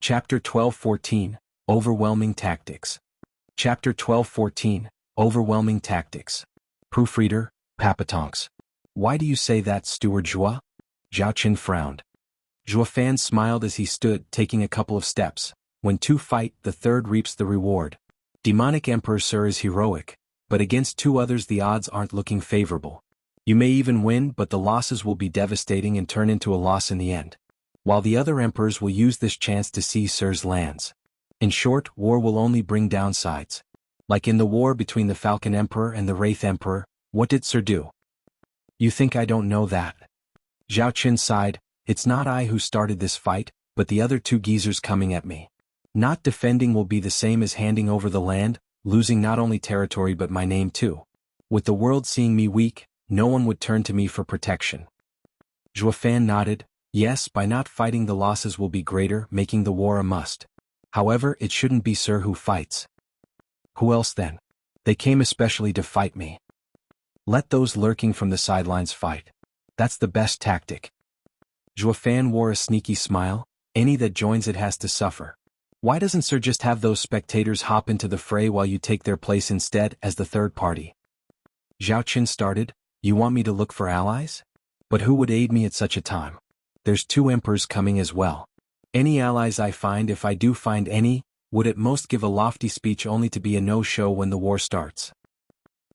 Chapter 12:14, Overwhelming Tactics. Chapter 12:14, Overwhelming Tactics. Proofreader, Papatonks. Why do you say that, Steward Zhua? Zhao Qin frowned. Zhua Fan smiled as he stood, taking a couple of steps. When two fight, the third reaps the reward. Demonic Emperor Sir is heroic, but against two others the odds aren't looking favorable. You may even win, but the losses will be devastating and turn into a loss in the end. While the other emperors will use this chance to seize Sir's lands. In short, war will only bring downsides. Like in the war between the Falcon Emperor and the Wraith Emperor, what did Sir do? You think I don't know that? Zhao Qin sighed. It's not I who started this fight, but the other two geezers coming at me. Not defending will be the same as handing over the land, losing not only territory but my name too. With the world seeing me weak, no one would turn to me for protection. Zhua Fan nodded. Yes, by not fighting the losses will be greater, making the war a must. However, it shouldn't be Sir who fights. Who else then? They came especially to fight me. Let those lurking from the sidelines fight. That's the best tactic. Zhua Fan wore a sneaky smile. Any that joins it has to suffer. Why doesn't Sir just have those spectators hop into the fray while you take their place instead as the third party? Zhao Qin started. You want me to look for allies? But who would aid me at such a time? There's two emperors coming as well. Any allies I find, if I do find any, would at most give a lofty speech only to be a no-show when the war starts.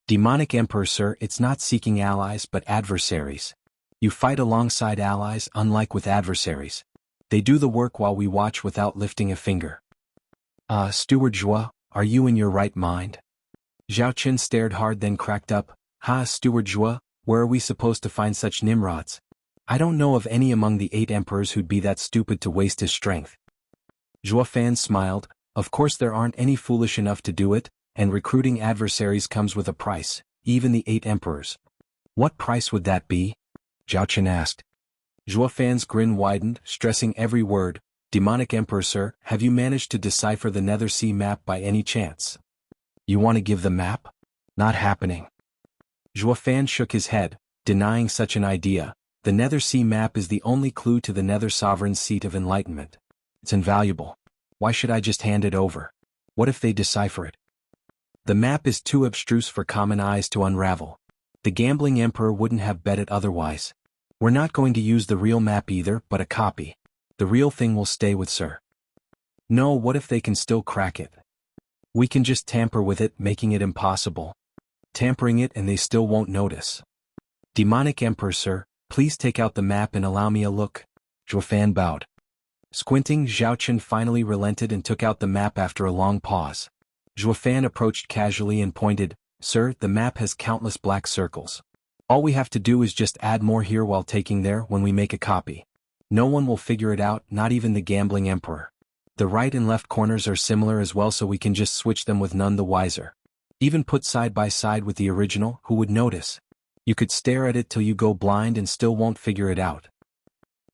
Demonic Emperor Sir, it's not seeking allies but adversaries. You fight alongside allies, unlike with adversaries. They do the work while we watch without lifting a finger. Steward Zhua, are you in your right mind? Zhao Qin stared hard, then cracked up. Steward Zhua, where are we supposed to find such nimrods? I don't know of any among the 8 emperors who'd be that stupid to waste his strength. Zhua Fan smiled. Of course there aren't any foolish enough to do it, and recruiting adversaries comes with a price, even the 8 emperors. What price would that be? Zhao Qin asked. Zhua Fan's grin widened, stressing every word. Demonic Emperor Sir, have you managed to decipher the Nether Sea map by any chance? You want to give the map? Not happening. Zhua Fan shook his head, denying such an idea. The Nether Sea map is the only clue to the Nether Sovereign's seat of enlightenment. It's invaluable. Why should I just hand it over? What if they decipher it? The map is too abstruse for common eyes to unravel. The gambling emperor wouldn't have bet it otherwise. We're not going to use the real map either, but a copy. The real thing will stay with Sir. No, what if they can still crack it? We can just tamper with it, making it impossible. Tampering it and they still won't notice. Demonic Emperor Sir, please take out the map and allow me a look. Zhua Fan bowed. Squinting, Zhao Qin finally relented and took out the map after a long pause. Zhua Fan approached casually and pointed. Sir, the map has countless black circles. All we have to do is just add more here while taking there when we make a copy. No one will figure it out, not even the gambling emperor. The right and left corners are similar as well, so we can just switch them with none the wiser. Even put side by side with the original, who would notice? You could stare at it till you go blind and still won't figure it out.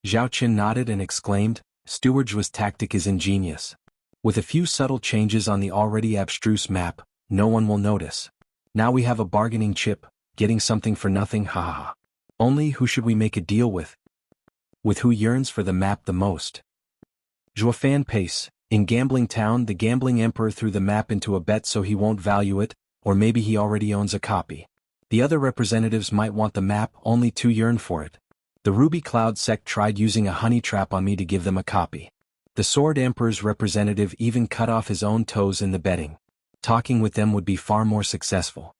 Zhao Qin nodded and exclaimed, Steward Zhua's tactic is ingenious. With a few subtle changes on the already abstruse map, no one will notice. Now we have a bargaining chip, getting something for nothing, ha ha ha. Only who should we make a deal with? With who yearns for the map the most? Zhua Fan pace. In Gambling Town, the gambling emperor threw the map into a bet so he won't value it, or maybe he already owns a copy. The other representatives might want the map only to yearn for it. The Ruby Cloud sect tried using a honey trap on me to give them a copy. The Sword Emperor's representative even cut off his own toes in the betting. Talking with them would be far more successful.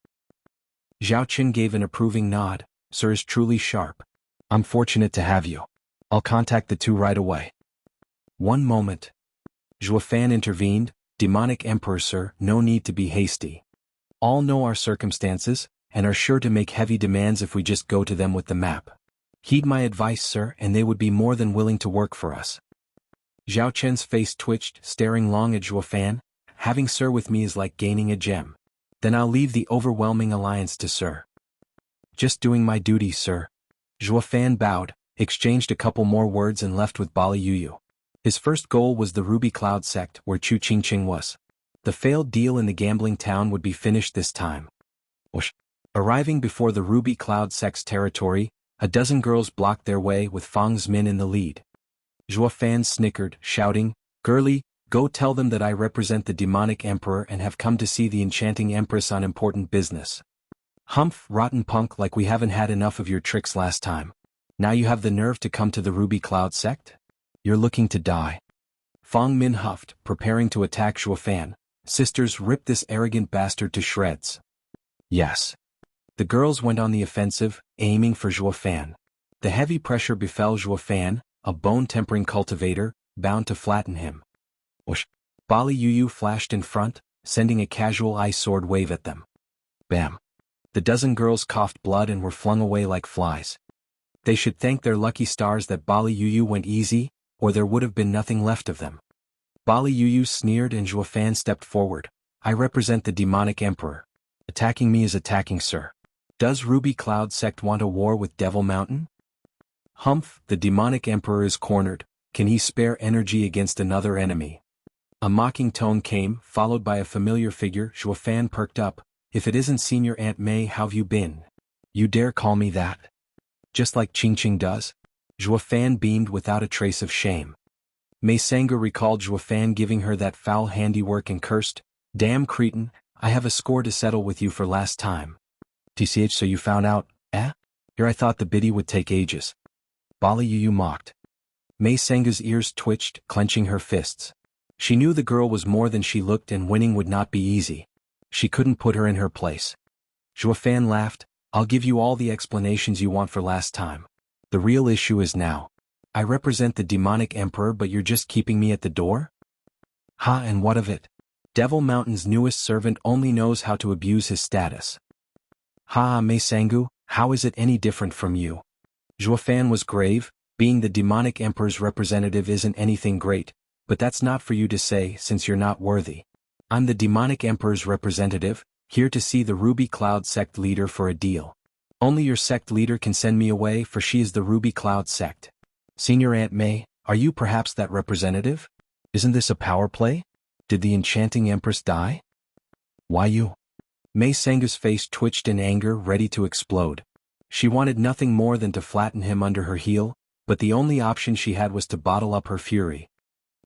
Zhao Qin gave an approving nod. Sir is truly sharp. I'm fortunate to have you. I'll contact the two right away. One moment. Zhua Fan intervened. Demonic Emperor Sir, no need to be hasty. All know our circumstances, and are sure to make heavy demands if we just go to them with the map. Heed my advice, Sir, and they would be more than willing to work for us. Zhao Qin's face twitched, staring long at Zhua Fan. Having Sir with me is like gaining a gem. Then I'll leave the overwhelming alliance to Sir. Just doing my duty, Sir. Zhua Fan bowed, exchanged a couple more words and left with Bali Yuyu. His first goal was the Ruby Cloud sect where Chu Qingqing was. The failed deal in the gambling town would be finished this time. Whoosh. Arriving before the Ruby Cloud sect's territory, a dozen girls blocked their way with Fang Zmin in the lead. Zhua Fan snickered, shouting, Girlie, go tell them that I represent the demonic emperor and have come to see the enchanting empress on important business. Humph, rotten punk, like we haven't had enough of your tricks last time. Now you have the nerve to come to the Ruby Cloud sect? You're looking to die. Fong Min huffed, preparing to attack Zhuo Fan. Sisters, rip this arrogant bastard to shreds. Yes. The girls went on the offensive, aiming for Zhuo Fan. The heavy pressure befell Zhuo Fan, a bone-tempering cultivator, bound to flatten him. Whoosh! Bali Yuyu flashed in front, sending a casual ice sword wave at them. Bam! The dozen girls coughed blood and were flung away like flies. They should thank their lucky stars that Bali Yuyu went easy, or there would have been nothing left of them. Bali Yuyu sneered and Zhuo Fan stepped forward. I represent the demonic emperor. Attacking me is attacking, sir. Does Ruby Cloud sect want a war with Devil Mountain? Humph, the demonic emperor is cornered. Can he spare energy against another enemy? A mocking tone came, followed by a familiar figure. Zhuo Fan perked up. If it isn't Senior Aunt May, how've you been? You dare call me that? Just like Ching Ching does? Zhuo Fan beamed without a trace of shame. Mei Sanga recalled Zhuo Fan giving her that foul handiwork and cursed, Damn cretin, I have a score to settle with you for last time. TCH, so you found out, eh? Here I thought the biddy would take ages. Bali Yuyu mocked. Mei Sanga's ears twitched, clenching her fists. She knew the girl was more than she looked and winning would not be easy. She couldn't put her in her place. Zhuo Fan laughed. I'll give you all the explanations you want for last time. The real issue is now. I represent the demonic emperor, but you're just keeping me at the door? Ha, and what of it? Devil Mountain's newest servant only knows how to abuse his status. Ha, Mei Sangu, how is it any different from you? Zhuo Fan was grave. Being the demonic emperor's representative isn't anything great, but that's not for you to say since you're not worthy. I'm the demonic emperor's representative, here to see the Ruby Cloud sect leader for a deal. Only your sect leader can send me away, for she is the Ruby Cloud sect. Senior Aunt May, are you perhaps that representative? Isn't this a power play? Did the enchanting empress die? Why you? Mei Sanga's face twitched in anger, ready to explode. She wanted nothing more than to flatten him under her heel, but the only option she had was to bottle up her fury.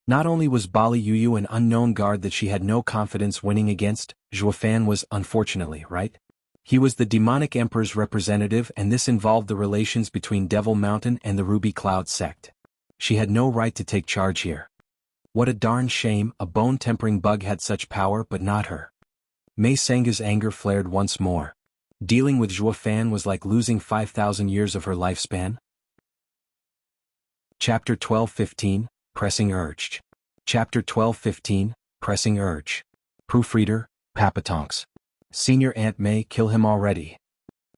Not only was Bali Yuyu an unknown guard that she had no confidence winning against, Zhuo Fan was, unfortunately, right? He was the demonic emperor's representative, and this involved the relations between Devil Mountain and the Ruby Cloud sect. She had no right to take charge here. What a darn shame, a bone-tempering bug had such power but not her. Mei Sanga's anger flared once more. Dealing with Zhuo Fan was like losing 5,000 years of her lifespan. Chapter 12:15, Pressing Urge. Chapter 12:15, Pressing Urge. Proofreader, Papatonks. Senior Aunt May, kill him already.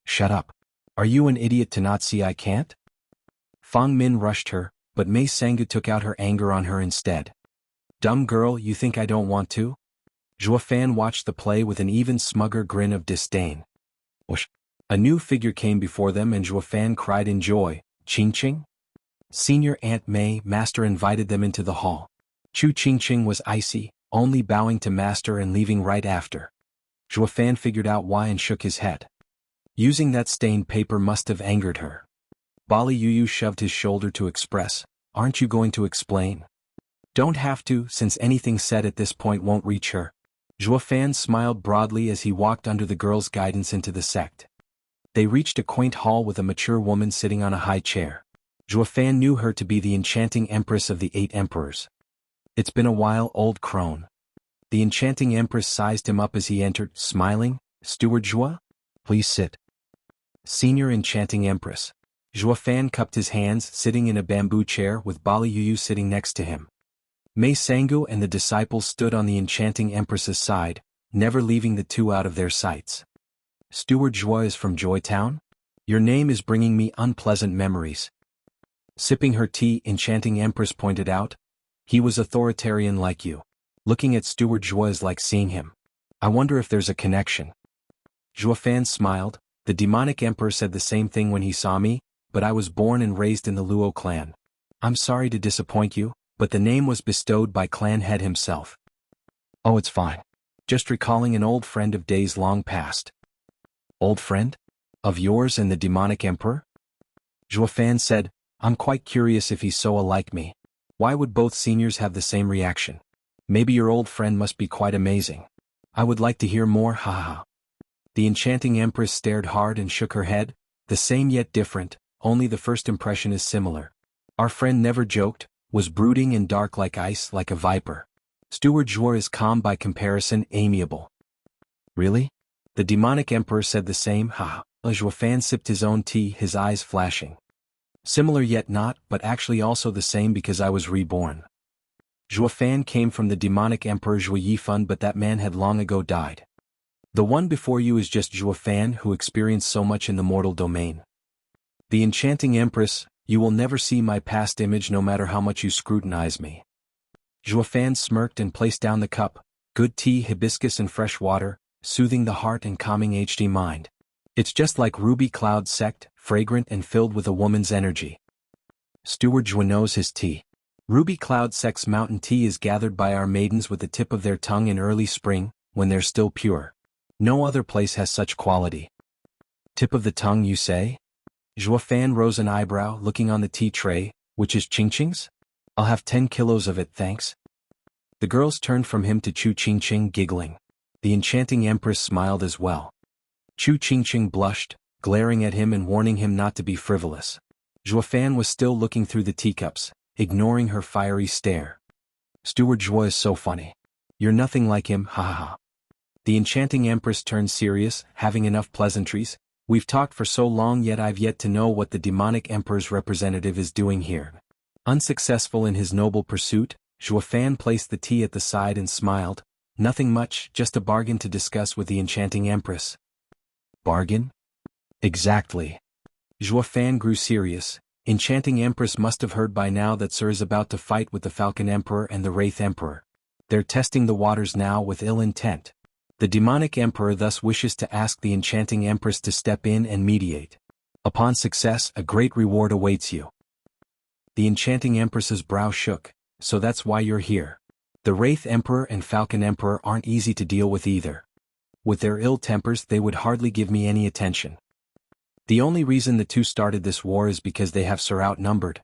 Shut up. Are you an idiot to not see I can't? Fong Min rushed her, but Mei Sanga took out her anger on her instead. Dumb girl, you think I don't want to? Zhuo Fan watched the play with an even smugger grin of disdain. Whoosh. A new figure came before them and Zhuo Fan cried in joy, Ching Ching? Senior Aunt May, Master invited them into the hall. Chu Ching Ching was icy, only bowing to Master and leaving right after. Zhuo Fan figured out why and shook his head. Using that stained paper must have angered her. Bali Yuyu shoved his shoulder to express, aren't you going to explain? Don't have to, since anything said at this point won't reach her. Zhuo Fan smiled broadly as he walked under the girl's guidance into the sect. They reached a quaint hall with a mature woman sitting on a high chair. Zhuo Fan knew her to be the enchanting empress of the 8 emperors. It's been a while, old crone. The enchanting empress sized him up as he entered, smiling, Steward Zhuo? Please sit. Senior enchanting empress. Zhuo Fan cupped his hands, sitting in a bamboo chair with Bali Yuyu sitting next to him. Mei Sangu and the disciples stood on the enchanting empress's side, never leaving the two out of their sights. Steward Zhuo is from Joy Town? Your name is bringing me unpleasant memories. Sipping her tea, enchanting empress pointed out. He was authoritarian like you. Looking at Steward Zhuo is like seeing him. I wonder if there's a connection. Zhuo Fan smiled. The demonic emperor said the same thing when he saw me, but I was born and raised in the Luo clan. I'm sorry to disappoint you, but the name was bestowed by clan head himself. Oh, it's fine. Just recalling an old friend of days long past. Old friend? Of yours and the demonic emperor? Zhuo Fan said, I'm quite curious if he's so alike me. Why would both seniors have the same reaction? Maybe your old friend must be quite amazing. I would like to hear more, haha. The enchanting empress stared hard and shook her head, the same yet different, only the first impression is similar. Our friend never joked, was brooding and dark like ice, like a viper. Steward Zhuo is calm by comparison, amiable. Really? The demonic emperor said the same, haha. Zhuo Fan sipped his own tea, his eyes flashing. Similar yet not, but actually also the same because I was reborn. Zhuo Fan came from the demonic emperor Zhuo Yifan, but that man had long ago died. The one before you is just Zhuo Fan, who experienced so much in the mortal domain. The enchanting empress, you will never see my past image no matter how much you scrutinize me. Zhuo Fan smirked and placed down the cup, good tea, hibiscus and fresh water, soothing the heart and calming HD mind. It's just like ruby cloud sect, fragrant and filled with a woman's energy. Steward Zhuo knows his tea. Ruby cloud sect's mountain tea is gathered by our maidens with the tip of their tongue in early spring, when they're still pure. No other place has such quality. Tip of the tongue, you say? Zhuo Fan rose an eyebrow, looking on the tea tray, which is Qingqing's? I'll have 10 kilos of it, thanks. The girls turned from him to Chu Qingqing, giggling. The enchanting empress smiled as well. Chu Qingqing blushed, glaring at him and warning him not to be frivolous. Zhuo Fan was still looking through the teacups, ignoring her fiery stare. Steward Zhuo is so funny. You're nothing like him, ha ha ha. The enchanting empress turned serious, having enough pleasantries. We've talked for so long, yet I've yet to know what the demonic emperor's representative is doing here. Unsuccessful in his noble pursuit, Zhuo Fan placed the tea at the side and smiled. Nothing much, just a bargain to discuss with the enchanting empress. Bargain? Exactly. Zhuo Fan grew serious. Enchanting empress must have heard by now that Sir is about to fight with the Falcon Emperor and the Wraith Emperor. They're testing the waters now with ill intent. The demonic emperor thus wishes to ask the enchanting empress to step in and mediate. Upon success, a great reward awaits you. The enchanting empress's brow shook. So that's why you're here. The Wraith Emperor and Falcon Emperor aren't easy to deal with either. With their ill tempers, they would hardly give me any attention. The only reason the two started this war is because they have Sir outnumbered.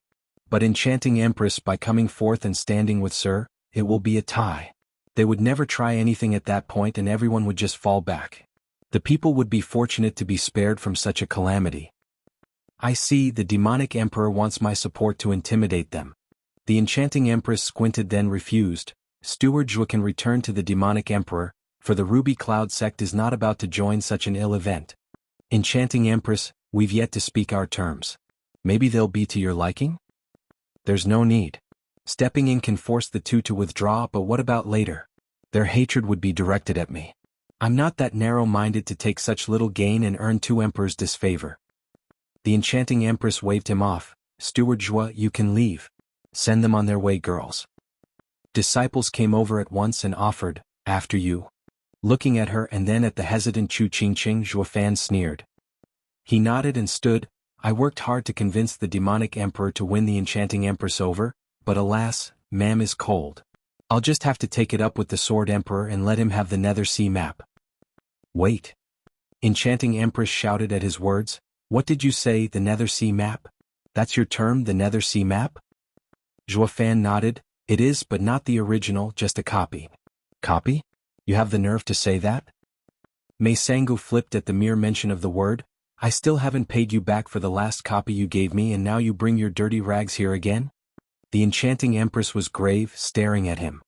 But enchanting empress, by coming forth and standing with Sir, it will be a tie. They would never try anything at that point and everyone would just fall back. The people would be fortunate to be spared from such a calamity. I see, the demonic emperor wants my support to intimidate them. The enchanting empress squinted, then refused. Steward Zhuo can return to the demonic emperor, for the Ruby Cloud sect is not about to join such an ill event. Enchanting empress, we've yet to speak our terms. Maybe they'll be to your liking? There's no need. Stepping in can force the two to withdraw, but what about later? Their hatred would be directed at me. I'm not that narrow-minded to take such little gain and earn two emperors' disfavor. The enchanting empress waved him off. Steward Zhuo, you can leave. Send them on their way, girls. Disciples came over at once and offered, after you. Looking at her and then at the hesitant Chu Qingqing, Zhuo Fan sneered. He nodded and stood. I worked hard to convince the demonic emperor to win the enchanting empress over, but alas, ma'am is cold. I'll just have to take it up with the Sword Emperor and let him have the Nether Sea map. Wait. Enchanting Empress shouted at his words. What did you say, the Nether Sea map? That's your term, the Nether Sea map? Zhuo Fan nodded. It is, but not the original, just a copy. Copy? You have the nerve to say that? Mei Sangu flipped at the mere mention of the word. I still haven't paid you back for the last copy you gave me and now you bring your dirty rags here again? The enchanting empress was grave, staring at him.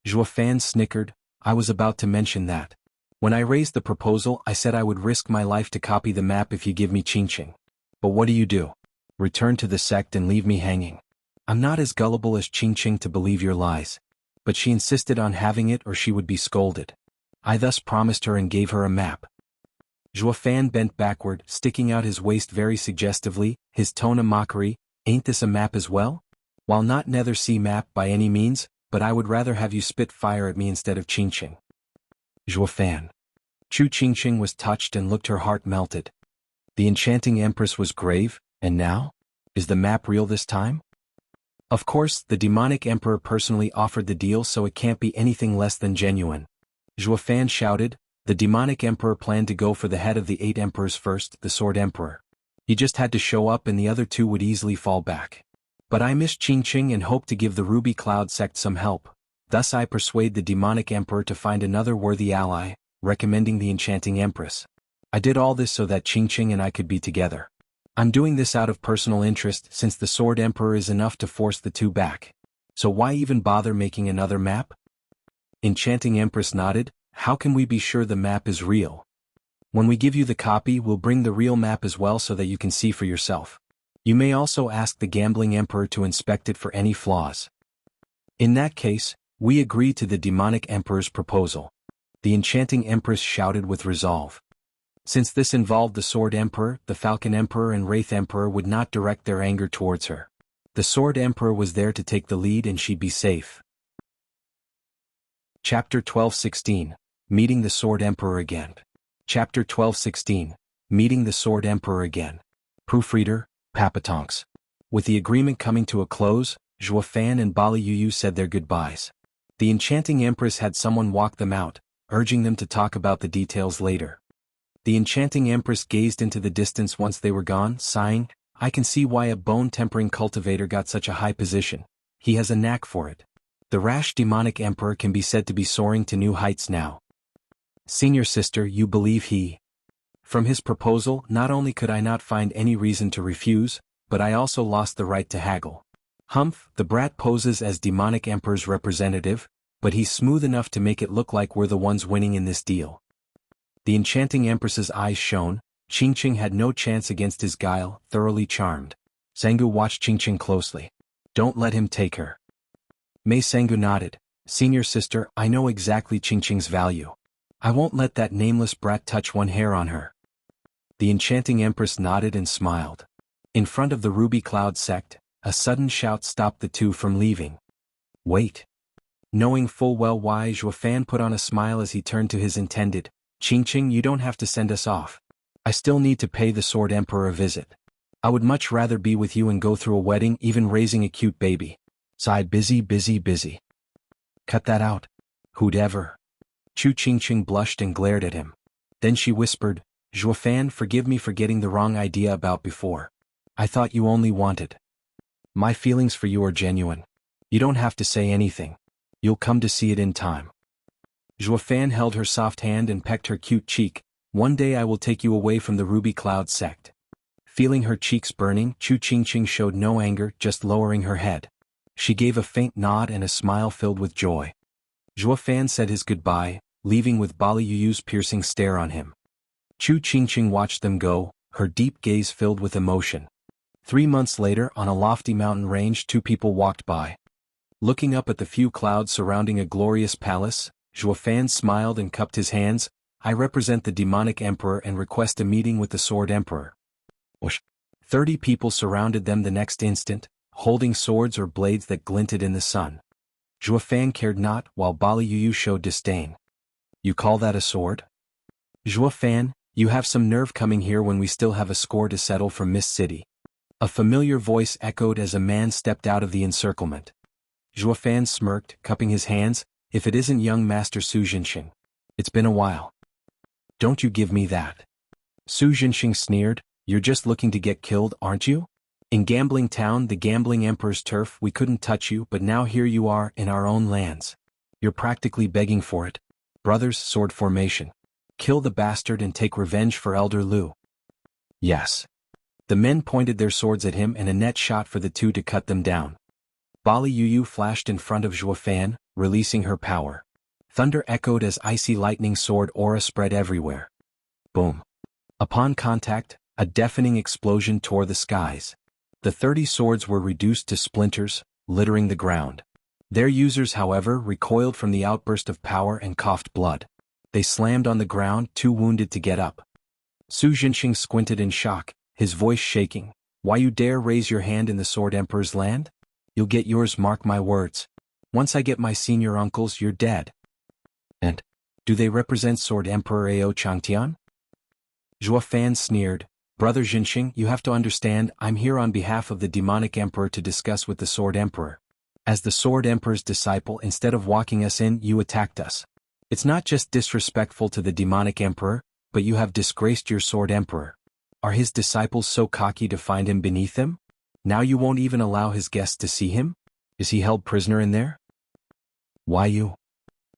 Zhuo Fan snickered. I was about to mention that. When I raised the proposal, I said I would risk my life to copy the map if you give me Qingqing. But what do? Return to the sect and leave me hanging. I'm not as gullible as Qingqing to believe your lies. But she insisted on having it or she would be scolded. I thus promised her and gave her a map. Zhuo Fan bent backward, sticking out his waist very suggestively, his tone a mockery. Ain't this a map as well? While not Nether Sea map by any means, but I would rather have you spit fire at me instead of Qingqing. Zhuo Fan. Chu Qingqing was touched and looked, her heart melted. The enchanting empress was grave, and now? Is the map real this time? Of course, the demonic emperor personally offered the deal, so it can't be anything less than genuine. Zhuo Fan shouted. The demonic emperor planned to go for the head of the 8 emperors first, the Sword Emperor. He just had to show up and the other two would easily fall back. But I miss Qingqing and hope to give the Ruby Cloud sect some help. Thus I persuade the demonic emperor to find another worthy ally, recommending the enchanting empress. I did all this so that Qingqing and I could be together. I'm doing this out of personal interest since the Sword Emperor is enough to force the two back. So why even bother making another map? Enchanting Empress nodded. How can we be sure the map is real? When we give you the copy, we'll bring the real map as well so that you can see for yourself. You may also ask the Gambling Emperor to inspect it for any flaws. In that case, we agree to the Demonic Emperor's proposal. The Enchanting Empress shouted with resolve. Since this involved the Sword Emperor, the Falcon Emperor and Wraith Emperor would not direct their anger towards her. The Sword Emperor was there to take the lead and she'd be safe. Chapter 12:16, Meeting the Sword Emperor Again. Chapter 12:16, Meeting the Sword Emperor Again. Proofreader, Papatonks. With the agreement coming to a close, Zhuofan and Bali Yuyu said their goodbyes. The Enchanting Empress had someone walk them out, urging them to talk about the details later. The Enchanting Empress gazed into the distance once they were gone, sighing, I can see why a bone-tempering cultivator got such a high position. He has a knack for it. The rash demonic emperor can be said to be soaring to new heights now. Senior sister, you believe he? From his proposal, not only could I not find any reason to refuse, but I also lost the right to haggle. Humph, the brat poses as demonic emperor's representative, but he's smooth enough to make it look like we're the ones winning in this deal. The Enchanting Empress's eyes shone. Qingqing had no chance against his guile, thoroughly charmed. Sengu watched Qingqing closely. Don't let him take her. Mei Sengu nodded. Senior sister, I know exactly Qingqing's value. I won't let that nameless brat touch one hair on her. The Enchanting Empress nodded and smiled. In front of the Ruby Cloud sect, a sudden shout stopped the two from leaving. Wait. Knowing full well why, Zhuofan put on a smile as he turned to his intended. Qingqing, you don't have to send us off. I still need to pay the Sword Emperor a visit. I would much rather be with you and go through a wedding, even raising a cute baby. Sighed busy. Cut that out. Who'd ever? Chu Qingqing blushed and glared at him. Then she whispered, Zhuofan, forgive me for getting the wrong idea about before. I thought you only wanted. My feelings for you are genuine. You don't have to say anything. You'll come to see it in time. Zhuofan held her soft hand and pecked her cute cheek. One day I will take you away from the Ruby Cloud sect. Feeling her cheeks burning, Chu Qingqing showed no anger, just lowering her head. She gave a faint nod and a smile filled with joy. Zhuofan said his goodbye, leaving with Bali Yuyu's piercing stare on him. Chu Qingqing watched them go, her deep gaze filled with emotion. 3 months later, on a lofty mountain range, two people walked by. Looking up at the few clouds surrounding a glorious palace, Zhuofan smiled and cupped his hands. I represent the demonic emperor and request a meeting with the Sword Emperor. 30 people surrounded them the next instant, holding swords or blades that glinted in the sun. Zhuofan cared not, while Bali Yuyu showed disdain. You call that a sword? Zhuofan, you have some nerve coming here when we still have a score to settle from Mist City. A familiar voice echoed as a man stepped out of the encirclement. Zhuofan smirked, cupping his hands. If it isn't young Master Su Jinxing. It's been a while. Don't you give me that. Su Jinxing sneered, you're just looking to get killed, aren't you? In Gambling Town, the Gambling Emperor's turf, we couldn't touch you, but now here you are, in our own lands. You're practically begging for it. Brothers, sword formation. Kill the bastard and take revenge for Elder Lu. Yes. The men pointed their swords at him and a net shot for the two to cut them down. Bali Yuyu flashed in front of Zhuofan, releasing her power. Thunder echoed as icy lightning sword aura spread everywhere. Boom. Upon contact, a deafening explosion tore the skies. The 30 swords were reduced to splinters, littering the ground. Their users, however, recoiled from the outburst of power and coughed blood. They slammed on the ground, too wounded to get up. Su Jinxing squinted in shock, his voice shaking. Why you dare raise your hand in the Sword Emperor's land? You'll get yours, mark my words. Once I get my senior uncles, you're dead. And, do they represent Sword Emperor Ao Changtian? Zhuofan sneered, Brother Jinxing, you have to understand, I'm here on behalf of the demonic emperor to discuss with the Sword Emperor. As the Sword Emperor's disciple, instead of walking us in, you attacked us. It's not just disrespectful to the demonic emperor, but you have disgraced your Sword Emperor. Are his disciples so cocky to find him beneath them? Now you won't even allow his guests to see him? Is he held prisoner in there? Why you?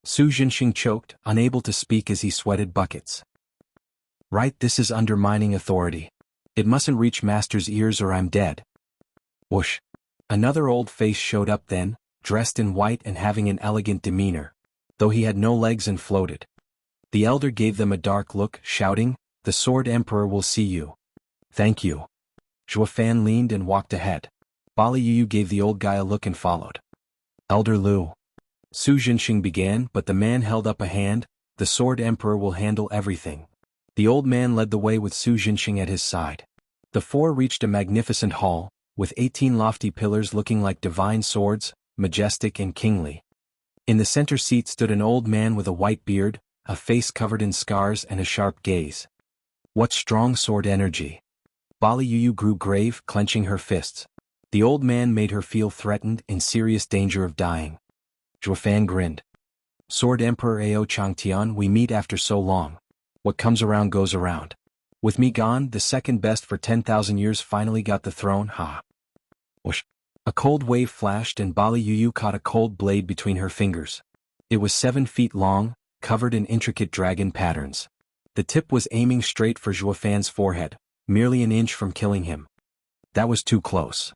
Su Jinxing choked, unable to speak as he sweated buckets. Right, this is undermining authority. It mustn't reach Master's ears or I'm dead. Whoosh. Another old face showed up then, dressed in white and having an elegant demeanor, though he had no legs and floated. The elder gave them a dark look, shouting, "The Sword Emperor will see you." Thank you. Zhuofan leaned and walked ahead. Bali Yu gave the old guy a look and followed. Elder Lu. Su Jinxing began, but the man held up a hand. The Sword Emperor will handle everything. The old man led the way with Su Jinxing at his side. The four reached a magnificent hall, with 18 lofty pillars looking like divine swords, majestic and kingly. In the center seat stood an old man with a white beard, a face covered in scars and a sharp gaze. What strong sword energy! Bali Yu grew grave, clenching her fists. The old man made her feel threatened, in serious danger of dying. Zhuofan grinned. Sword Emperor Ao Changtian, we meet after so long. What comes around goes around. With me gone, the second best for 10,000 years finally got the throne, ha. Whoosh. A cold wave flashed and Bali Yu caught a cold blade between her fingers. It was 7 feet long, covered in intricate dragon patterns. The tip was aiming straight for Zhuofan's forehead, merely an inch from killing him. That was too close.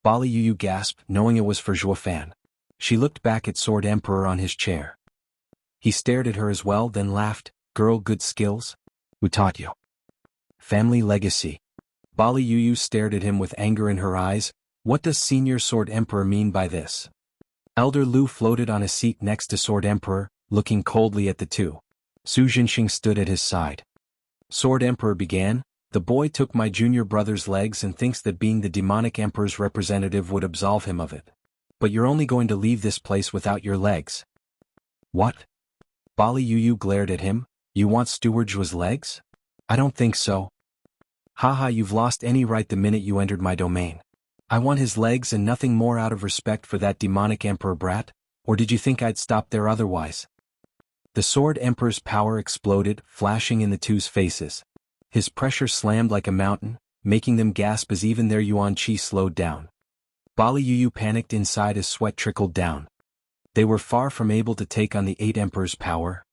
Bali Yu gasped, knowing it was for Zhuofan. She looked back at Sword Emperor on his chair. He stared at her as well, then laughed. Girl, good skills? Who taught you? Family legacy. Bali Yu stared at him with anger in her eyes. What does Senior Sword Emperor mean by this? Elder Lu floated on a seat next to Sword Emperor, looking coldly at the two. Su Jinxing stood at his side. Sword Emperor began, the boy took my junior brother's legs and thinks that being the demonic emperor's representative would absolve him of it. But you're only going to leave this place without your legs. What? Bali Yu glared at him. You want Steward Zhua's legs? I don't think so. Haha, you've lost any right the minute you entered my domain. I want his legs and nothing more out of respect for that demonic emperor brat, or did you think I'd stop there otherwise? The Sword Emperor's power exploded, flashing in the two's faces. His pressure slammed like a mountain, making them gasp as even their yuan qi slowed down. Bali Yu panicked inside as sweat trickled down. They were far from able to take on the 8 Emperor's power.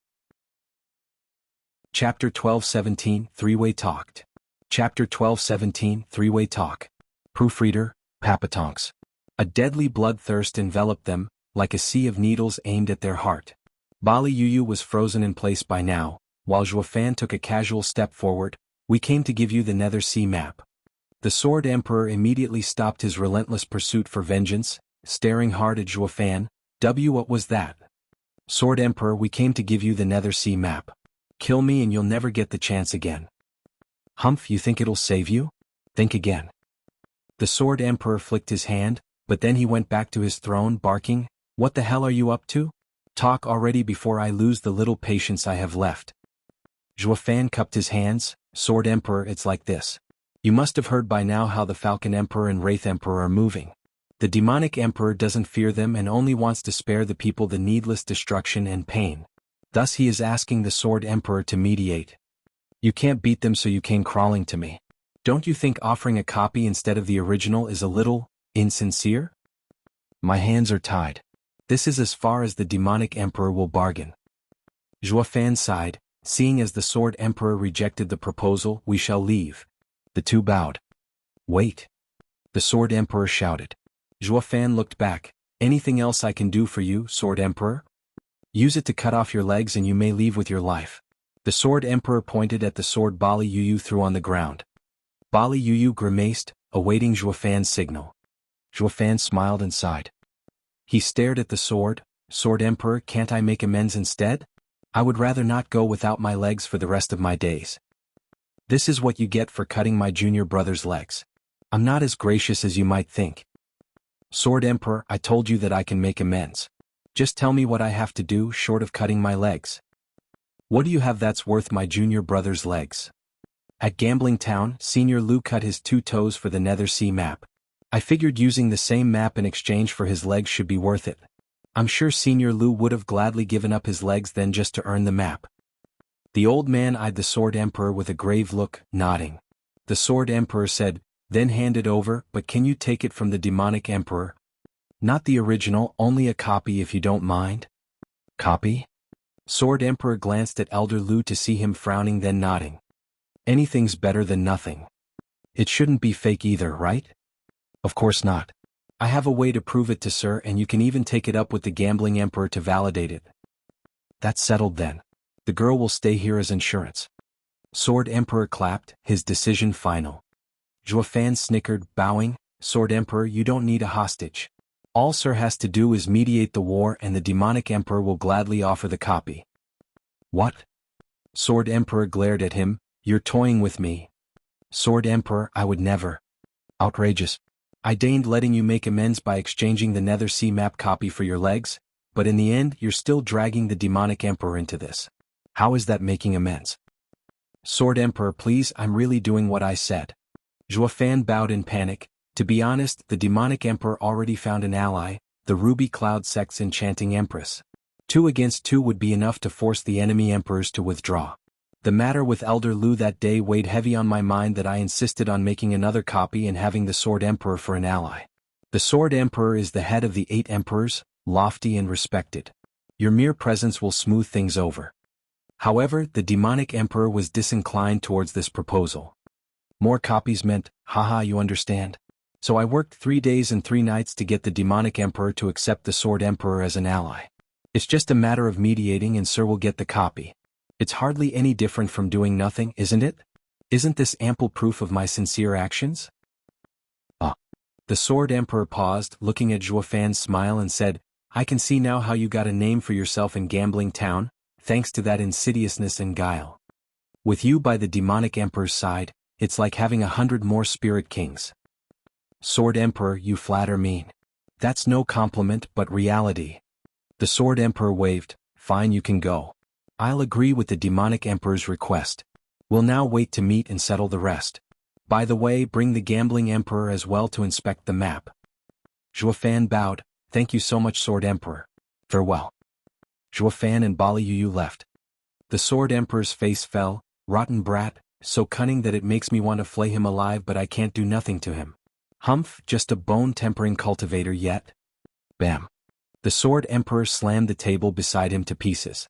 Chapter 12:17, Three-Way Talked. Chapter 12:17, Three-Way Talk. Proofreader, Papatonks. A deadly bloodthirst enveloped them, like a sea of needles aimed at their heart. Bali Yu was frozen in place by now, while Zhuofan took a casual step forward. We came to give you the Nether Sea map. The Sword Emperor immediately stopped his relentless pursuit for vengeance, staring hard at Zhuofan. What was that? Sword Emperor, we came to give you the Nether Sea map. Kill me and you'll never get the chance again. Humph, you think it'll save you? Think again. The Sword Emperor flicked his hand, but then he went back to his throne barking, what the hell are you up to? Talk already before I lose the little patience I have left. Zhuofan cupped his hands. Sword Emperor, it's like this. You must have heard by now how the Falcon Emperor and Wraith Emperor are moving. The demonic emperor doesn't fear them and only wants to spare the people the needless destruction and pain. Thus he is asking the Sword Emperor to mediate. You can't beat them, so you came crawling to me. Don't you think offering a copy instead of the original is a little insincere? My hands are tied. This is as far as the demonic emperor will bargain. Zhuofan sighed, seeing as the Sword Emperor rejected the proposal. We shall leave. The two bowed. Wait. The Sword Emperor shouted. Zhuofan looked back. Anything else I can do for you, Sword Emperor? Use it to cut off your legs and you may leave with your life. The Sword Emperor pointed at the sword Bali Yu threw on the ground. Bali Yu grimaced, awaiting Zhuofan's signal. Zhuofan smiled and sighed. He stared at the sword. Sword Emperor, can't I make amends instead? I would rather not go without my legs for the rest of my days. This is what you get for cutting my junior brother's legs. I'm not as gracious as you might think. Sword Emperor, I told you that I can make amends. Just tell me what I have to do short of cutting my legs. What do you have that's worth my junior brother's legs? At Gambling Town, Senior Lu cut his 2 toes for the Nether Sea map. I figured using the same map in exchange for his legs should be worth it. I'm sure Senior Lu would have gladly given up his legs then just to earn the map. The old man eyed the Sword Emperor with a grave look, nodding. The Sword Emperor said, Then hand it over, but can you take it from the demonic emperor? Not the original, only a copy if you don't mind. Copy? Sword Emperor glanced at Elder Lu to see him frowning, then nodding. Anything's better than nothing. It shouldn't be fake either, right? Of course not. I have a way to prove it to Sir, and you can even take it up with the gambling emperor to validate it. That's settled then. The girl will stay here as insurance. Sword Emperor clapped, his decision final. Zhuo Fan snickered, bowing. Sword Emperor, you don't need a hostage. All Sir has to do is mediate the war and the demonic emperor will gladly offer the copy. What? Sword Emperor glared at him. You're toying with me. Sword Emperor, I would never. Outrageous. I deigned letting you make amends by exchanging the Nether Sea map copy for your legs, but in the end you're still dragging the demonic emperor into this. How is that making amends? Sword Emperor, please, I'm really doing what I said. Zhuo Fan bowed in panic. To be honest, the demonic emperor already found an ally, the Ruby Cloud Sect's enchanting empress. 2 against 2 would be enough to force the enemy emperors to withdraw. The matter with Elder Lu that day weighed heavy on my mind that I insisted on making another copy and having the Sword Emperor for an ally. The Sword Emperor is the head of the 8 emperors, lofty and respected. Your mere presence will smooth things over. However, the demonic emperor was disinclined towards this proposal. More copies meant, haha, you understand? So I worked 3 days and 3 nights to get the demonic emperor to accept the Sword Emperor as an ally. It's just a matter of mediating and Sir will get the copy. It's hardly any different from doing nothing, isn't it? Isn't this ample proof of my sincere actions? The Sword Emperor paused, looking at Zhuo Fan's smile and said, I can see now how you got a name for yourself in Gambling Town, thanks to that insidiousness and guile. With you by the demonic emperor's side, it's like having 100 more spirit kings. Sword Emperor, you flatter me. That's no compliment but reality. The Sword Emperor waved, fine, you can go. I'll agree with the demonic emperor's request. We'll now wait to meet and settle the rest. By the way, bring the gambling emperor as well to inspect the map. Zhuo Fan bowed, thank you so much, Sword Emperor. Farewell. Zhuo Fan and Bali Yu left. The Sword Emperor's face fell, rotten brat, so cunning that it makes me want to flay him alive, but I can't do nothing to him. Humph, just a bone-tempering cultivator yet. Bam. The Sword Emperor slammed the table beside him to pieces.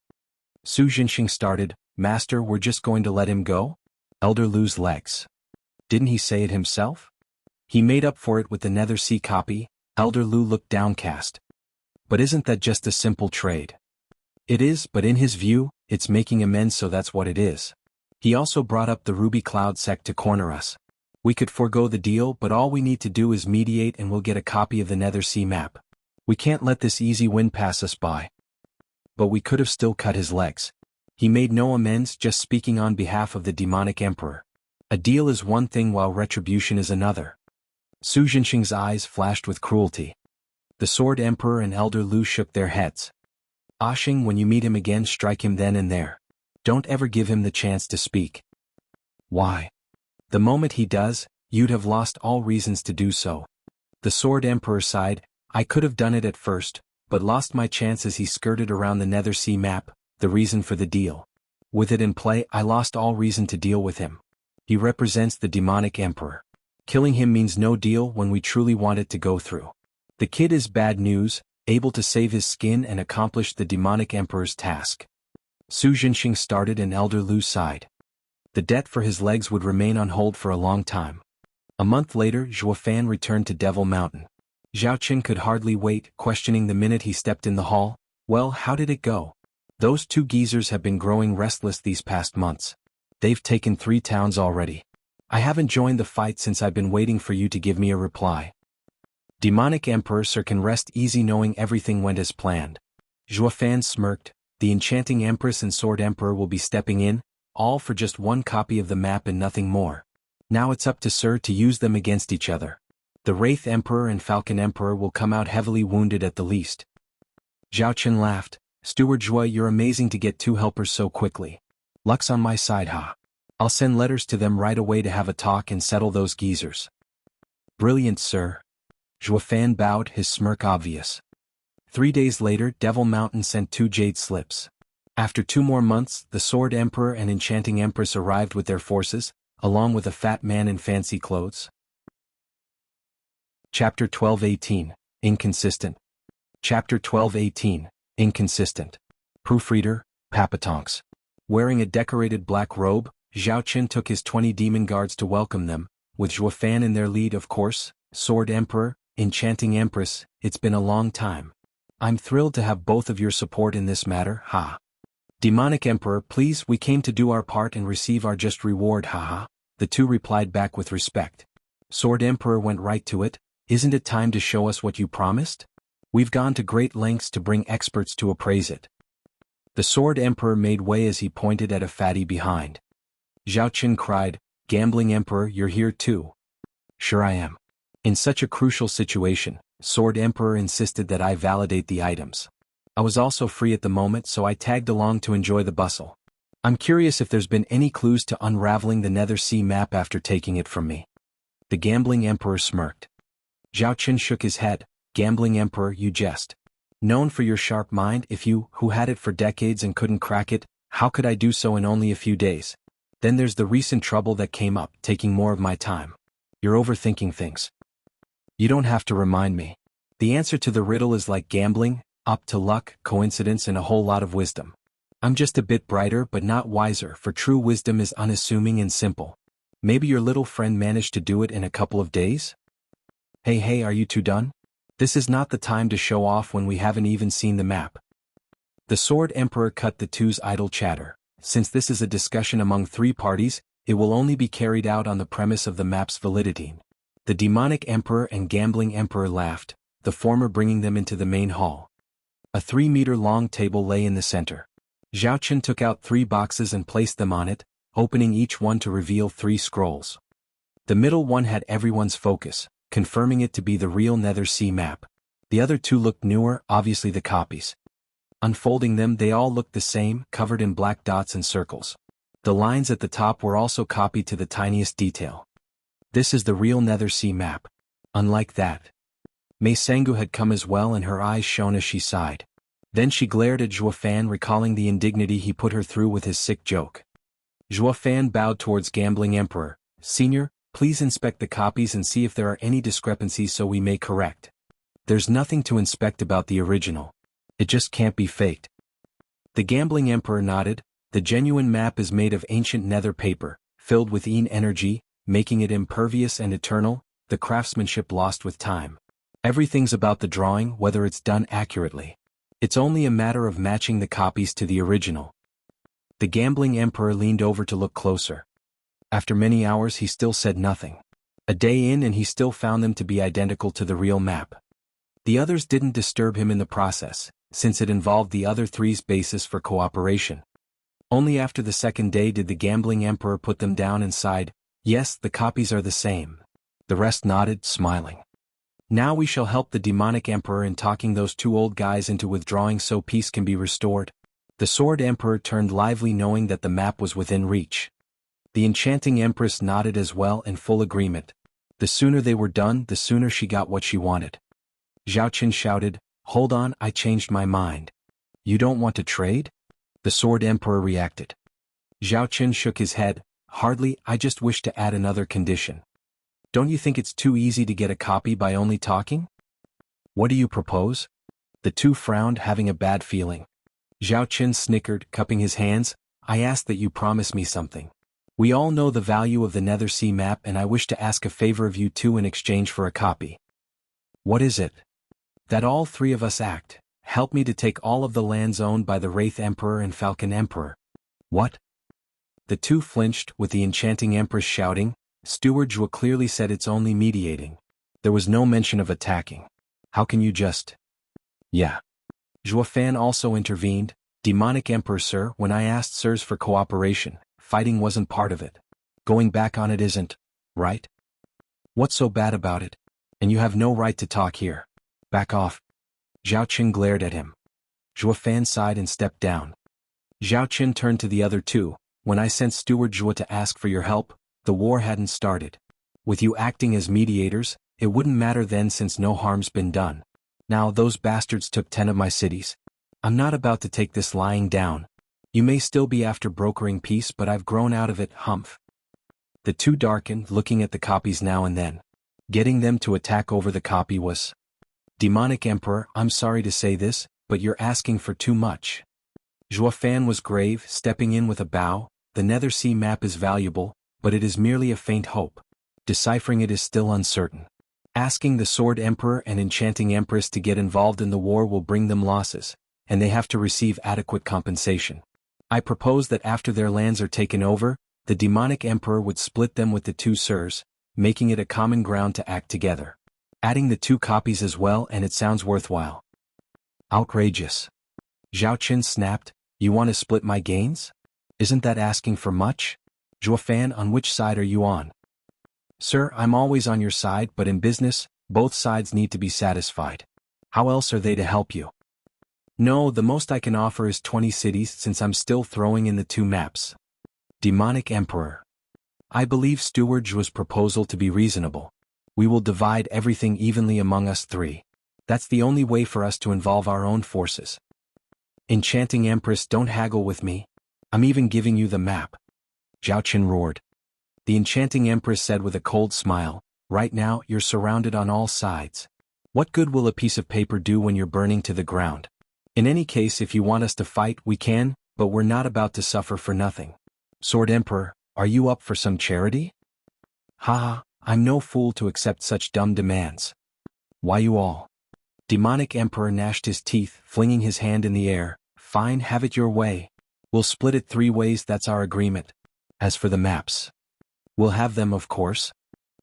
Su Jinxing started, Master, we're just going to let him go? Elder Lu's legs. Didn't he say it himself? He made up for it with the Nether Sea copy. Elder Lu looked downcast. But isn't that just a simple trade? It is, but in his view, it's making amends, so that's what it is. He also brought up the Ruby Cloud Sect to corner us. We could forego the deal, but all we need to do is mediate and we'll get a copy of the Nether Sea map. We can't let this easy win pass us by. But we could have still cut his legs. He made no amends, just speaking on behalf of the demonic emperor. A deal is one thing while retribution is another. Su Jinxing's eyes flashed with cruelty. The Sword Emperor and Elder Lu shook their heads. Ashing, when you meet him again, strike him then and there. Don't ever give him the chance to speak. Why? The moment he does, you'd have lost all reasons to do so. The Sword Emperor sighed, I could have done it at first, but lost my chance as he skirted around the Nether Sea map, the reason for the deal. With it in play, I lost all reason to deal with him. He represents the demonic emperor. Killing him means no deal when we truly want it to go through. The kid is bad news, able to save his skin and accomplish the demonic emperor's task. Su Jinxing started and Elder Lu sighed. The debt for his legs would remain on hold for a long time. A month later, Zhuo Fan returned to Devil Mountain. Zhao Qin could hardly wait, questioning the minute he stepped in the hall. Well, how did it go? Those 2 geezers have been growing restless these past months. They've taken 3 towns already. I haven't joined the fight since I've been waiting for you to give me a reply. Demonic Emperor, Sir, can rest easy knowing everything went as planned. Zhuo Fan smirked. The Enchanting Empress and Sword Emperor will be stepping in, all for just 1 copy of the map and nothing more. Now it's up to Sir to use them against each other. The Wraith Emperor and Falcon Emperor will come out heavily wounded at the least. Zhao Qin laughed. Steward Zhuo, you're amazing to get 2 helpers so quickly. Luck's on my side, ha. I'll send letters to them right away to have a talk and settle those geezers. Brilliant, sir. Zhuo Fan bowed, his smirk obvious. 3 days later, Devil Mountain sent 2 jade slips. After 2 more months, the Sword Emperor and Enchanting Empress arrived with their forces, along with a fat man in fancy clothes. Chapter 12:18, Inconsistent. Chapter 12:18, Inconsistent. Proofreader, Papatonks. Wearing a decorated black robe, Zhao Qin took his 20 demon guards to welcome them, with Zhuofan in their lead of course. Sword Emperor, Enchanting Empress, it's been a long time. I'm thrilled to have both of your support in this matter, ha. Demonic Emperor, please, we came to do our part and receive our just reward, haha. The two replied back with respect. Sword Emperor went right to it. Isn't it time to show us what you promised? We've gone to great lengths to bring experts to appraise it. The Sword Emperor made way as he pointed at a fatty behind. Zhao Qin cried, Gambling Emperor, you're here too. Sure I am. In such a crucial situation, Sword Emperor insisted that I validate the items. I was also free at the moment, so I tagged along to enjoy the bustle. I'm curious if there's been any clues to unraveling the Nether Sea map after taking it from me. The Gambling Emperor smirked. Zhao Qin shook his head. Gambling Emperor, you jest. Known for your sharp mind, if you, who had it for decades and couldn't crack it, how could I do so in only a few days? Then there's the recent trouble that came up, taking more of my time. You're overthinking things. You don't have to remind me. The answer to the riddle is like gambling, up to luck, coincidence, and a whole lot of wisdom. I'm just a bit brighter but not wiser, for true wisdom is unassuming and simple. Maybe your little friend managed to do it in a couple of days? Hey, are you two done? This is not the time to show off when we haven't even seen the map. The Sword Emperor cut the two's idle chatter. Since this is a discussion among three parties, it will only be carried out on the premise of the map's validity. The Demonic Emperor and Gambling Emperor laughed, the former bringing them into the main hall. A 3-meter-long table lay in the center. Zhao Qin took out 3 boxes and placed them on it, opening each one to reveal 3 scrolls. The middle one had everyone's focus, confirming it to be the real Nether Sea map. The other 2 looked newer, obviously the copies. Unfolding them, they all looked the same, covered in black dots and circles. The lines at the top were also copied to the tiniest detail. This is the real Nether Sea map. Unlike that. Mei Sangu had come as well, and her eyes shone as she sighed. Then she glared at Zhuofan, recalling the indignity he put her through with his sick joke. Zhuofan bowed towards Gambling Emperor. Senior, please inspect the copies and see if there are any discrepancies so we may correct. There's nothing to inspect about the original. It just can't be faked. The Gambling Emperor nodded. The genuine map is made of ancient nether paper, filled with Yin energy, making it impervious and eternal, the craftsmanship lost with time. Everything's about the drawing, whether it's done accurately. It's only a matter of matching the copies to the original. The Gambling Emperor leaned over to look closer. After many hours he still said nothing. A day in and he still found them to be identical to the real map. The others didn't disturb him in the process, since it involved the other 3's basis for cooperation. Only after the second day did the Gambling Emperor put them down and sighed, yes, the copies are the same. The rest nodded, smiling. Now we shall help the Demonic Emperor in talking those 2 old guys into withdrawing so peace can be restored. The Sword Emperor turned lively, knowing that the map was within reach. The Enchanting Empress nodded as well, in full agreement. The sooner they were done, the sooner she got what she wanted. Zhao Qin shouted, hold on, I changed my mind. You don't want to trade? The Sword Emperor reacted. Zhao Qin shook his head. Hardly, I just wish to add another condition. Don't you think it's too easy to get a copy by only talking? What do you propose? The 2 frowned, having a bad feeling. Zhao Qin snickered, cupping his hands. I ask that you promise me something. We all know the value of the Nether Sea map, and I wish to ask a favor of you 2 in exchange for a copy. What is it? That all 3 of us act. Help me to take all of the lands owned by the Wraith Emperor and Falcon Emperor. What? The 2 flinched, with the Enchanting Empress shouting. Steward Zhuo clearly said it's only mediating. There was no mention of attacking. How can you just... Yeah. Zhuofan also intervened. Demonic Emperor sir, when I asked sirs for cooperation, fighting wasn't part of it. Going back on it isn't, right? What's so bad about it? And you have no right to talk here. Back off. Zhao Qin glared at him. Zhuofan sighed and stepped down. Zhao Qin turned to the other 2. When I sent Steward Zhuo to ask for your help, the war hadn't started. With you acting as mediators, it wouldn't matter then since no harm's been done. Now those bastards took 10 of my cities. I'm not about to take this lying down. You may still be after brokering peace, but I've grown out of it, humph. The 2 darkened, looking at the copies now and then. Getting them to attack over the copy was. Demonic Emperor, I'm sorry to say this, but you're asking for too much. Zhuo Fan was grave, stepping in with a bow. The Nether Sea map is valuable, but it is merely a faint hope. Deciphering it is still uncertain. Asking the Sword Emperor and Enchanting Empress to get involved in the war will bring them losses, and they have to receive adequate compensation. I propose that after their lands are taken over, the Demonic Emperor would split them with the two sirs, making it a common ground to act together. Adding the two copies as well, and it sounds worthwhile. Outrageous. Zhao Qin snapped, you want to split my gains? Isn't that asking for much? Zhuo Fan, on which side are you on? Sir, I'm always on your side, but in business, both sides need to be satisfied. How else are they to help you? No, the most I can offer is 20 cities since I'm still throwing in the two maps. Demonic Emperor. I believe Steward Zhuo's proposal to be reasonable. We will divide everything evenly among us three. That's the only way for us to involve our own forces. Enchanting Empress, don't haggle with me. I'm even giving you the map. Zhao Qin roared. The Enchanting Empress said with a cold smile, right now you're surrounded on all sides. What good will a piece of paper do when you're burning to the ground? In any case, if you want us to fight, we can, but we're not about to suffer for nothing. Sword Emperor, are you up for some charity? Haha, I'm no fool to accept such dumb demands. Why you all? Demonic Emperor gnashed his teeth, flinging his hand in the air. Fine, have it your way. We'll split it 3 ways, that's our agreement. As for the maps, we'll have them, of course.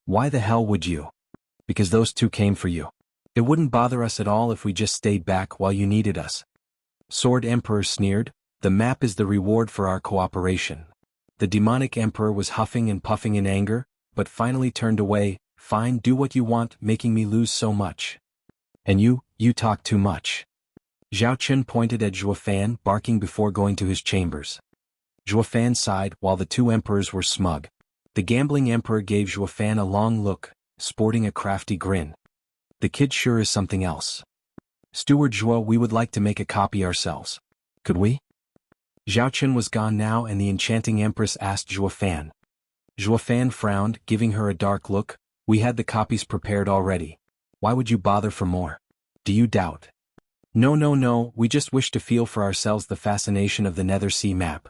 Why the hell would you? Because those two came for you. It wouldn't bother us at all if we just stayed back while you needed us. Sword Emperor sneered, the map is the reward for our cooperation. The Demonic Emperor was huffing and puffing in anger, but finally turned away. Fine, do what you want, making me lose so much. And you talk too much. Zhao Qin pointed at Zhuo Fan, barking before going to his chambers. Zhuo Fan sighed while the two emperors were smug. The Gambling Emperor gave Zhuo Fan a long look, sporting a crafty grin. The kid sure is something else. Steward Zhuo, we would like to make a copy ourselves. Could we? Zhao Qin was gone now, and the Enchanting Empress asked Zhuo Fan. Zhuo Fan frowned, giving her a dark look. We had the copies prepared already. Why would you bother for more? Do you doubt? No, we just wish to feel for ourselves the fascination of the Nether Sea map.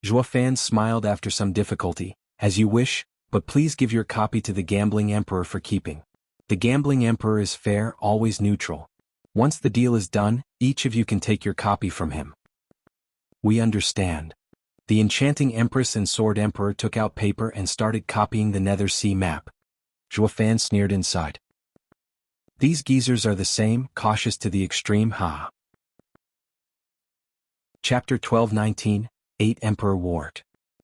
Zhuo Fan smiled after some difficulty. As you wish, but please give your copy to the Gambling Emperor for keeping. The Gambling Emperor is fair, always neutral. Once the deal is done, each of you can take your copy from him. We understand. The Enchanting Empress and Sword Emperor took out paper and started copying the Nether Sea map. Zhuo Fan sneered inside. These geezers are the same, cautious to the extreme, ha. Chapter 12:19, 8 Emperor War.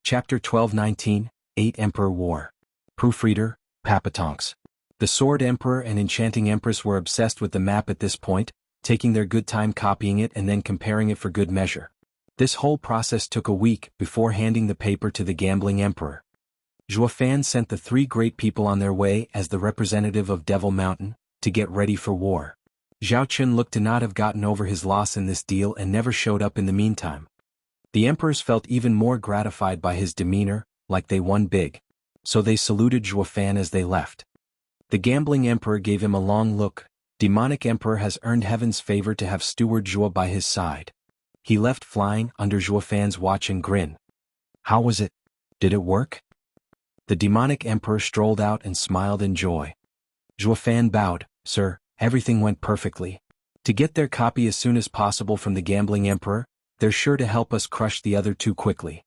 Chapter 12:19, 8 Emperor War. Proofreader, Papatonks. The Sword Emperor and Enchanting Empress were obsessed with the map at this point, taking their good time copying it and then comparing it for good measure. This whole process took a week before handing the paper to the Gambling Emperor. Zhuo Fan sent the 3 great people on their way as the representative of Devil Mountain, to get ready for war. Zhao Qin looked to not have gotten over his loss in this deal and never showed up in the meantime. The emperors felt even more gratified by his demeanor, like they won big. So they saluted Zhuo Fan as they left. The Gambling Emperor gave him a long look. Demonic Emperor has earned heaven's favor to have Steward Zhuo by his side. He left flying under Zhuo Fan's watch and grin. How was it? Did it work? The Demonic Emperor strolled out and smiled in joy. Zhuo Fan bowed. Sir, everything went perfectly. To get their copy as soon as possible from the Gambling Emperor, they're sure to help us crush the other two quickly.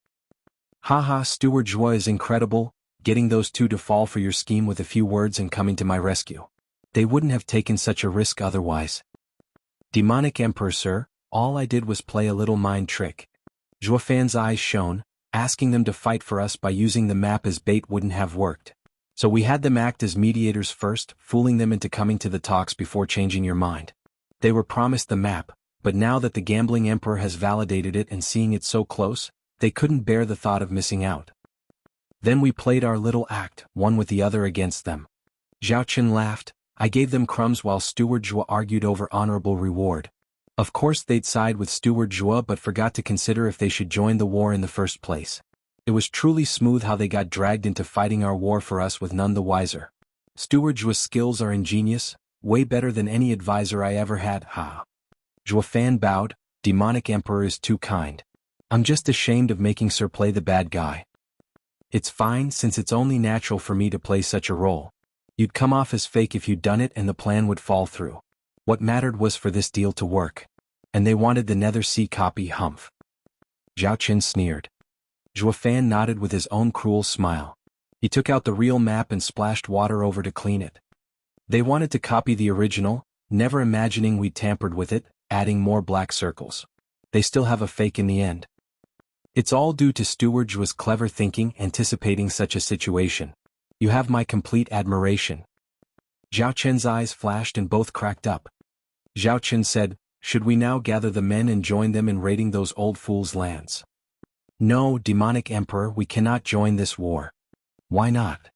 Haha, Steward Zhuo is incredible, getting those two to fall for your scheme with a few words and coming to my rescue. They wouldn't have taken such a risk otherwise. Demonic Emperor, sir, all I did was play a little mind trick. Zhuo Fan's eyes shone. Asking them to fight for us by using the map as bait wouldn't have worked. So we had them act as mediators first, fooling them into coming to the talks before changing your mind. They were promised the map, but now that the Gambling Emperor has validated it and seeing it so close, they couldn't bear the thought of missing out. Then we played our little act, one with the other against them. Zhao Qin laughed. I gave them crumbs while Steward Zhuo argued over honorable reward. Of course they'd side with Steward Zhuo but forgot to consider if they should join the war in the first place. It was truly smooth how they got dragged into fighting our war for us with none the wiser. Steward Zhua's skills are ingenious, way better than any advisor I ever had, ha. Zhua Fan bowed. Demonic Emperor is too kind. I'm just ashamed of making Sir play the bad guy. It's fine since it's only natural for me to play such a role. You'd come off as fake if you'd done it and the plan would fall through. What mattered was for this deal to work. And they wanted the Nether Sea copy, humph. Zhao Qin sneered. Zhua Fan nodded with his own cruel smile. He took out the real map and splashed water over to clean it. They wanted to copy the original, never imagining we'd tampered with it, adding more black circles. They still have a fake in the end. It's all due to Steward Zhua's clever thinking, anticipating such a situation. You have my complete admiration. Zhao Qin's eyes flashed and both cracked up. Zhao Qin said, should we now gather the men and join them in raiding those old fools' lands? No, Demonic Emperor, we cannot join this war. Why not?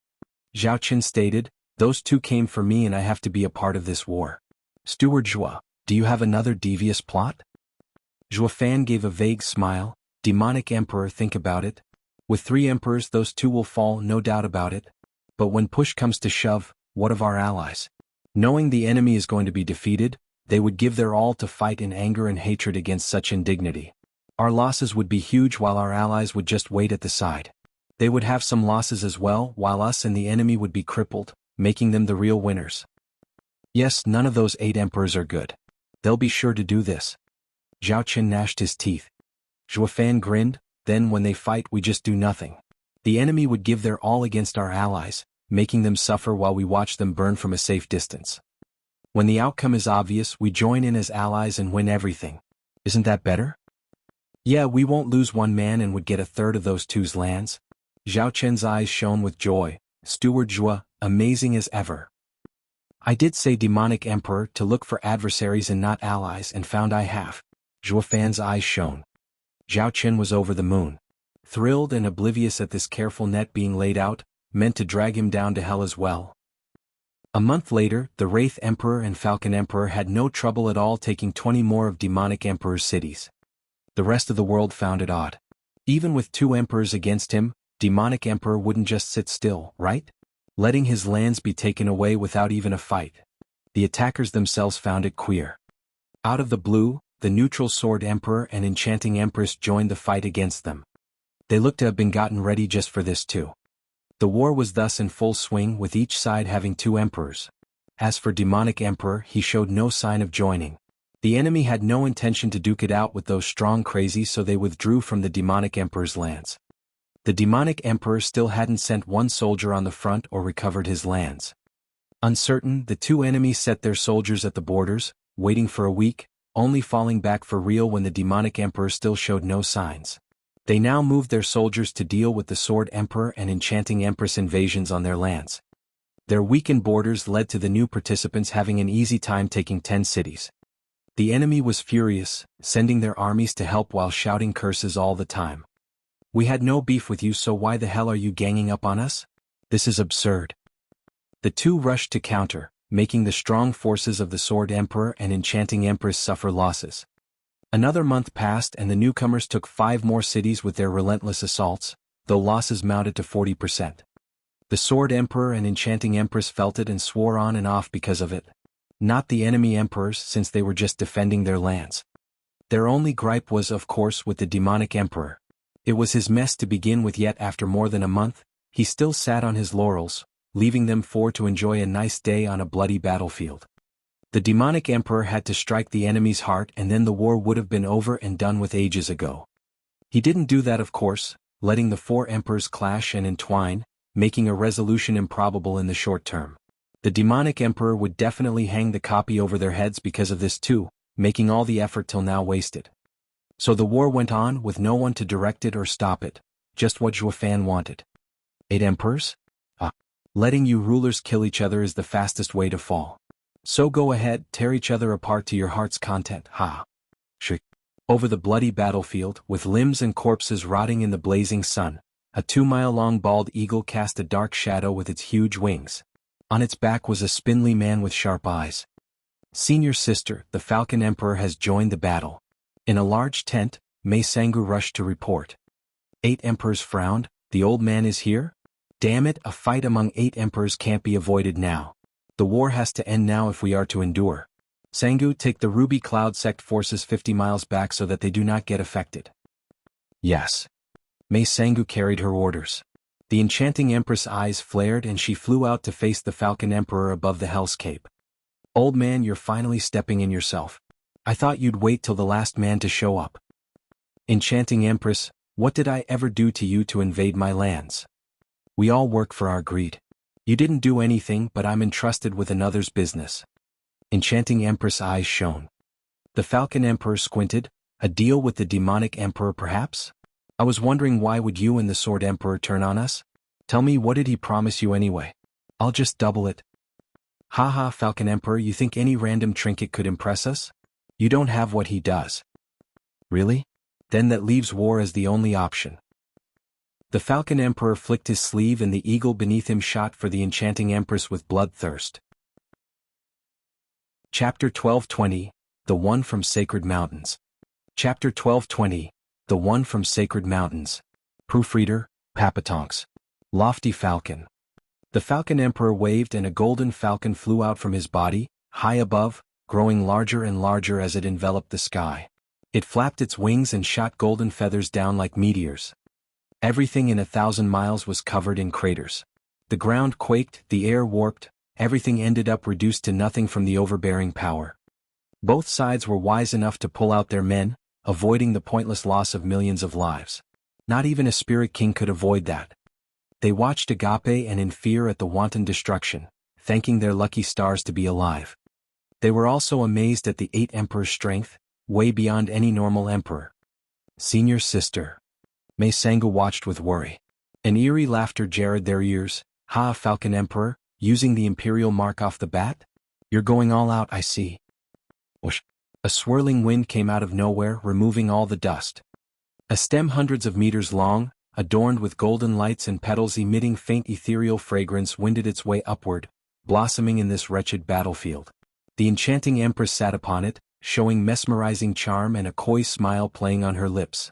Zhao Qin stated, those two came for me and I have to be a part of this war. Steward Zhua, do you have another devious plot? Zhua Fan gave a vague smile. Demonic Emperor, think about it. With 3 emperors those two will fall, no doubt about it. But when push comes to shove, what of our allies? Knowing the enemy is going to be defeated, they would give their all to fight in anger and hatred against such indignity. Our losses would be huge while our allies would just wait at the side. They would have some losses as well, while us and the enemy would be crippled, making them the real winners. Yes, none of those 8 emperors are good. They'll be sure to do this. Zhao Qin gnashed his teeth. Zhua Fan grinned, then when they fight we just do nothing. The enemy would give their all against our allies, making them suffer while we watch them burn from a safe distance. When the outcome is obvious, we join in as allies and win everything. Isn't that better? Yeah, we won't lose 1 man and would get 1/3 of those two's lands. Zhao Qin's eyes shone with joy. Steward Zhua, amazing as ever. I did say Demonic Emperor to look for adversaries and not allies and found I have. Zhua Fan's eyes shone. Zhao Qin was over the moon. Thrilled and oblivious at this careful net being laid out, meant to drag him down to hell as well. A month later, the Wraith Emperor and Falcon Emperor had no trouble at all taking 20 more of Demonic Emperor's cities. The rest of the world found it odd. Even with 2 emperors against him, Demonic Emperor wouldn't just sit still, right? Letting his lands be taken away without even a fight. The attackers themselves found it queer. Out of the blue, the neutral Sword Emperor and Enchanting Empress joined the fight against them. They looked to have been gotten ready just for this too. The war was thus in full swing, with each side having 2 emperors. As for Demonic Emperor, he showed no sign of joining. The enemy had no intention to duke it out with those strong crazies, so they withdrew from the Demonic Emperor's lands. The Demonic Emperor still hadn't sent 1 soldier on the front or recovered his lands. Uncertain, the 2 enemies set their soldiers at the borders, waiting for a week, only falling back for real when the Demonic Emperor still showed no signs. They now moved their soldiers to deal with the Sword Emperor and Enchanting Empress invasions on their lands. Their weakened borders led to the new participants having an easy time taking 10 cities. The enemy was furious, sending their armies to help while shouting curses all the time. We had no beef with you, so why the hell are you ganging up on us? This is absurd. The 2 rushed to counter, making the strong forces of the Sword Emperor and Enchanting Empress suffer losses. Another month passed and the newcomers took 5 more cities with their relentless assaults, though losses mounted to 40%. The Sword Emperor and Enchanting Empress felt it and swore on and off because of it. Not the enemy emperors, since they were just defending their lands. Their only gripe was, of course, with the Demonic Emperor. It was his mess to begin with, yet after more than a month, he still sat on his laurels, leaving them 4 to enjoy a nice day on a bloody battlefield. The Demonic Emperor had to strike the enemy's heart, and then the war would have been over and done with ages ago. He didn't do that, of course, letting the 4 emperors clash and entwine, making a resolution improbable in the short term. The Demonic Emperor would definitely hang the copy over their heads because of this too, making all the effort till now wasted. So the war went on with no one to direct it or stop it, just what Zhua Fan wanted. 8 emperors? Letting you rulers kill each other is the fastest way to fall. So go ahead, tear each other apart to your heart's content, ha. Shriek. Over the bloody battlefield, with limbs and corpses rotting in the blazing sun, a 2-mile-long bald eagle cast a dark shadow with its huge wings. On its back was a spindly man with sharp eyes. Senior sister, the Falcon Emperor has joined the battle. In a large tent, Mei Sangu rushed to report. 8 emperors frowned. The old man is here? Damn it, a fight among 8 emperors can't be avoided now. The war has to end now if we are to endure. Sangu, take the Ruby Cloud sect forces 50 miles back so that they do not get affected. Yes. Mei Sangu carried her orders. The enchanting empress' eyes flared and she flew out to face the Falcon Emperor above the Hell's Cape. Old man, you're finally stepping in yourself. I thought you'd wait till the last man to show up. Enchanting Empress, what did I ever do to you to invade my lands? We all work for our greed. You didn't do anything, but I'm entrusted with another's business. Enchanting Empress' eyes shone. The Falcon Emperor squinted. A deal with the demonic emperor perhaps? I was wondering why would you and the Sword Emperor turn on us? Tell me, what did he promise you anyway? I'll just double it. Haha, Falcon Emperor, you think any random trinket could impress us? You don't have what he does. Really? Then that leaves war as the only option. The Falcon Emperor flicked his sleeve and the eagle beneath him shot for the enchanting empress with bloodthirst. Chapter 1220, The One from Sacred Mountains. Chapter 1220, The One from Sacred Mountains. Proofreader, Papatonks. Lofty Falcon. The Falcon Emperor waved and a golden falcon flew out from his body, high above, growing larger and larger as it enveloped the sky. It flapped its wings and shot golden feathers down like meteors. Everything in 1,000 miles was covered in craters. The ground quaked, the air warped, everything ended up reduced to nothing from the overbearing power. Both sides were wise enough to pull out their men, avoiding the pointless loss of millions of lives. Not even a spirit king could avoid that. They watched agape and in fear at the wanton destruction, thanking their lucky stars to be alive. They were also amazed at the 8 emperors' strength, way beyond any normal emperor. Senior sister. Mei Sangu watched with worry. An eerie laughter jarred their ears. Ha, Falcon Emperor, using the imperial mark off the bat? You're going all out, I see. Whoosh. A swirling wind came out of nowhere, removing all the dust. A stem hundreds of meters long, adorned with golden lights and petals emitting faint ethereal fragrance, winded its way upward, blossoming in this wretched battlefield. The enchanting empress sat upon it, showing mesmerizing charm and a coy smile playing on her lips.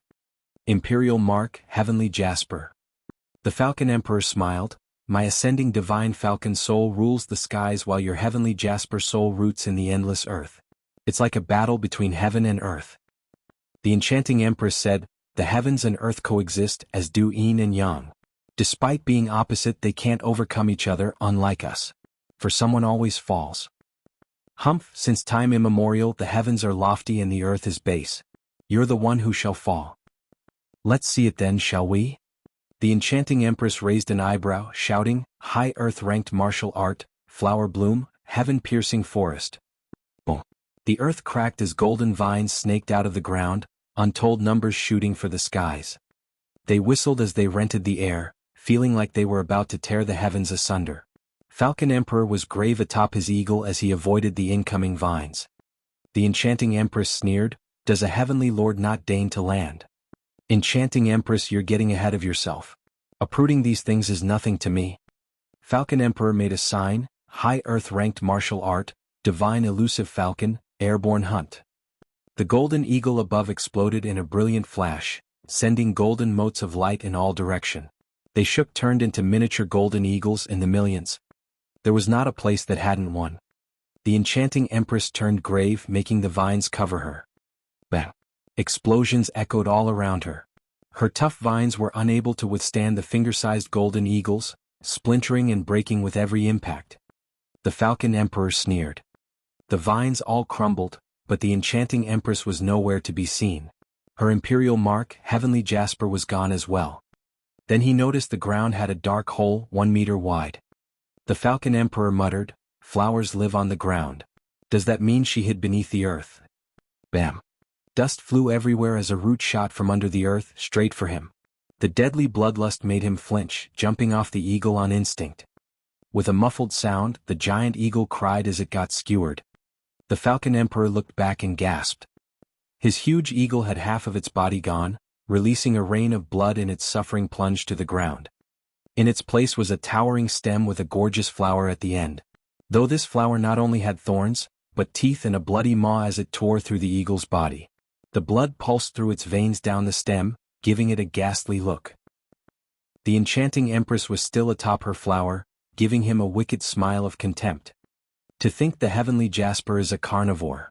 Imperial mark, heavenly jasper. The Falcon Emperor smiled. My ascending divine falcon soul rules the skies while your heavenly jasper soul roots in the endless earth. It's like a battle between heaven and earth. The enchanting empress said, the heavens and earth coexist as do yin and yang. Despite being opposite, they can't overcome each other, unlike us. For someone always falls. Humph, since time immemorial the heavens are lofty and the earth is base. You're the one who shall fall. Let's see it then, shall we? The enchanting empress raised an eyebrow, shouting, high earth-ranked martial art, flower bloom, heaven-piercing forest. Boom. The earth cracked as golden vines snaked out of the ground, untold numbers shooting for the skies. They whistled as they rented the air, feeling like they were about to tear the heavens asunder. Falcon Emperor was grave atop his eagle as he avoided the incoming vines. The enchanting empress sneered, does a heavenly lord not deign to land? Enchanting Empress, you're getting ahead of yourself. Uprooting these things is nothing to me. Falcon Emperor made a sign, high earth-ranked martial art, divine elusive falcon, airborne hunt. The golden eagle above exploded in a brilliant flash, sending golden motes of light in all direction. They turned into miniature golden eagles in the millions. There was not a place that hadn't one. The enchanting Empress turned grave, making the vines cover her. Bang! Explosions echoed all around her. Her tough vines were unable to withstand the finger-sized golden eagles, splintering and breaking with every impact. The Falcon Emperor sneered. The vines all crumbled, but the enchanting empress was nowhere to be seen. Her imperial mark, heavenly jasper, was gone as well. Then he noticed the ground had a dark hole 1 meter wide. The Falcon Emperor muttered, flowers live on the ground. Does that mean she hid beneath the earth? Bam! Dust flew everywhere as a root shot from under the earth, straight for him. The deadly bloodlust made him flinch, jumping off the eagle on instinct. With a muffled sound, the giant eagle cried as it got skewered. The Falcon Emperor looked back and gasped. His huge eagle had half of its body gone, releasing a rain of blood in its suffering plunge to the ground. In its place was a towering stem with a gorgeous flower at the end. Though this flower not only had thorns, but teeth and a bloody maw as it tore through the eagle's body. The blood pulsed through its veins down the stem, giving it a ghastly look. The enchanting empress was still atop her flower, giving him a wicked smile of contempt. To think the heavenly Jasper is a carnivore.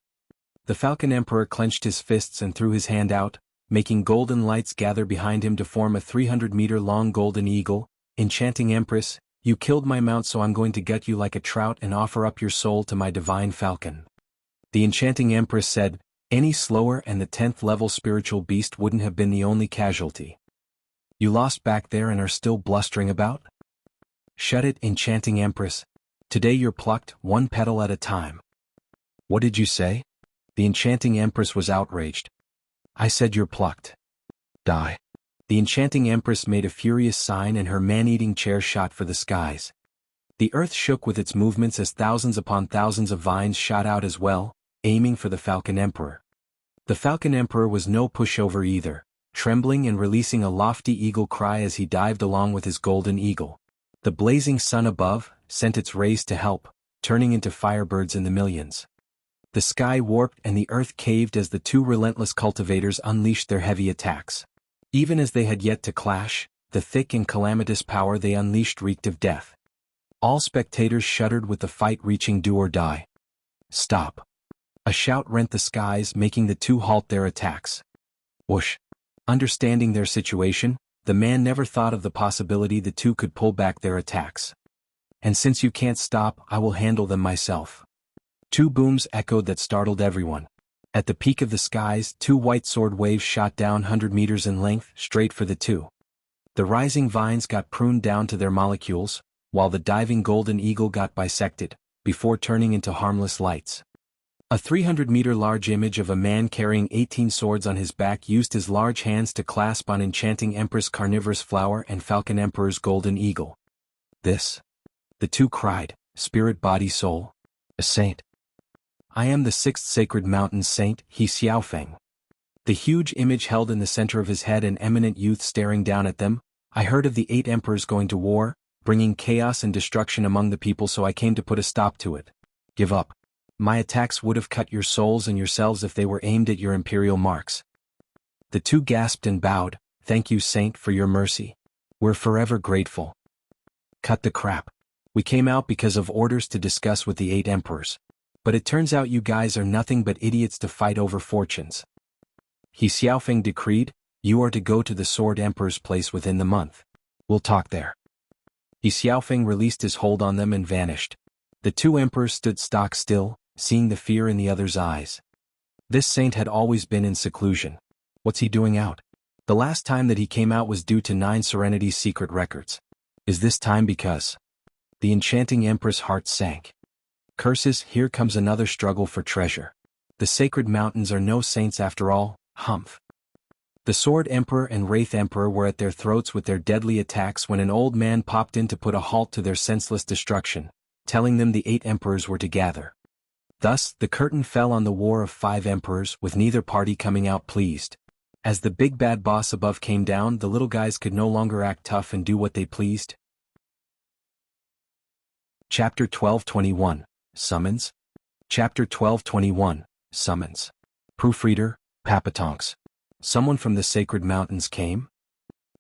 The Falcon Emperor clenched his fists and threw his hand out, making golden lights gather behind him to form a 300-meter-long golden eagle. Enchanting Empress, you killed my mount, so I'm going to gut you like a trout and offer up your soul to my divine falcon. The enchanting Empress said, any slower and the 10th level spiritual beast wouldn't have been the only casualty. You lost back there and are still blustering about? Shut it, enchanting Empress. Today you're plucked, one petal at a time. What did you say? The enchanting Empress was outraged. I said you're plucked. Die. The enchanting Empress made a furious sign and her man-eating chair shot for the skies. The earth shook with its movements as thousands upon thousands of vines shot out as well, aiming for the Falcon Emperor. The Falcon Emperor was no pushover either, trembling and releasing a lofty eagle cry as he dived along with his golden eagle. The blazing sun above sent its rays to help, turning into firebirds in the millions. The sky warped and the earth caved as the two relentless cultivators unleashed their heavy attacks. Even as they had yet to clash, the thick and calamitous power they unleashed reeked of death. All spectators shuddered with the fight reaching do or die. Stop. A shout rent the skies, making the two halt their attacks. Whoosh. Understanding their situation, the man never thought of the possibility the two could pull back their attacks. And since you can't stop, I will handle them myself. Two booms echoed that startled everyone. At the peak of the skies, two white sword waves shot down 100 meters in length, straight for the two. The rising vines got pruned down to their molecules, while the diving golden eagle got bisected, before turning into harmless lights. A 300-meter large image of a man carrying 18 swords on his back used his large hands to clasp on enchanting Empress Carnivorous Flower and Falcon Emperor's golden eagle. This. The two cried, spirit, body, soul. A saint. I am the 6th sacred mountain saint, He Xiaofeng. The huge image held in the center of his head an eminent youth staring down at them. I heard of the 8 emperors going to war, bringing chaos and destruction among the people, so I came to put a stop to it. Give up. My attacks would have cut your souls and yourselves if they were aimed at your imperial marks. The two gasped and bowed. Thank you, Saint, for your mercy. We're forever grateful. Cut the crap. We came out because of orders to discuss with the 8 emperors. But it turns out you guys are nothing but idiots to fight over fortunes. He Xiaofeng decreed, you are to go to the Sword Emperor's place within the month. We'll talk there. He Xiaofeng released his hold on them and vanished. The 2 emperors stood stock still, seeing the fear in the other's eyes. This saint had always been in seclusion. What's he doing out? The last time that he came out was due to 9 Serenity's secret records. Is this time because? The enchanting Empress' heart sank. Curses, here comes another struggle for treasure. The sacred mountains are no saints after all, humph. The Sword Emperor and Wraith Emperor were at their throats with their deadly attacks when an old man popped in to put a halt to their senseless destruction, telling them the 8 emperors were to gather. Thus, the curtain fell on the war of 5 emperors, with neither party coming out pleased. As the big bad boss above came down, the little guys could no longer act tough and do what they pleased. Chapter 12:21. Summons. Chapter 12:21. Summons. Proofreader, Papatonks. Someone from the sacred mountains came?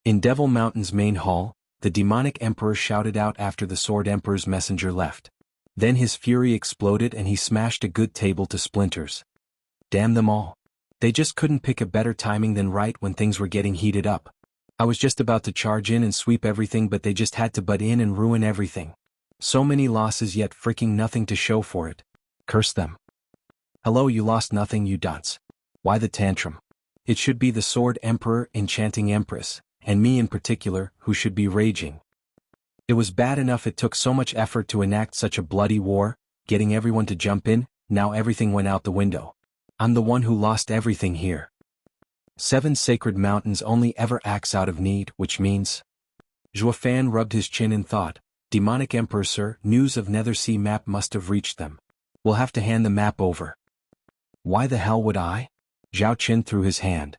In Devil Mountain's main hall, the demonic emperor shouted out after the Sword Emperor's messenger left. Then his fury exploded and he smashed a good table to splinters. Damn them all. They just couldn't pick a better timing than right when things were getting heated up. I was just about to charge in and sweep everything, but they just had to butt in and ruin everything. So many losses yet freaking nothing to show for it. Curse them. Hello, you lost nothing, you dunce. Why the tantrum? It should be the Sword Emperor, Enchanting Empress, and me in particular, who should be raging. It was bad enough it took so much effort to enact such a bloody war, getting everyone to jump in, now everything went out the window. I'm the one who lost everything here. 7 sacred mountains only ever acts out of need, which means... Zhuofan rubbed his chin in thought. Demonic Emperor, sir, news of Nethersea map must have reached them. We'll have to hand the map over. Why the hell would I? Zhao Qin threw his hand.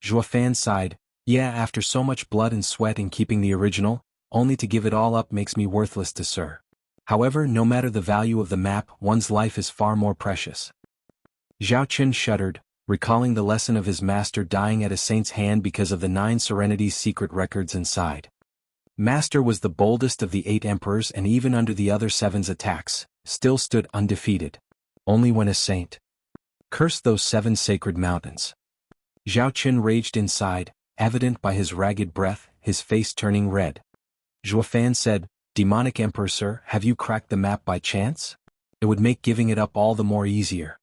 Zhuofan sighed. Yeah, after so much blood and sweat in keeping the original, only to give it all up makes me worthless to sir. However, no matter the value of the map, one's life is far more precious. Zhao Qin shuddered, recalling the lesson of his master dying at a saint's hand because of the 9 Serenity's secret records, and sighed. Master was the boldest of the 8 emperors and even under the other 7's attacks, still stood undefeated. Only when a saint. Curse those 7 sacred mountains. Zhao Qin raged inside, evident by his ragged breath, his face turning red. Zhuo Fan said, "Demonic Emperor sir, have you cracked the map by chance? It would make giving it up all the more easier."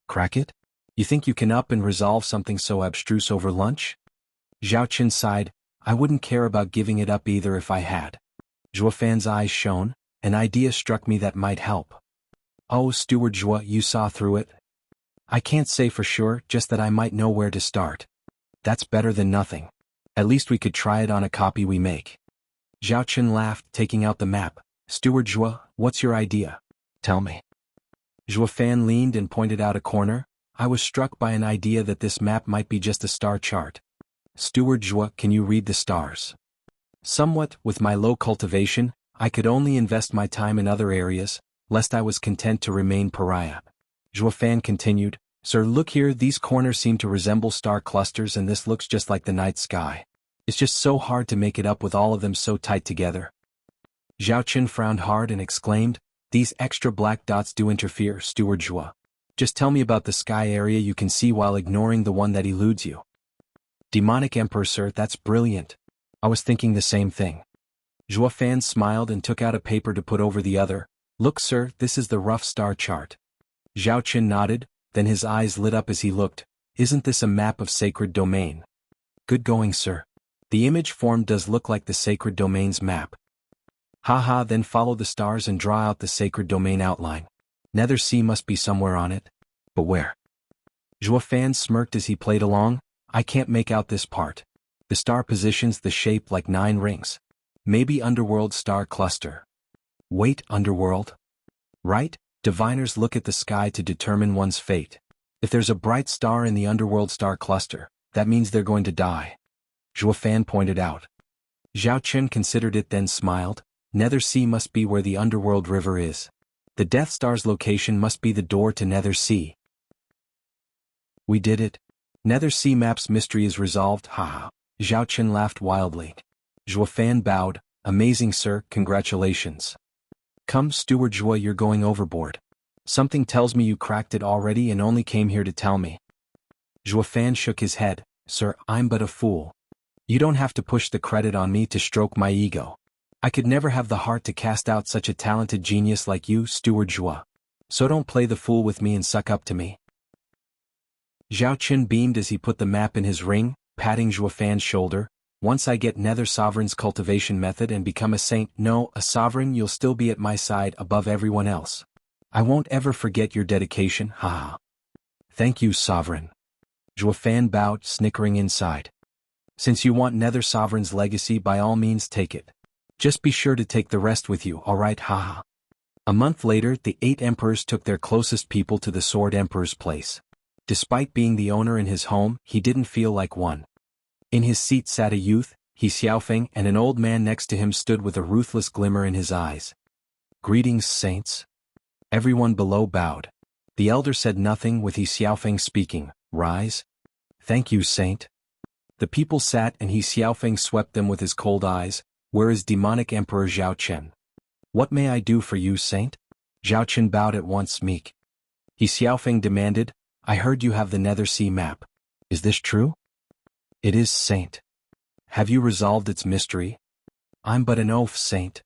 "Crack it? You think you can up and resolve something so abstruse over lunch?" Zhao Qin sighed, "I wouldn't care about giving it up either if I had." Zhuo Fan's eyes shone, "An idea struck me that might help." "Oh, Steward Zhuo, you saw through it?" "I can't say for sure, just that I might know where to start." "That's better than nothing. At least we could try it on a copy we make." Zhao Qin laughed, taking out the map. "Steward Zhuo, what's your idea? Tell me." Zhuo Fan leaned and pointed out a corner. "I was struck by an idea that this map might be just a star chart." "Steward Zhuo, can you read the stars?" "Somewhat. With my low cultivation, I could only invest my time in other areas, lest I was content to remain pariah." Zhuo Fan continued, "Sir, look here, these corners seem to resemble star clusters and this looks just like the night sky. It's just so hard to make it up with all of them so tight together." Zhao Qin frowned hard and exclaimed, "These extra black dots do interfere, Steward Zhuo. Just tell me about the sky area you can see while ignoring the one that eludes you." "Demonic Emperor sir, that's brilliant. I was thinking the same thing." Zhuo Fan smiled and took out a paper to put over the other. "Look sir, this is the rough star chart." Zhao Qin nodded, then his eyes lit up as he looked. "Isn't this a map of sacred domain?" "Good going sir. The image formed does look like the sacred domain's map." "Haha, then follow the stars and draw out the sacred domain outline. Nether Sea must be somewhere on it. But where?" Zhuo Fan smirked as he played along. "I can't make out this part. The star positions the shape like 9 rings. Maybe underworld star cluster." "Wait, underworld? Right? Diviners look at the sky to determine one's fate. If there's a bright star in the underworld star cluster, that means they're going to die," Zhuo Fan pointed out. Zhao Qin considered it then smiled. "Nether Sea must be where the underworld river is. The Death Star's location must be the door to Nether Sea." "We did it. Nether Sea map's mystery is resolved, haha." Zhao Qin laughed wildly. Zhuo Fan bowed. "Amazing sir, congratulations." "Come Steward Zhuo, you're going overboard. Something tells me you cracked it already and only came here to tell me." Zhuo Fan shook his head. "Sir, I'm but a fool. You don't have to push the credit on me to stroke my ego. I could never have the heart to cast out such a talented genius like you, Steward Zhuo. So don't play the fool with me and suck up to me." Zhao Qin beamed as he put the map in his ring, patting Zhuo Fan's shoulder. "Once I get Nether Sovereign's cultivation method and become a saint, no, a sovereign, you'll still be at my side above everyone else. I won't ever forget your dedication, haha." "Thank you, Sovereign." Zhuo Fan bowed, snickering inside. "Since you want Nether Sovereign's legacy, by all means take it. Just be sure to take the rest with you, alright, haha." A month later, the 8 emperors took their closest people to the Sword Emperor's place. Despite being the owner in his home, he didn't feel like one. In his seat sat a youth, He Xiaofeng, and an old man next to him stood with a ruthless glimmer in his eyes. "Greetings, saints." Everyone below bowed. The elder said nothing, with He Xiaofeng speaking. "Rise." "Thank you, saint." The people sat and He Xiaofeng swept them with his cold eyes. "Where is demonic Emperor Zhao Chen?" "What may I do for you, saint?" Zhao Chen bowed at once, meek. He Xiaofeng demanded, "I heard you have the Nether Sea map. Is this true?" "It is, saint." "Have you resolved its mystery?" "I'm but an oaf, saint."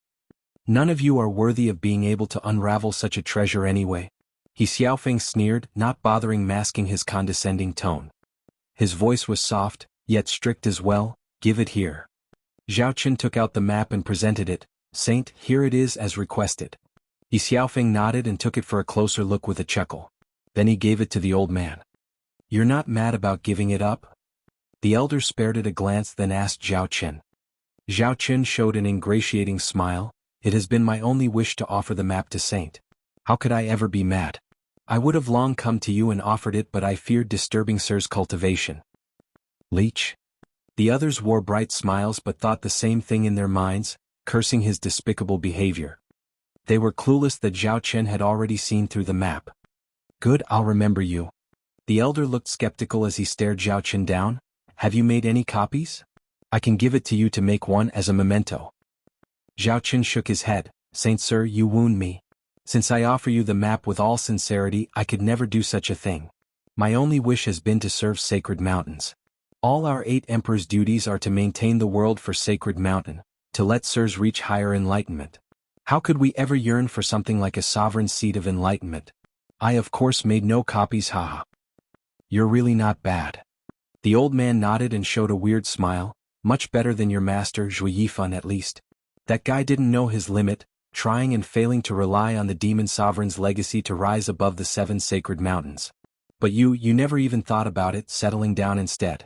"None of you are worthy of being able to unravel such a treasure anyway." He Xiaofeng sneered, not bothering masking his condescending tone. His voice was soft, yet strict as well. "Give it here." Zhao Chen took out the map and presented it. "Saint, here it is as requested." He Xiaofeng nodded and took it for a closer look with a chuckle. Then he gave it to the old man. "You're not mad about giving it up?" The elder spared it a glance, then asked Zhao Chen. Zhao Chen showed an ingratiating smile. "It has been my only wish to offer the map to Saint. How could I ever be mad? I would have long come to you and offered it, but I feared disturbing Sir's cultivation." "Leech?" The others wore bright smiles but thought the same thing in their minds, cursing his despicable behavior. They were clueless that Zhao Chen had already seen through the map. "Good, I'll remember you." The elder looked skeptical as he stared Zhao Chen down. "Have you made any copies?" I can give it to you to make one as a memento. Zhao Qin shook his head. Saint Sir, you wound me. Since I offer you the map with all sincerity, I could never do such a thing. My only wish has been to serve Sacred Mountains. All our 8 emperors' duties are to maintain the world for Sacred Mountain, to let Sirs reach higher enlightenment. How could we ever yearn for something like a sovereign seat of enlightenment? I of course made no copies, haha. You're really not bad. The old man nodded and showed a weird smile. Much better than your master, Zhui Yifan at least. That guy didn't know his limit, trying and failing to rely on the demon sovereign's legacy to rise above the 7 sacred mountains. But you never even thought about it, settling down instead.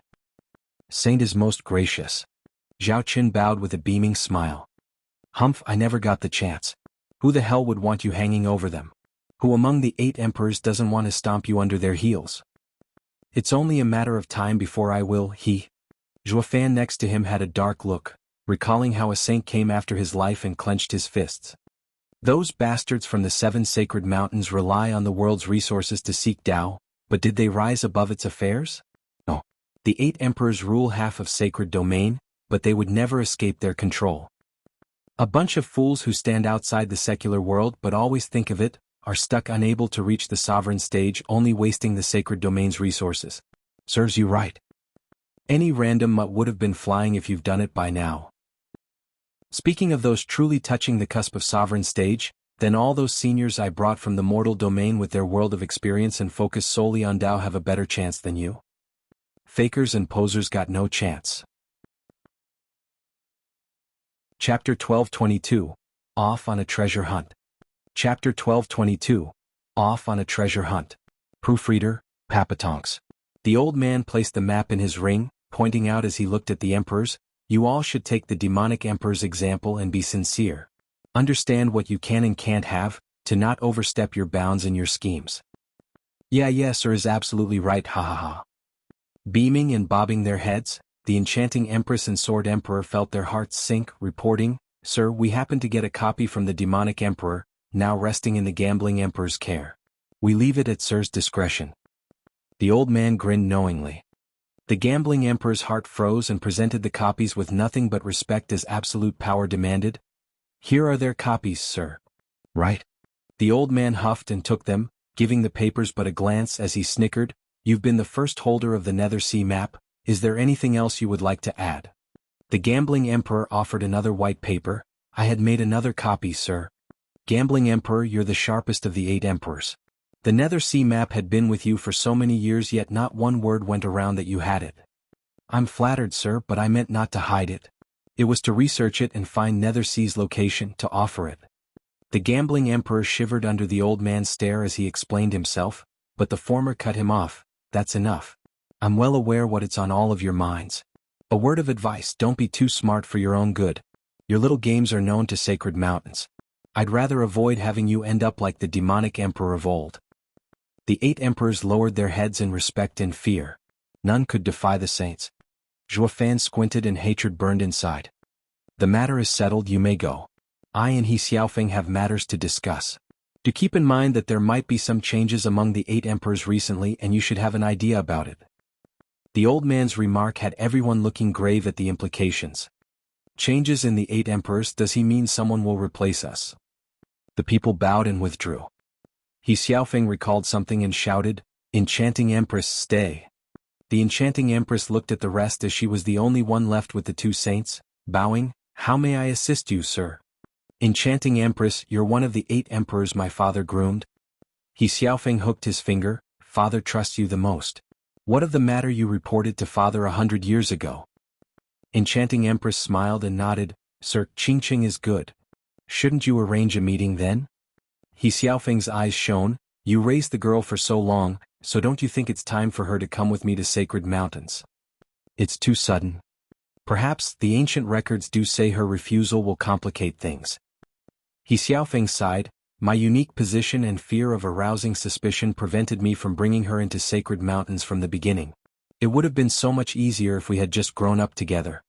Saint is most gracious. Zhao Qin bowed with a beaming smile. Humph, I never got the chance. Who the hell would want you hanging over them? Who among the 8 emperors doesn't want to stomp you under their heels? It's only a matter of time before I will, Zhuofan next to him had a dark look, recalling how a saint came after his life and clenched his fists. Those bastards from the 7 sacred mountains rely on the world's resources to seek Tao, but did they rise above its affairs? No. The 8 emperors rule half of sacred domain, but they would never escape their control. A bunch of fools who stand outside the secular world but always think of it, are stuck unable to reach the sovereign stage, only wasting the sacred domain's resources. Serves you right. Any random mutt would have been flying if you've done it by now. Speaking of those truly touching the cusp of sovereign stage, then all those seniors I brought from the mortal domain with their world of experience and focus solely on Tao have a better chance than you. Fakers and posers got no chance. Chapter 1222, Off on a Treasure Hunt. Chapter 1222, Off on a Treasure Hunt. Proofreader, Papatonks. The old man placed the map in his ring, pointing out as he looked at the emperors, you all should take the demonic emperor's example and be sincere. Understand what you can and can't have, to not overstep your bounds in your schemes. Yeah, sir is absolutely right, ha ha ha. Beaming and bobbing their heads, the enchanting empress and sword emperor felt their hearts sink, reporting, Sir, we happen to get a copy from the demonic emperor, now resting in the gambling emperor's care. We leave it at Sir's discretion. The old man grinned knowingly. The gambling emperor's heart froze and presented the copies with nothing but respect as absolute power demanded. Here are their copies, sir. Right? The old man huffed and took them, giving the papers but a glance as he snickered. You've been the first holder of the Nether Sea map, is there anything else you would like to add? The gambling emperor offered another white paper. I had made another copy, sir. Gambling emperor, you're the sharpest of the 8 emperors. The Nether Sea map had been with you for so many years, yet not one word went around that you had it. I'm flattered, sir, but I meant not to hide it. It was to research it and find Nether Sea's location, to offer it. The gambling emperor shivered under the old man's stare as he explained himself, but the former cut him off. That's enough. I'm well aware what it's on all of your minds. A word of advice, don't be too smart for your own good. Your little games are known to sacred mountains. I'd rather avoid having you end up like the demonic emperor of old. The 8 emperors lowered their heads in respect and fear. None could defy the saints. Zhuofan squinted and hatred burned inside. The matter is settled, you may go. I and He Xiaofeng have matters to discuss. Do keep in mind that there might be some changes among the 8 emperors recently and you should have an idea about it. The old man's remark had everyone looking grave at the implications. Changes in the 8 emperors, does he mean someone will replace us? The people bowed and withdrew. He Xiaofeng recalled something and shouted, Enchanting Empress, stay. The enchanting empress looked at the rest as she was the only one left with the 2 saints, bowing, How may I assist you, sir? Enchanting Empress, you're one of the 8 emperors my father groomed. He Xiaofeng hooked his finger, Father trusts you the most. What of the matter you reported to father 100 years ago? Enchanting Empress smiled and nodded, Sir, Qingqing is good. Shouldn't you arrange a meeting then? He Xiaofeng's eyes shone, You raised the girl for so long, so don't you think it's time for her to come with me to sacred mountains? It's too sudden. Perhaps the ancient records do say her refusal will complicate things. He Xiaofeng sighed, My unique position and fear of arousing suspicion prevented me from bringing her into sacred mountains from the beginning. It would have been so much easier if we had just grown up together.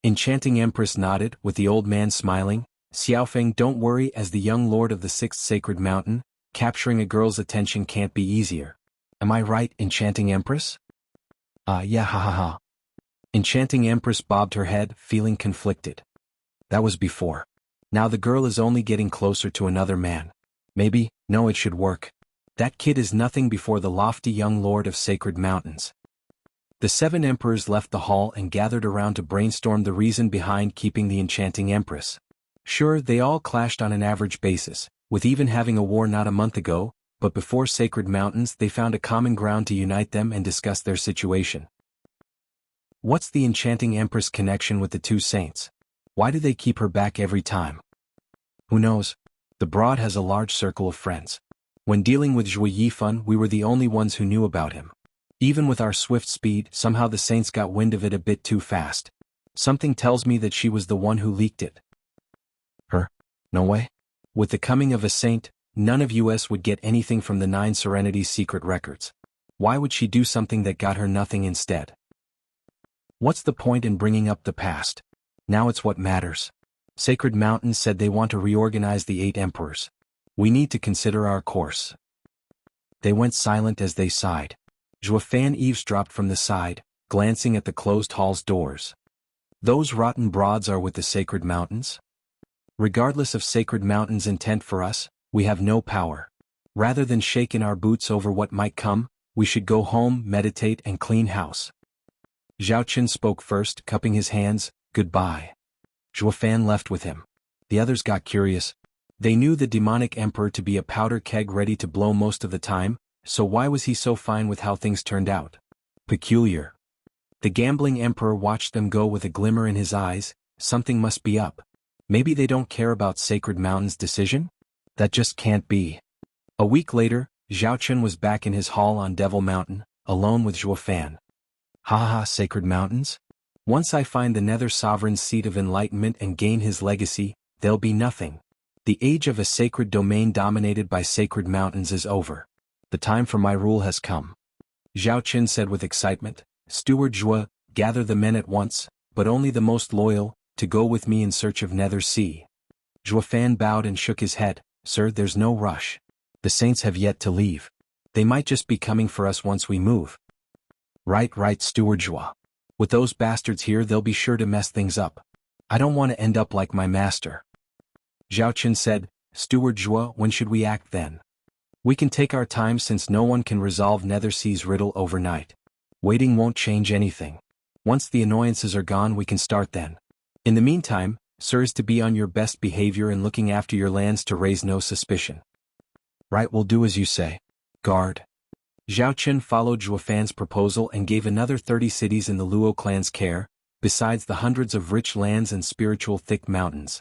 Enchanting Empress nodded, with the old man smiling, Xiaofeng, don't worry, as the young lord of the 6th sacred mountain, capturing a girl's attention can't be easier. Am I right, Enchanting Empress? Yeah, ha ha ha. Enchanting Empress bobbed her head, feeling conflicted. That was before. Now the girl is only getting closer to another man. Maybe, no, it should work. That kid is nothing before the lofty young lord of sacred mountains. The 7 emperors left the hall and gathered around to brainstorm the reason behind keeping the enchanting empress. Sure, they all clashed on an average basis, with even having a war not a month ago, but before sacred mountains they found a common ground to unite them and discuss their situation. What's the enchanting empress connection with the 2 saints? Why do they keep her back every time? Who knows? The broad has a large circle of friends. When dealing with Zhuo Yifan, we were the only ones who knew about him. Even with our swift speed, somehow the saints got wind of it a bit too fast. Something tells me that she was the one who leaked it. Her? No way. With the coming of a saint, none of us would get anything from the 9 Serenities secret records. Why would she do something that got her nothing instead? What's the point in bringing up the past? Now it's what matters. Sacred Mountains said they want to reorganize the 8 emperors. We need to consider our course. They went silent as they sighed. Zhuo Fan eavesdropped from the side, glancing at the closed hall's doors. Those rotten broads are with the Sacred Mountains? Regardless of Sacred Mountains' intent for us, we have no power. Rather than shake in our boots over what might come, we should go home, meditate and clean house. Zhao Qin spoke first, cupping his hands. Goodbye. Zhuo Fan left with him. The others got curious. They knew the demonic emperor to be a powder keg ready to blow most of the time, so why was he so fine with how things turned out? Peculiar. The gambling emperor watched them go with a glimmer in his eyes. Something must be up. Maybe they don't care about Sacred Mountain's decision? That just can't be. A week later, Zhao Qin was back in his hall on Devil Mountain, alone with Zhuo Fan. Ha ha, Sacred Mountains? Once I find the Nether Sovereign's seat of enlightenment and gain his legacy, there'll be nothing. The age of a sacred domain dominated by Sacred Mountains is over. The time for my rule has come. Zhao Qin said with excitement. Steward Zhuo, gather the men at once, but only the most loyal, to go with me in search of Nether Sea. Zhuo Fan bowed and shook his head. Sir, there's no rush. The saints have yet to leave. They might just be coming for us once we move. Right, Steward Zhuo. With those bastards here, they'll be sure to mess things up. I don't want to end up like my master. Zhao Qin said. Steward Zhuo, when should we act then? We can take our time since no one can resolve Nether Sea's riddle overnight. Waiting won't change anything. Once the annoyances are gone, we can start then. In the meantime, sir, is to be on your best behavior and looking after your lands to raise no suspicion. Right, we'll do as you say. Guard. Zhao Qin followed Zhuo Fan's proposal and gave another 30 cities in the Luo clan's care, besides the hundreds of rich lands and spiritual thick mountains.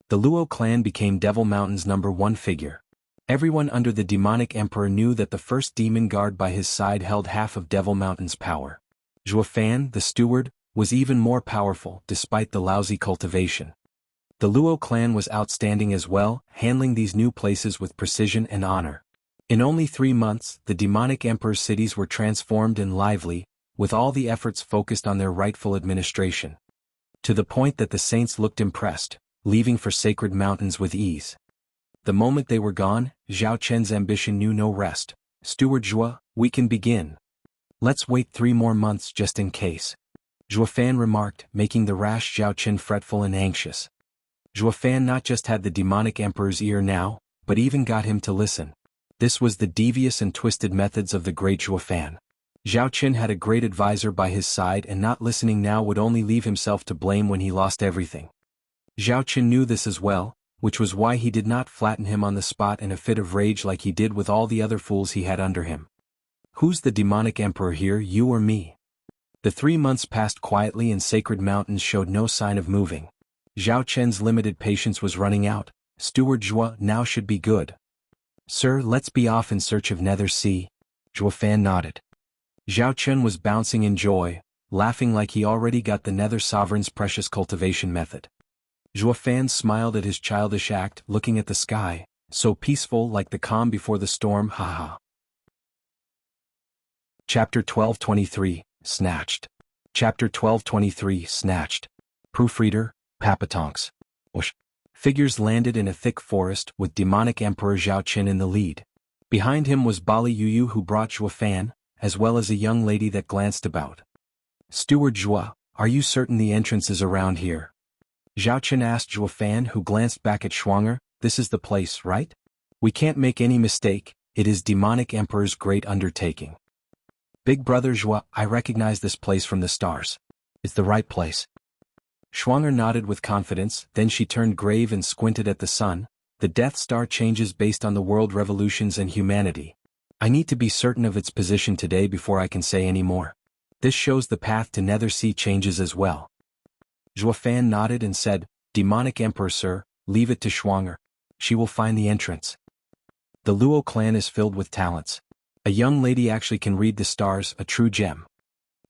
The Luo clan became Devil Mountain's #1 figure. Everyone under the demonic emperor knew that the first demon guard by his side held half of Devil Mountain's power. Zhuo Fan, the steward, was even more powerful despite the lousy cultivation. The Luo clan was outstanding as well, handling these new places with precision and honor. In only 3 months, the demonic emperor's cities were transformed and lively, with all the efforts focused on their rightful administration. To the point that the saints looked impressed, leaving for Sacred Mountains with ease. The moment they were gone, Zhao Qin's ambition knew no rest. Steward Zhuo, we can begin. Let's wait 3 more months just in case. Zhuo Fan remarked, making the rash Zhao Qin fretful and anxious. Zhuo Fan not just had the demonic emperor's ear now, but even got him to listen. This was the devious and twisted methods of the great Zhuo Fan. Zhao Qin had a great advisor by his side, and not listening now would only leave himself to blame when he lost everything. Zhao Qin knew this as well, which was why he did not flatten him on the spot in a fit of rage like he did with all the other fools he had under him. Who's the demonic emperor here, you or me? The 3 months passed quietly and Sacred Mountains showed no sign of moving. Zhao Qin's limited patience was running out. Steward Zhuo, now should be good. Sir, let's be off in search of Nether Sea. Zhuo Fan nodded. Zhao Qin was bouncing in joy, laughing like he already got the Nether Sovereign's precious cultivation method. Zhuo Fan smiled at his childish act, looking at the sky, so peaceful like the calm before the storm, haha. Chapter 1223, Snatched. Chapter 1223, Snatched. Proofreader, Papatonks. Whoosh. Figures landed in a thick forest with demonic Emperor Zhao Qin in the lead. Behind him was Bali Yuyu, who brought Zhuo Fan, as well as a young lady that glanced about. Steward Zhuo, Are you certain the entrance is around here? Zhao Chen asked Zhuo Fan, who glanced back at Schwanger. This is the place, right? We can't make any mistake, it is Demonic Emperor's great undertaking. Big brother Zhuo, I recognize this place from the stars. It's the right place. Schwanger nodded with confidence, then she turned grave and squinted at the sun. The Death Star changes based on the world revolutions and humanity. I need to be certain of its position today before I can say any more. This shows the path to Nether Sea changes as well. Zhuo Fan nodded and said, Demonic Emperor sir, leave it to Schwanger. She will find the entrance. The Luo clan is filled with talents. A young lady actually can read the stars, a true gem.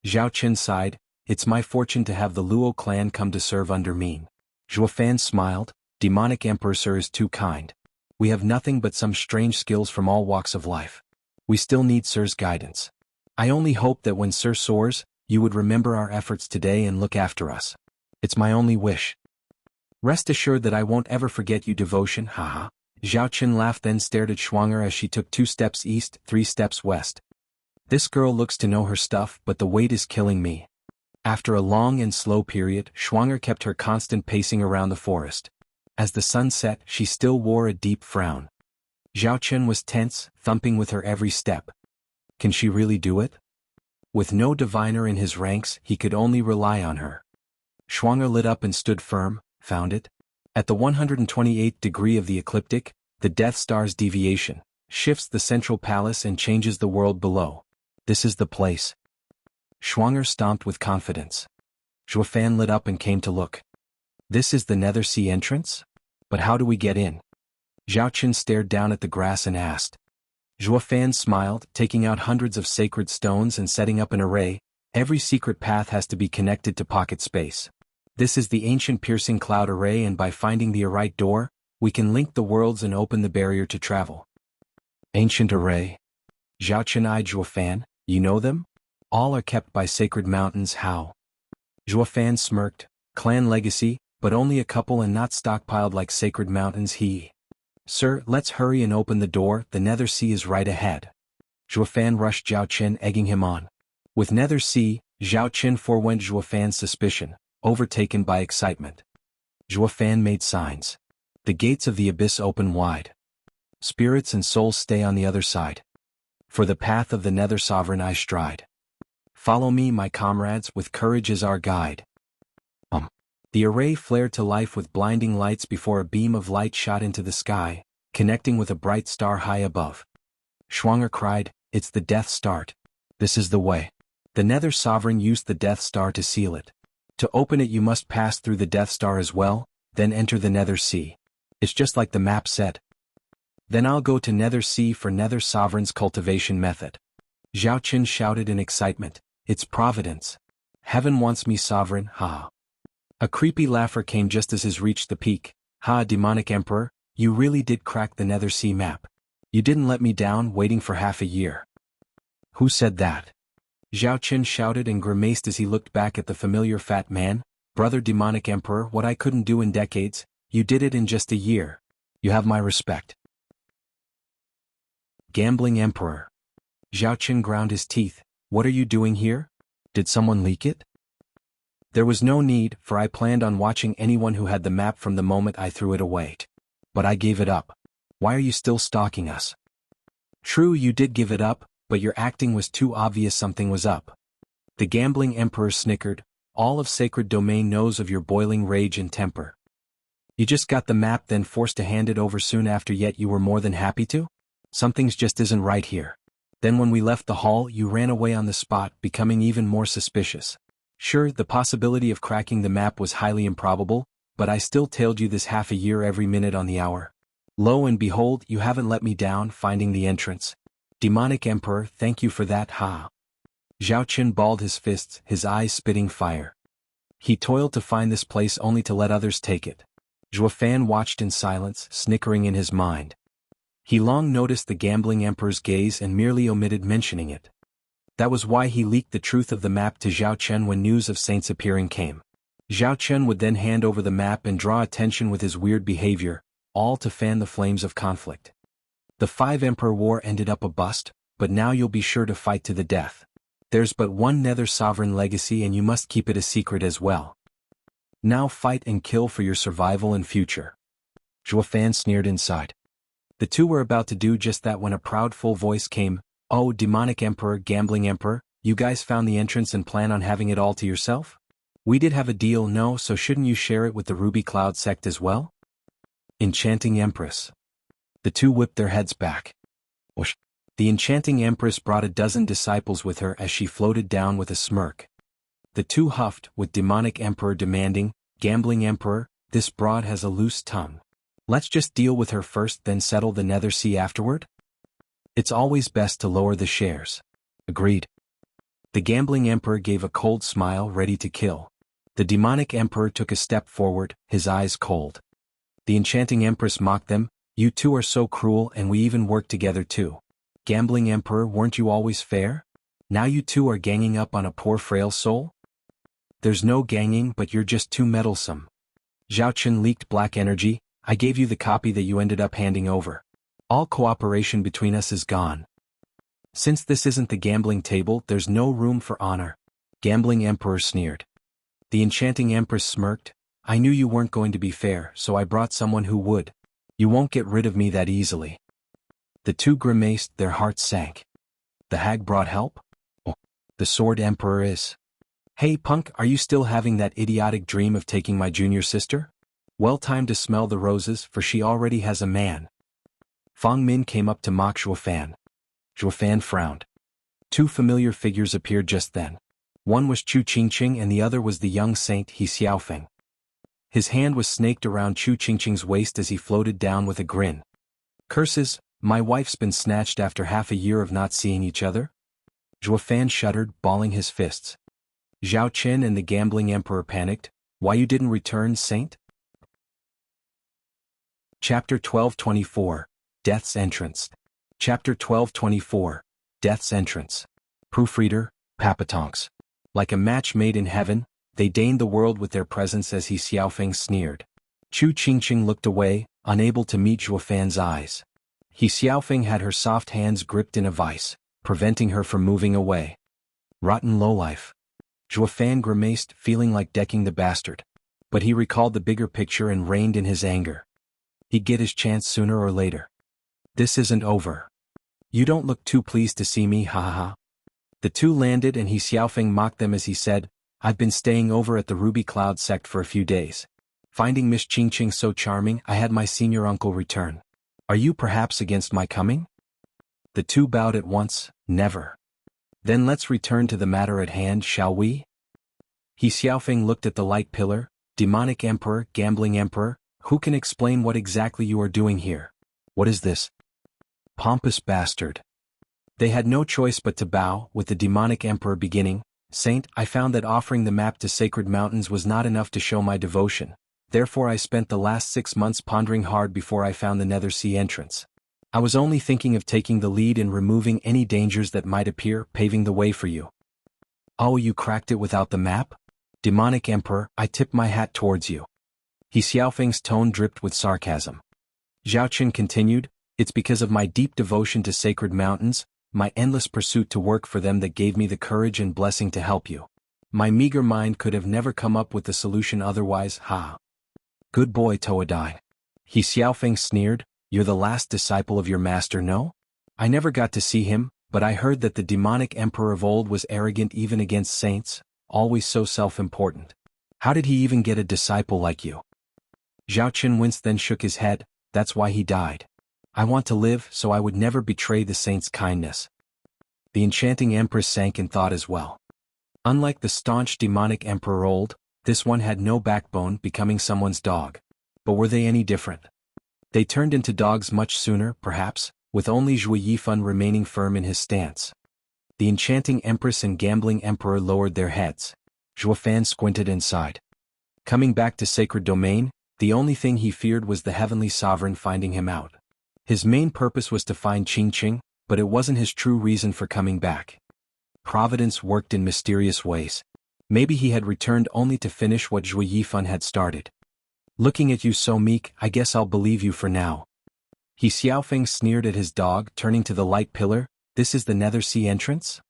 Zhao Chen sighed, it's my fortune to have the Luo clan come to serve under me. Zhuo Fan smiled, Demonic Emperor sir is too kind. We have nothing but some strange skills from all walks of life. We still need sir's guidance. I only hope that when sir soars, you would remember our efforts today and look after us. It's my only wish. Rest assured that I won't ever forget you devotion, haha. Zhao Chen laughed, then stared at Schwanger as she took 2 steps east, 3 steps west. This girl looks to know her stuff, but the wait is killing me. After a long and slow period, Schwanger kept her constant pacing around the forest. As the sun set, she still wore a deep frown. Zhao Chen was tense, thumping with her every step. Can she really do it? With no diviner in his ranks, he could only rely on her. Schwanger lit up and stood firm, found it. At the 128th degree of the ecliptic, the Death Star's deviation shifts the central palace and changes the world below. This is the place. Schwanger stomped with confidence. Zhuo Fan lit up and came to look. This is the Nether Sea entrance? But how do we get in? Zhao Chen stared down at the grass and asked. Zhuo Fan smiled, taking out hundreds of sacred stones and setting up an array. Every secret path has to be connected to pocket space. This is the ancient piercing cloud array, and by finding the right door, we can link the worlds and open the barrier to travel. Ancient array? Zhao Chen eyed Zhuo Fan, you know them? All are kept by sacred mountains, how? Zhuo Fan smirked, clan legacy, but only a couple and not stockpiled like sacred mountains. Sir, let's hurry and open the door, the Nether Sea is right ahead. Zhuo Fan rushed Zhao Chen, egging him on. With Nether Sea, Zhao Chen forewent Zhuo Fan's suspicion, overtaken by excitement. Zhuo Fan made signs. The gates of the abyss open wide. Spirits and souls stay on the other side. For the path of the Nether Sovereign I stride. Follow me, my comrades, with courage as our guide. The array flared to life with blinding lights before a beam of light shot into the sky, connecting with a bright star high above. Schwanger cried, it's the Death Star. This is the way. The Nether Sovereign used the Death Star to seal it. To open it you must pass through the Death Star as well, then enter the Nether Sea. It's just like the map said. Then I'll go to Nether Sea for Nether Sovereign's cultivation method. Zhao Chen shouted in excitement, it's providence. Heaven wants me sovereign, ha. A creepy laugher came just as his reached the peak. Ha, Demonic Emperor, you really did crack the Nether Sea map. You didn't let me down waiting for half a year. Who said that? Zhao Chen shouted and grimaced as he looked back at the familiar fat man. Brother Demonic Emperor, what I couldn't do in decades, you did it in just a year. You have my respect. Gambling Emperor. Zhao Chen ground his teeth. What are you doing here? Did someone leak it? There was no need, for I planned on watching anyone who had the map from the moment I threw it away. But I gave it up. Why are you still stalking us? True, you did give it up, but your acting was too obvious something was up. The Gambling Emperor snickered. All of Sacred Domain knows of your boiling rage and temper. You just got the map then forced to hand it over soon after, yet you were more than happy to? Something's just isn't right here. Then when we left the hall you ran away on the spot, becoming even more suspicious. Sure, the possibility of cracking the map was highly improbable, but I still tailed you this half a year every minute on the hour. Lo and behold, you haven't let me down finding the entrance. Demonic Emperor, thank you for that, ha. Zhao Chen balled his fists, his eyes spitting fire. He toiled to find this place only to let others take it. Zhuo Fan watched in silence, snickering in his mind. He long noticed the Gambling Emperor's gaze and merely omitted mentioning it. That was why he leaked the truth of the map to Zhao Chen when news of Saint's appearing came. Zhao Chen would then hand over the map and draw attention with his weird behavior, all to fan the flames of conflict. The 5 Emperor War ended up a bust, but now you'll be sure to fight to the death. There's but one Nether sovereign legacy and you must keep it a secret as well. Now fight and kill for your survival and future. Zhuofan sneered inside. The two were about to do just that when a proud full voice came, "Oh, demonic emperor, gambling emperor, you guys found the entrance and plan on having it all to yourself? We did have a deal, no, so shouldn't you share it with the Ruby Cloud sect as well?" Enchanting Empress. The two whipped their heads back. Whoosh. The enchanting empress brought a dozen disciples with her as she floated down with a smirk. The two huffed, with demonic emperor demanding, "Gambling emperor, this broad has a loose tongue. Let's just deal with her first, then settle the Nether Sea afterward?" "It's always best to lower the shares." Agreed. The gambling emperor gave a cold smile, ready to kill. The demonic emperor took a step forward, his eyes cold. The enchanting empress mocked them, "You two are so cruel, and we even work together too. Gambling emperor, weren't you always fair? Now you two are ganging up on a poor frail soul?" "There's no ganging, but you're just too meddlesome." Zhaochen leaked black energy. "I gave you the copy that you ended up handing over. All cooperation between us is gone. Since this isn't the gambling table, there's no room for honor." Gambling emperor sneered. The enchanting empress smirked. "I knew you weren't going to be fair, so I brought someone who would. You won't get rid of me that easily." The two grimaced, their hearts sank. "The hag brought help? Oh, the sword emperor is. Hey punk, are you still having that idiotic dream of taking my junior sister? Well, time to smell the roses, for she already has a man." Fang Min came up to mock Zhuofan. Zhuofan frowned. Two familiar figures appeared just then. One was Chu Qingqing and the other was the young saint He Xiaofeng. His hand was snaked around Chu Qingqing's waist as he floated down with a grin. "Curses, my wife's been snatched after half a year of not seeing each other?" Zhuofan shuddered, balling his fists. Zhao Qin and the gambling emperor panicked. "Why you didn't return, saint?" Chapter 1224, Death's Entrance. Chapter 1224, Death's Entrance. Proofreader, Papatonks. Like a match made in heaven, they deigned the world with their presence as He Xiaofeng sneered. Chu Qingqing looked away, unable to meet Zhuofan's eyes. He Xiaofeng had her soft hands gripped in a vice, preventing her from moving away. Rotten lowlife. Zhuofan grimaced, feeling like decking the bastard. But he recalled the bigger picture and reined in his anger. He'd get his chance sooner or later. "This isn't over. You don't look too pleased to see me, ha ha ha." The two landed and He Xiaofeng mocked them as he said, "I've been staying over at the Ruby Cloud sect for a few days. Finding Miss Qingqing so charming, I had my senior uncle return. Are you perhaps against my coming?" The two bowed at once. "Never." "Then let's return to the matter at hand, shall we?" He Xiaofeng looked at the light pillar. "Demonic emperor, gambling emperor, who can explain what exactly you are doing here? What is this?" "Pompous bastard." They had no choice but to bow, with the demonic emperor beginning. "Saint, I found that offering the map to sacred mountains was not enough to show my devotion. Therefore I spent the last 6 months pondering hard before I found the Nether Sea entrance. I was only thinking of taking the lead in removing any dangers that might appear, paving the way for you." "Oh, you cracked it without the map? Demonic emperor, I tip my hat towards you." He Xiaofeng's tone dripped with sarcasm. Zhaochen continued, "It's because of my deep devotion to sacred mountains, my endless pursuit to work for them, that gave me the courage and blessing to help you. My meager mind could have never come up with the solution otherwise, ha." "Good boy, Toadai." He Xiaofeng sneered, "You're the last disciple of your master, no? I never got to see him, but I heard that the demonic emperor of old was arrogant even against saints, always so self-important. How did he even get a disciple like you?" Zhaochen winced, then shook his head. "That's why he died. I want to live, so I would never betray the saint's kindness." The enchanting empress sank in thought as well. Unlike the staunch demonic emperor old, this one had no backbone, becoming someone's dog. But were they any different? They turned into dogs much sooner, perhaps, with only Zhui Yifan remaining firm in his stance. The enchanting empress and gambling emperor lowered their heads. Zhuofan squinted inside. Coming back to sacred domain, the only thing he feared was the heavenly sovereign finding him out. His main purpose was to find Qingqing, but it wasn't his true reason for coming back. Providence worked in mysterious ways. Maybe he had returned only to finish what Zhui Yifan had started. "Looking at you so meek, I guess I'll believe you for now." He Xiaofeng sneered at his dog, turning to the light pillar. "This is the Nether Sea entrance?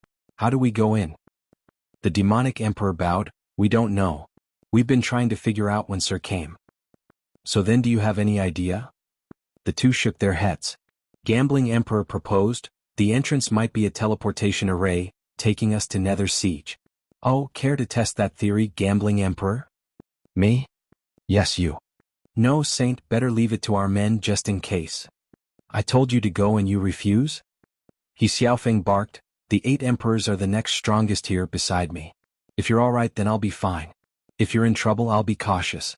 How do we go in? The demonic emperor bowed. We don't know. We've been trying to figure out when Sir came. So then do you have any idea? The two shook their heads. Gambling Emperor proposed, the entrance might be a teleportation array, taking us to Nether Siege. Oh, care to test that theory, Gambling Emperor? Me? Yes, you. No, Saint, better leave it to our men just in case. I told you to go and you refuse? He Xiaofeng barked, the 8 emperors are the next strongest here beside me. If you're alright then I'll be fine. If you're in trouble I'll be cautious.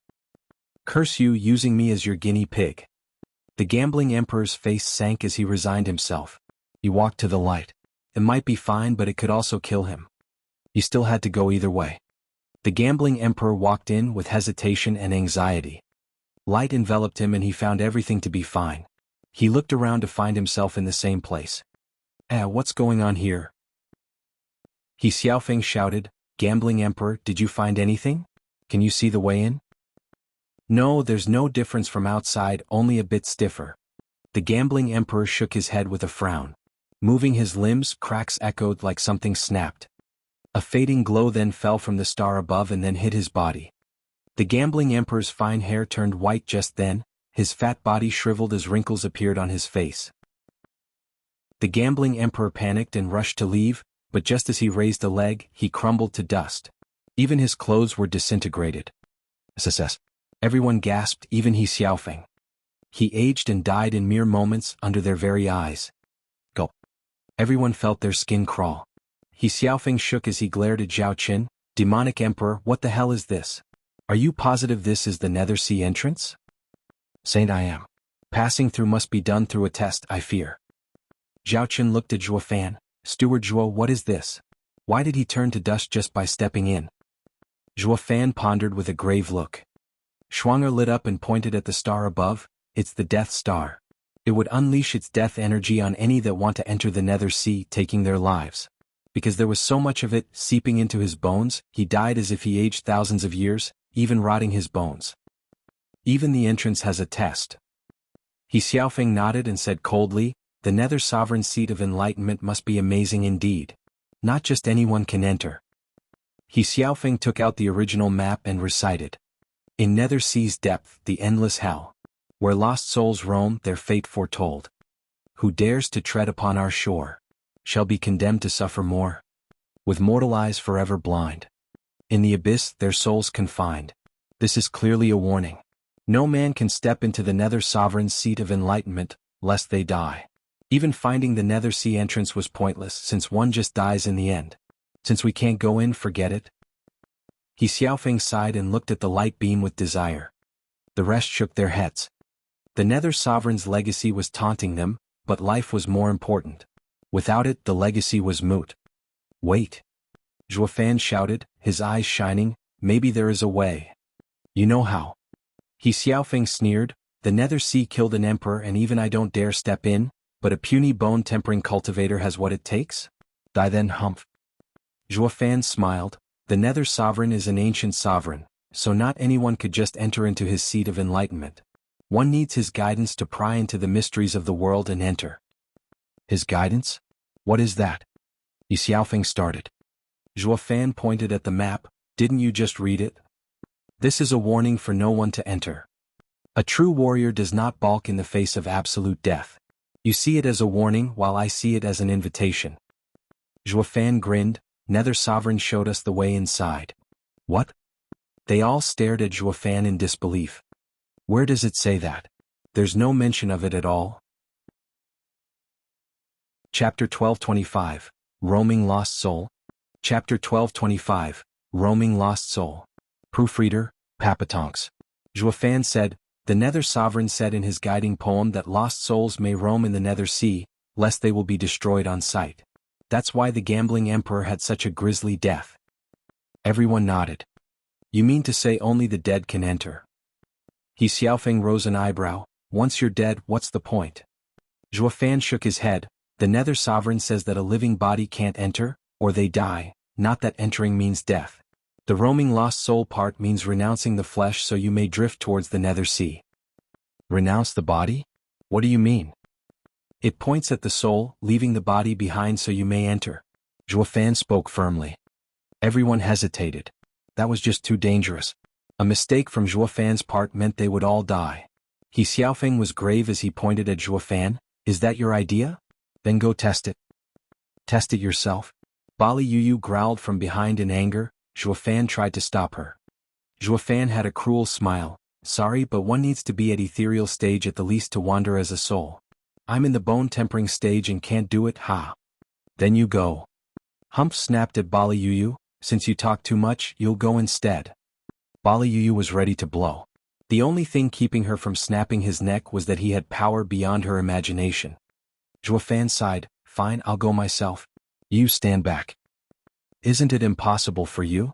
Curse you using me as your guinea pig. The Gambling Emperor's face sank as he resigned himself. He walked to the light. It might be fine but it could also kill him. He still had to go either way. The Gambling Emperor walked in with hesitation and anxiety. Light enveloped him and he found everything to be fine. He looked around to find himself in the same place. What's going on here? He Xiaofeng shouted, Gambling Emperor, did you find anything? Can you see the way in? No, there's no difference from outside, only a bit stiffer. The Gambling Emperor shook his head with a frown. Moving his limbs, cracks echoed like something snapped. A fading glow then fell from the star above and then hit his body. The Gambling Emperor's fine hair turned white just then, his fat body shriveled as wrinkles appeared on his face. The Gambling Emperor panicked and rushed to leave, but just as he raised a leg, he crumbled to dust. Even his clothes were disintegrated. SSS. Everyone gasped, even he Xiaofeng. He aged and died in mere moments under their very eyes. Gulp. Everyone felt their skin crawl. He Xiaofeng shook as he glared at Zhao Qin. Demonic Emperor, what the hell is this? Are you positive this is the Nether Sea entrance? Saint, I am. Passing through must be done through a test, I fear. Zhao Qin looked at Zhuo Fan. Steward Zhuo, what is this? Why did he turn to dust just by stepping in? Zhuo Fan pondered with a grave look. Schwanger lit up and pointed at the star above. It's the Death Star. It would unleash its death energy on any that want to enter the Nether Sea, taking their lives. Because there was so much of it seeping into his bones, he died as if he aged thousands of years, even rotting his bones. Even the entrance has a test. He Xiaofeng nodded and said coldly, the Nether Sovereign Seat of Enlightenment must be amazing indeed. Not just anyone can enter. He Xiaofeng took out the original map and recited. In Nether Sea's depth, the endless hell. Where lost souls roam, their fate foretold. Who dares to tread upon our shore, shall be condemned to suffer more. With mortal eyes forever blind. In the abyss, their souls confined. This is clearly a warning. No man can step into the Nether Sovereign's Seat of Enlightenment, lest they die. Even finding the Nether Sea entrance was pointless since one just dies in the end. Since we can't go in, forget it. He Xiaofeng sighed and looked at the light beam with desire. The rest shook their heads. The Nether Sovereign's legacy was taunting them, but life was more important. Without it, the legacy was moot. Wait. Zhuo Fan shouted, his eyes shining, maybe there is a way. You know how? He Xiaofeng sneered, the Nether Sea killed an emperor and even I don't dare step in, but a puny bone-tempering cultivator has what it takes? Die then, humph. Zhuo Fan smiled, the Nether Sovereign is an ancient sovereign, so not anyone could just enter into his seat of enlightenment. One needs his guidance to pry into the mysteries of the world and enter. His guidance? What is that? Yi Xiaofeng started. Zhuo Fan pointed at the map, didn't you just read it? This is a warning for no one to enter. A true warrior does not balk in the face of absolute death. You see it as a warning while I see it as an invitation. Zhuo Fan grinned, Nether Sovereign showed us the way inside. What? They all stared at Zhuo Fan in disbelief. Where does it say that? There's no mention of it at all. Chapter 1225, Roaming Lost Soul. Chapter 1225, Roaming Lost Soul. Proofreader, Papatonks. Zhuo Fan said, the Nether Sovereign said in his guiding poem that lost souls may roam in the Nether Sea, lest they will be destroyed on sight. That's why the Gambling Emperor had such a grisly death. Everyone nodded. You mean to say only the dead can enter? He Xiaofeng rose an eyebrow, once you're dead, what's the point? Zhuo Fan shook his head, the Nether Sovereign says that a living body can't enter, or they die, not that entering means death. The roaming lost soul part means renouncing the flesh so you may drift towards the Nether Sea. Renounce the body? What do you mean? It points at the soul, leaving the body behind so you may enter. Zhuo Fan spoke firmly. Everyone hesitated. That was just too dangerous. A mistake from Zhuo Fan's part meant they would all die. He Xiaofeng was grave as he pointed at Zhuo Fan. Is that your idea? Then go test it. Test it yourself. Bali Yuyu growled from behind in anger. Zhuo Fan tried to stop her. Zhuo Fan had a cruel smile. Sorry, but one needs to be at ethereal stage at the least to wander as a soul. I'm in the bone tempering stage and can't do it, ha. Then you go. Humph snapped at Bali Yuyu. Since you talk too much, you'll go instead. Bali Yuyu was ready to blow. The only thing keeping her from snapping his neck was that he had power beyond her imagination. Zhuo Fan sighed. Fine, I'll go myself. You stand back. Isn't it impossible for you?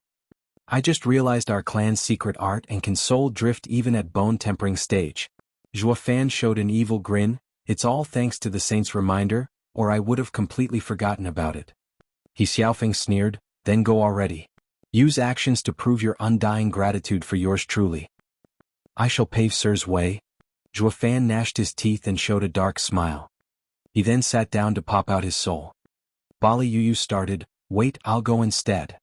I just realized our clan's secret art and can soul drift even at bone tempering stage. Zhuo Fan showed an evil grin. It's all thanks to the saint's reminder, or I would have completely forgotten about it. He Xiaofeng sneered. Then go already. Use actions to prove your undying gratitude for yours truly. I shall pave Sir's way. Zhuo Fan gnashed his teeth and showed a dark smile. He then sat down to pop out his soul. Bali Yuyu started. Wait, I'll go instead.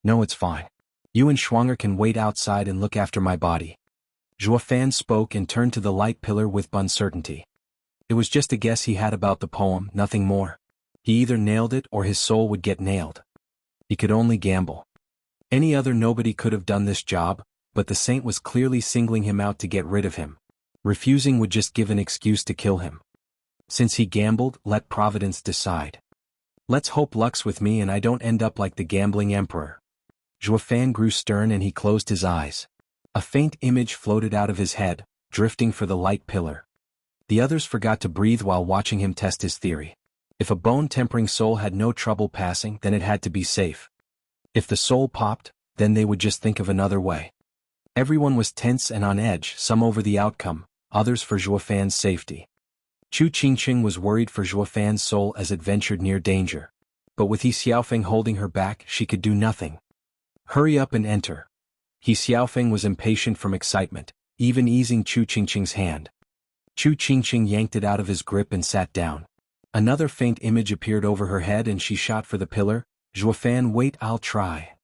No, it's fine. You and Schwanger can wait outside and look after my body. Zhuo Fan spoke and turned to the light pillar with uncertainty. It was just a guess he had about the poem, nothing more. He either nailed it or his soul would get nailed. He could only gamble. Any other nobody could have done this job, but the saint was clearly singling him out to get rid of him. Refusing would just give an excuse to kill him. Since he gambled, let Providence decide. Let's hope luck's with me and I don't end up like the gambling emperor. Zhuo Fan grew stern and he closed his eyes. A faint image floated out of his head, drifting for the light pillar. The others forgot to breathe while watching him test his theory. If a bone-tempering soul had no trouble passing, then it had to be safe. If the soul popped, then they would just think of another way. Everyone was tense and on edge, some over the outcome, others for Zhuo Fan's safety. Chu Qingqing was worried for Zhuo Fan's soul as it ventured near danger. But with He Xiaofeng holding her back, she could do nothing. Hurry up and enter. He Xiaofeng was impatient from excitement, even easing Chu Qingqing's hand. Chu Qingqing yanked it out of his grip and sat down. Another faint image appeared over her head and she shot for the pillar. Zhuo Fan, wait, I'll try.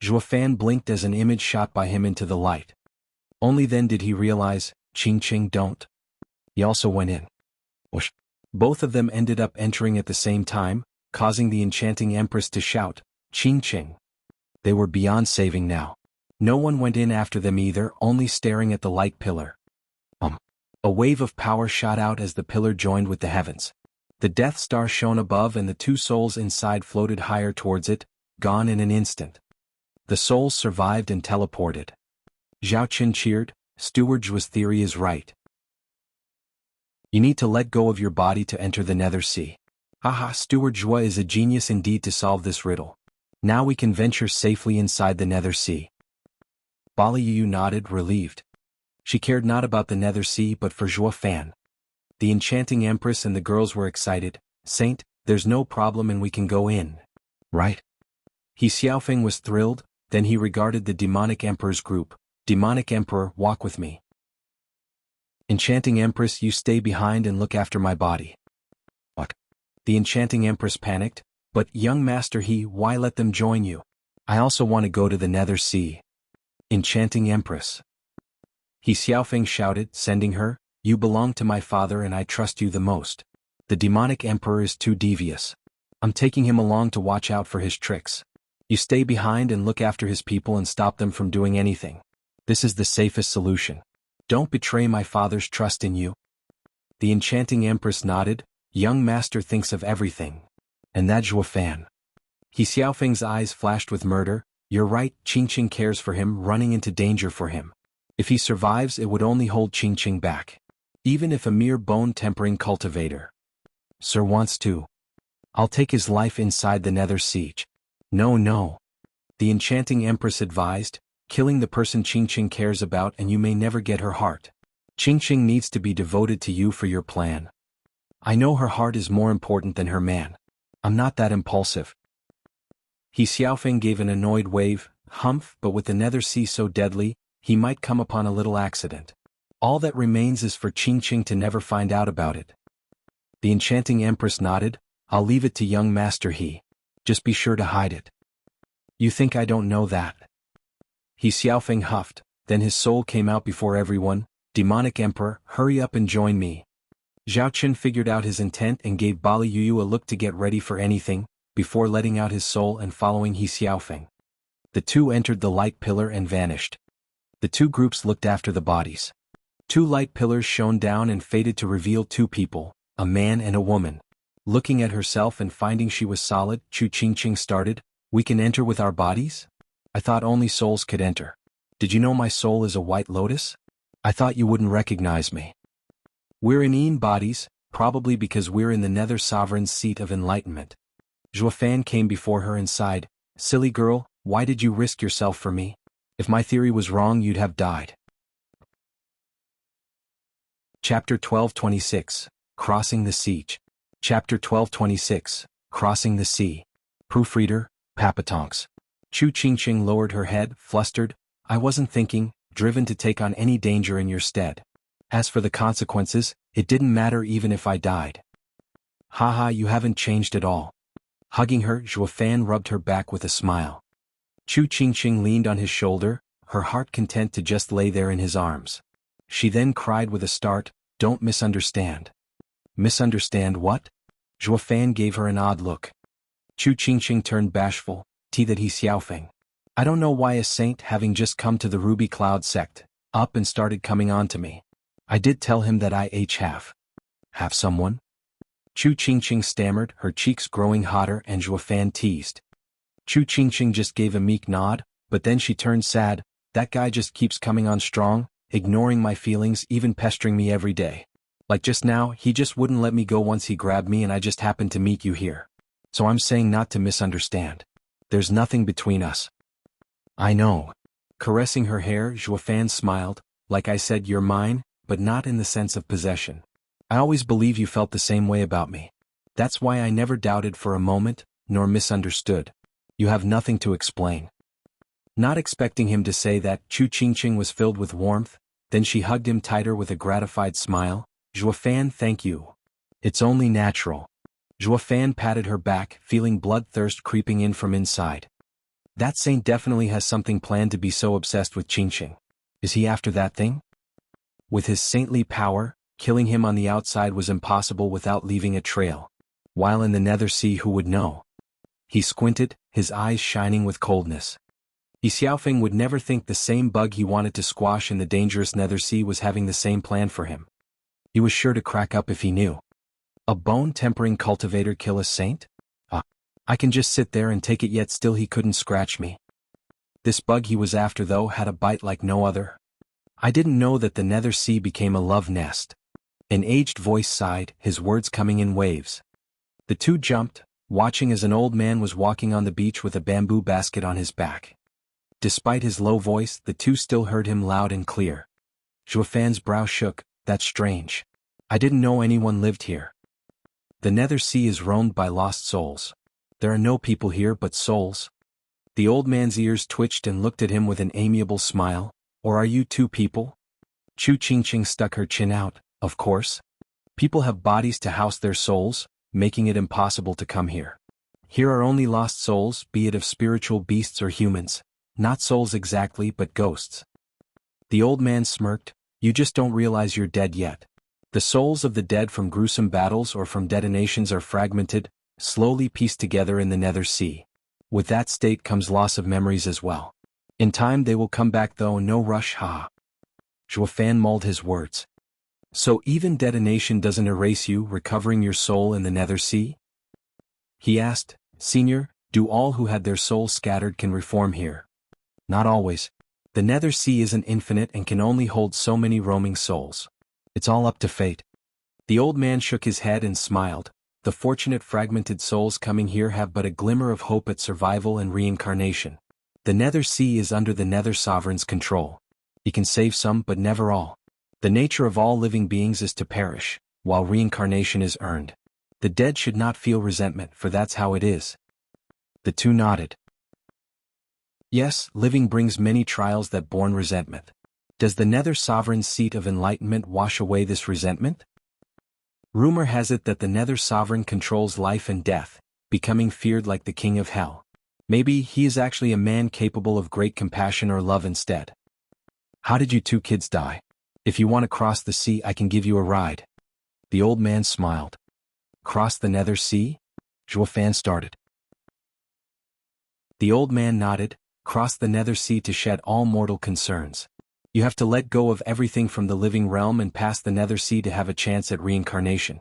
Zhuo Fan blinked as an image shot by him into the light. Only then did he realize, Qingqing, don't. He also went in. Whoosh. Both of them ended up entering at the same time, causing the enchanting empress to shout, Qingqing. They were beyond saving now. No one went in after them either, only staring at the light pillar. A wave of power shot out as the pillar joined with the heavens. The Death Star shone above and the two souls inside floated higher towards it, gone in an instant. The souls survived and teleported. Zhao Qin cheered. Steward Zhuo's theory is right. You need to let go of your body to enter the Nether Sea. Haha, Steward Zhuo is a genius indeed to solve this riddle. Now we can venture safely inside the Nether Sea. Bali Yuyu nodded, relieved. She cared not about the Nether Sea but for Zhuo Fan. The enchanting empress and the girls were excited. Saint, there's no problem and we can go in. Right? He Xiaofeng was thrilled, then he regarded the demonic emperor's group. Demonic emperor, walk with me. Enchanting empress, you stay behind and look after my body. What? The enchanting empress panicked. But young master why let them join you? I also want to go to the Nether Sea. Enchanting empress. He Xiaofeng shouted, sending her. You belong to my father and I trust you the most. The demonic emperor is too devious. I'm taking him along to watch out for his tricks. You stay behind and look after his people and stop them from doing anything. This is the safest solution. Don't betray my father's trust in you. The enchanting empress nodded. Young master thinks of everything. And that Zhuo Fan. He Xiaofeng's eyes flashed with murder. You're right, Qingqing cares for him, running into danger for him. If he survives it would only hold Qingqing back. Even if a mere bone-tempering cultivator. Sir wants to. I'll take his life inside the Nether Siege. No. The enchanting empress advised, killing the person Qingqing cares about and you may never get her heart. Qingqing needs to be devoted to you for your plan. I know her heart is more important than her man. I'm not that impulsive. He Xiaofeng gave an annoyed wave. Humph, but with the Nether Sea so deadly, he might come upon a little accident. All that remains is for Qingqing to never find out about it. The enchanting empress nodded. I'll leave it to young master He. Just be sure to hide it. You think I don't know that? He Xiaofeng huffed, then his soul came out before everyone. Demonic Emperor, hurry up and join me. Zhao Qin figured out his intent and gave Bali Yuyu a look to get ready for anything, before letting out his soul and following He Xiaofeng. The two entered the light pillar and vanished. The two groups looked after the bodies. Two light pillars shone down and faded to reveal two people, a man and a woman. Looking at herself and finding she was solid, Chu Qingqing started, "We can enter with our bodies? I thought only souls could enter. Did you know my soul is a white lotus? I thought you wouldn't recognize me. We're in Yin bodies, probably because we're in the Nether Sovereign's seat of enlightenment." Zhuofan came before her and sighed, "Silly girl, why did you risk yourself for me? If my theory was wrong you'd have died." Chapter 1226, Crossing the Siege. Chapter 1226, Crossing the Sea. Proofreader, Papatonks. Chu Qingqing lowered her head, flustered, "I wasn't thinking, driven to take on any danger in your stead. As for the consequences, it didn't matter even if I died." "Haha, you haven't changed at all." Hugging her, Zhuofan rubbed her back with a smile. Chu Qingqing leaned on his shoulder, her heart content to just lay there in his arms. She then cried with a start, "Don't misunderstand." "Misunderstand what?" Zhuofan gave her an odd look. Chu Qingqing turned bashful, that He Xiaofeng. "I don't know why a saint having just come to the Ruby Cloud sect, up and started coming on to me. I did tell him that I have someone?" Chu Qingqing stammered, her cheeks growing hotter, and Zhuofan teased. Chu Qingqing just gave a meek nod, but then she turned sad, "That guy just keeps coming on strong, ignoring my feelings, even pestering me every day. Like just now, he just wouldn't let me go once he grabbed me and I just happened to meet you here. So I'm saying not to misunderstand. There's nothing between us." "I know." Caressing her hair, Zhuofan smiled, "Like I said, you're mine, but not in the sense of possession. I always believe you felt the same way about me. That's why I never doubted for a moment, nor misunderstood. You have nothing to explain." Not expecting him to say that, Chu Qingqing was filled with warmth, then she hugged him tighter with a gratified smile. "Zhuofan, thank you. It's only natural." Zhuofan patted her back, feeling bloodthirst creeping in from inside. That saint definitely has something planned to be so obsessed with Qingqing. Is he after that thing? With his saintly power, killing him on the outside was impossible without leaving a trail. While in the Nether Sea, who would know? He squinted, his eyes shining with coldness. He Xiaofeng would never think the same bug he wanted to squash in the dangerous Nether Sea was having the same plan for him. He was sure to crack up if he knew. A bone-tempering cultivator kill a saint? I can just sit there and take it, yet still he couldn't scratch me. This bug he was after, though, had a bite like no other. I didn't know that the Nether Sea became a love nest. An aged voice sighed, his words coming in waves. The two jumped, watching as an old man was walking on the beach with a bamboo basket on his back. Despite his low voice, the two still heard him loud and clear. Zhuofan's brow shook. "That's strange. I didn't know anyone lived here. The Nether Sea is roamed by lost souls. There are no people here but souls." The old man's ears twitched and looked at him with an amiable smile. "Or are you two people?" Chu Qingqing stuck her chin out. "Of course. People have bodies to house their souls, making it impossible to come here. Here are only lost souls, be it of spiritual beasts or humans. Not souls exactly, but ghosts." The old man smirked. "You just don't realize you're dead yet. The souls of the dead from gruesome battles or from detonations are fragmented, slowly pieced together in the Nether Sea. With that state comes loss of memories as well. In time they will come back, though, no rush, ha." Zhuofan mulled his words. "So even detonation doesn't erase you, recovering your soul in the Nether Sea?" He asked. "Senior, do all who had their souls scattered can reform here?" "Not always. The Nether Sea isn't infinite and can only hold so many roaming souls. It's all up to fate." The old man shook his head and smiled. "The fortunate fragmented souls coming here have but a glimmer of hope at survival and reincarnation. The Nether Sea is under the Nether Sovereign's control. He can save some but never all. The nature of all living beings is to perish, while reincarnation is earned. The dead should not feel resentment, for that's how it is." The two nodded. "Yes, living brings many trials that born resentment. Does the Nether Sovereign's seat of enlightenment wash away this resentment?" "Rumor has it that the Nether Sovereign controls life and death. becoming feared like the king of hell. Maybe he is actually a man capable of great compassion or love instead. How did you two kids die? If you want to cross the sea, I can give you a ride. The old man smiled. Cross the Nether Sea? Zhuofan started. The old man nodded. Cross the Nether Sea to shed all mortal concerns. You have to let go of everything from the living realm and pass the Nether Sea to have a chance at reincarnation.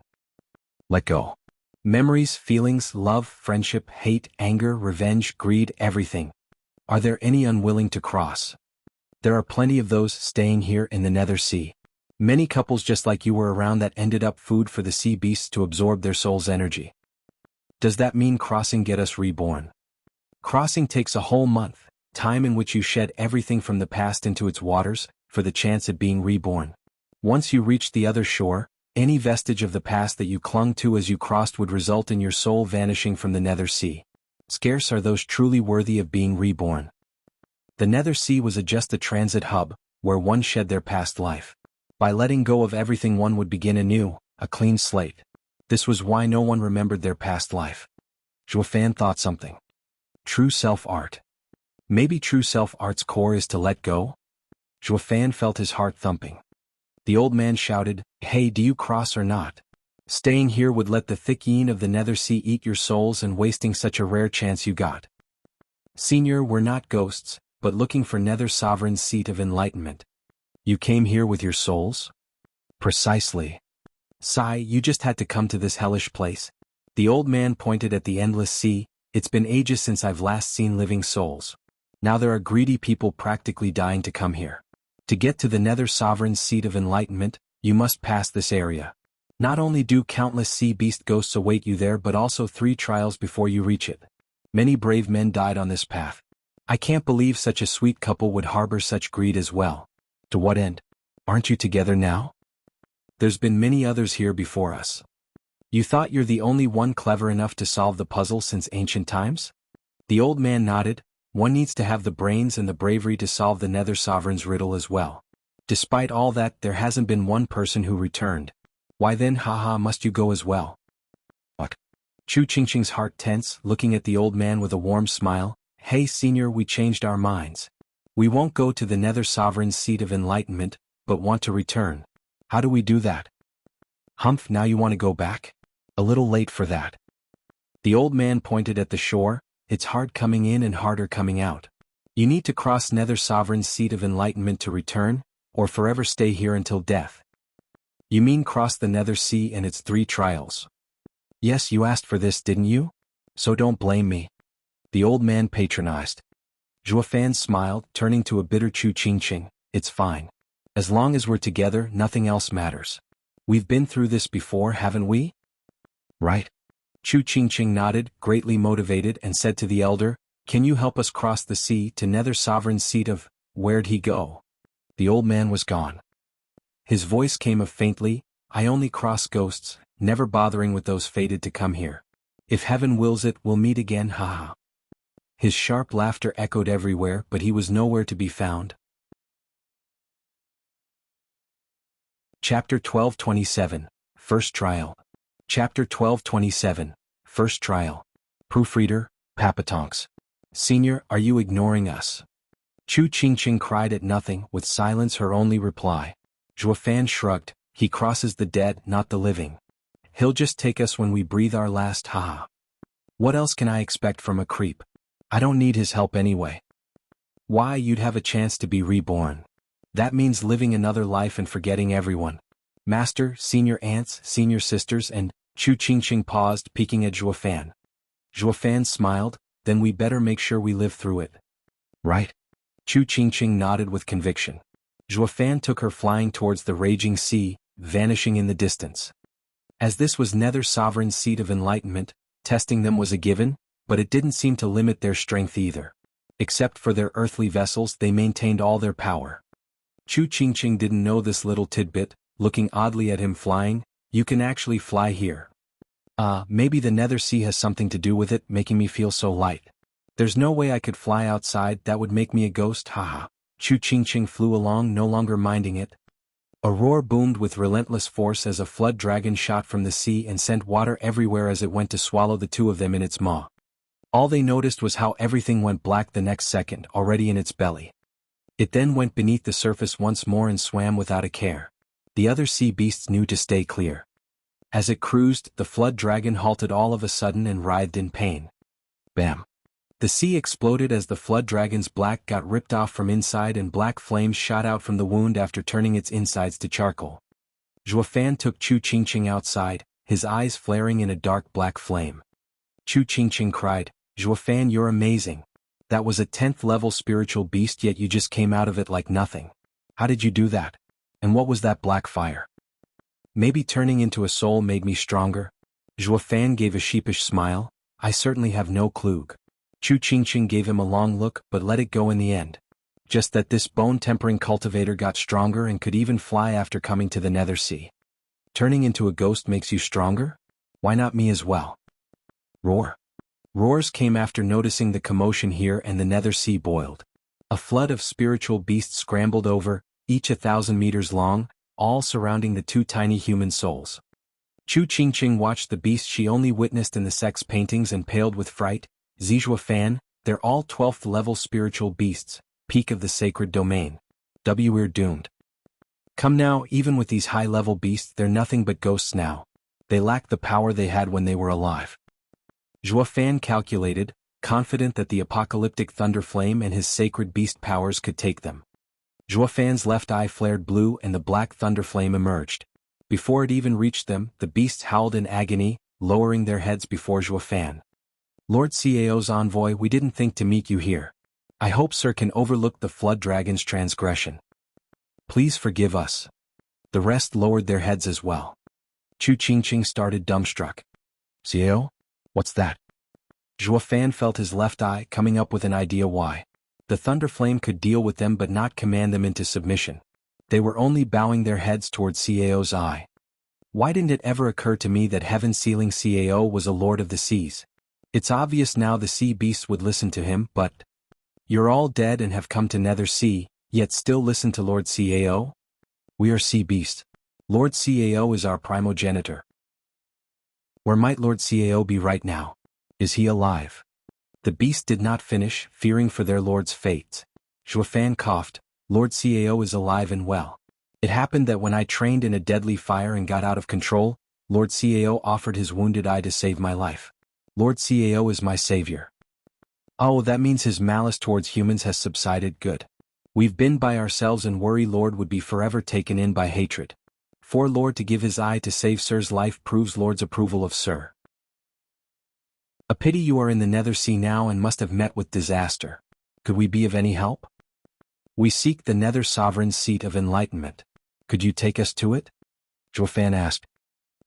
Let go. Memories, feelings, love, friendship, hate, anger, revenge, greed, everything. Are there any unwilling to cross? There are plenty of those staying here in the Nether Sea. Many couples just like you were around that ended up food for the sea beasts to absorb their soul's energy. Does that mean crossing get us reborn? Crossing takes a whole month, time in which you shed everything from the past into its waters, for the chance at being reborn. Once you reach the other shore, any vestige of the past that you clung to as you crossed would result in your soul vanishing from the Nether Sea. Scarce are those truly worthy of being reborn. The Nether Sea was just a transit hub, where one shed their past life. By letting go of everything one would begin anew, a clean slate. This was why no one remembered their past life. Zhuofan thought something. True self-art. Maybe true self-art's core is to let go? Zhuofan felt his heart thumping. The old man shouted, "Hey, do you cross or not? Staying here would let the thick yin of the Nether Sea eat your souls and wasting such a rare chance you got. Senior, we're not ghosts, but looking for Nether Sovereign's seat of enlightenment. You came here with your souls?" Precisely. Sigh, you just had to come to this hellish place. The old man pointed at the endless sea. It's been ages since I've last seen living souls. Now there are greedy people practically dying to come here. To get to the Nether Sovereign's seat of enlightenment, you must pass this area. Not only do countless sea beast ghosts await you there but also 3 trials before you reach it. Many brave men died on this path. I can't believe such a sweet couple would harbor such greed as well. To what end? Aren't you together now? There's been many others here before us. You thought you're the only one clever enough to solve the puzzle since ancient times? The old man nodded. One needs to have the brains and the bravery to solve the Nether Sovereign's riddle as well. Despite all that, there hasn't been one person who returned. Why then, haha, must you go as well? What? Chu Qingqing's heart tense, looking at the old man with a warm smile. Hey senior, we changed our minds. We won't go to the Nether Sovereign's seat of enlightenment, but want to return. How do we do that? Humph, now you want to go back? A little late for that. The old man pointed at the shore. It's hard coming in and harder coming out. You need to cross Nether Sovereign's seat of enlightenment to return, or forever stay here until death. You mean cross the Nether Sea and its 3 trials? Yes, you asked for this, didn't you? So don't blame me. The old man patronized. Zhuofan smiled, turning to a bitter Chu Qingqing. It's fine. As long as we're together, nothing else matters. We've been through this before, haven't we? Right. Chu Qingqing nodded, greatly motivated, and said to the elder, "Can you help us cross the sea to Nether Sovereign's seat of..." Where'd he go? The old man was gone. His voice came of faintly, "I only cross ghosts, never bothering with those fated to come here. If heaven wills it, we'll meet again, haha." His sharp laughter echoed everywhere, but he was nowhere to be found. Chapter 1227, First Trial. Chapter 1227, First Trial. Proofreader, Papatonks. Senior, are you ignoring us? Chu Qingqing cried at nothing, with silence her only reply. Zhuofan shrugged. He crosses the dead, not the living. He'll just take us when we breathe our last, haha. What else can I expect from a creep? I don't need his help anyway. Why, you'd have a chance to be reborn. That means living another life and forgetting everyone. Master, senior aunts, senior sisters, and Chu Qingqing paused, peeking at Zhuofan. Zhuofan smiled. Then we better make sure we live through it. Right? Chu Qingqing nodded with conviction. Zhuofan took her flying towards the raging sea, vanishing in the distance. As this was Nether Sovereign's seat of enlightenment, testing them was a given, but it didn't seem to limit their strength either. Except for their earthly vessels, they maintained all their power. Chu Qingqing didn't know this little tidbit, looking oddly at him flying. You can actually fly here. Maybe the Nether Sea has something to do with it, making me feel so light. There's no way I could fly outside, that would make me a ghost, haha. Chu Qingqing flew along, no longer minding it. A roar boomed with relentless force as a flood dragon shot from the sea and sent water everywhere as it went to swallow the two of them in its maw. All they noticed was how everything went black the next second, already in its belly. It then went beneath the surface once more and swam without a care. The other sea beasts knew to stay clear. As it cruised, the flood dragon halted all of a sudden and writhed in pain. Bam! The sea exploded as the flood dragon's back got ripped off from inside and black flames shot out from the wound after turning its insides to charcoal. Zhuofan took Chu Qingqing outside, his eyes flaring in a dark black flame. Chu Qingqing cried, "Zhuofan, you're amazing. That was a 10th level spiritual beast, yet you just came out of it like nothing. How did you do that? And what was that black fire?" "Maybe turning into a soul made me stronger." Zhuofan gave a sheepish smile. "I certainly have no clue." Chu Qingqing gave him a long look but let it go in the end. Just that this bone-tempering cultivator got stronger and could even fly after coming to the Nether Sea. Turning into a ghost makes you stronger? Why not me as well? Roar. Roars came after noticing the commotion here, and the Nether Sea boiled. A flood of spiritual beasts scrambled over, each 1,000 meters long, all surrounding the two tiny human souls. Chu Qingqing watched the beasts she only witnessed in the sex paintings and paled with fright. "Zhuofan, they're all 12th level spiritual beasts, peak of the sacred domain. We're doomed. Come now, even with these high-level beasts they're nothing but ghosts now. They lack the power they had when they were alive." Zhuofan calculated, confident that the apocalyptic thunder flame and his sacred beast powers could take them. Zhuofan's left eye flared blue and the black thunder flame emerged. Before it even reached them, the beasts howled in agony, lowering their heads before Zhuofan. "Lord Cao's envoy, we didn't think to meet you here. I hope Sir can overlook the flood dragon's transgression. Please forgive us." The rest lowered their heads as well. Chu Qingqing started dumbstruck. "Cao? What's that?" Zhuofan felt his left eye, coming up with an idea why. The thunder flame could deal with them but not command them into submission. They were only bowing their heads toward Cao's eye. Why didn't it ever occur to me that heaven-sealing Cao was a lord of the seas? It's obvious now the sea beasts would listen to him, but... You're all dead and have come to Nether Sea, yet still listen to Lord Cao? We are sea beasts. Lord Cao is our primogenitor. Where might Lord Cao be right now? Is he alive? The beasts did not finish, fearing for their lord's fate. Zhuofan coughed. "Lord Cao is alive and well. It happened that when I trained in a deadly fire and got out of control, Lord Cao offered his wounded eye to save my life. Lord Cao is my savior." "Oh, that means his malice towards humans has subsided. Good. We've been by ourselves and worry Lord would be forever taken in by hatred. For Lord to give his eye to save Sir's life proves Lord's approval of Sir. A pity you are in the Nether Sea now and must have met with disaster. Could we be of any help? We seek the Nether Sovereign's seat of enlightenment. Could you take us to it?" Zhuofan asked.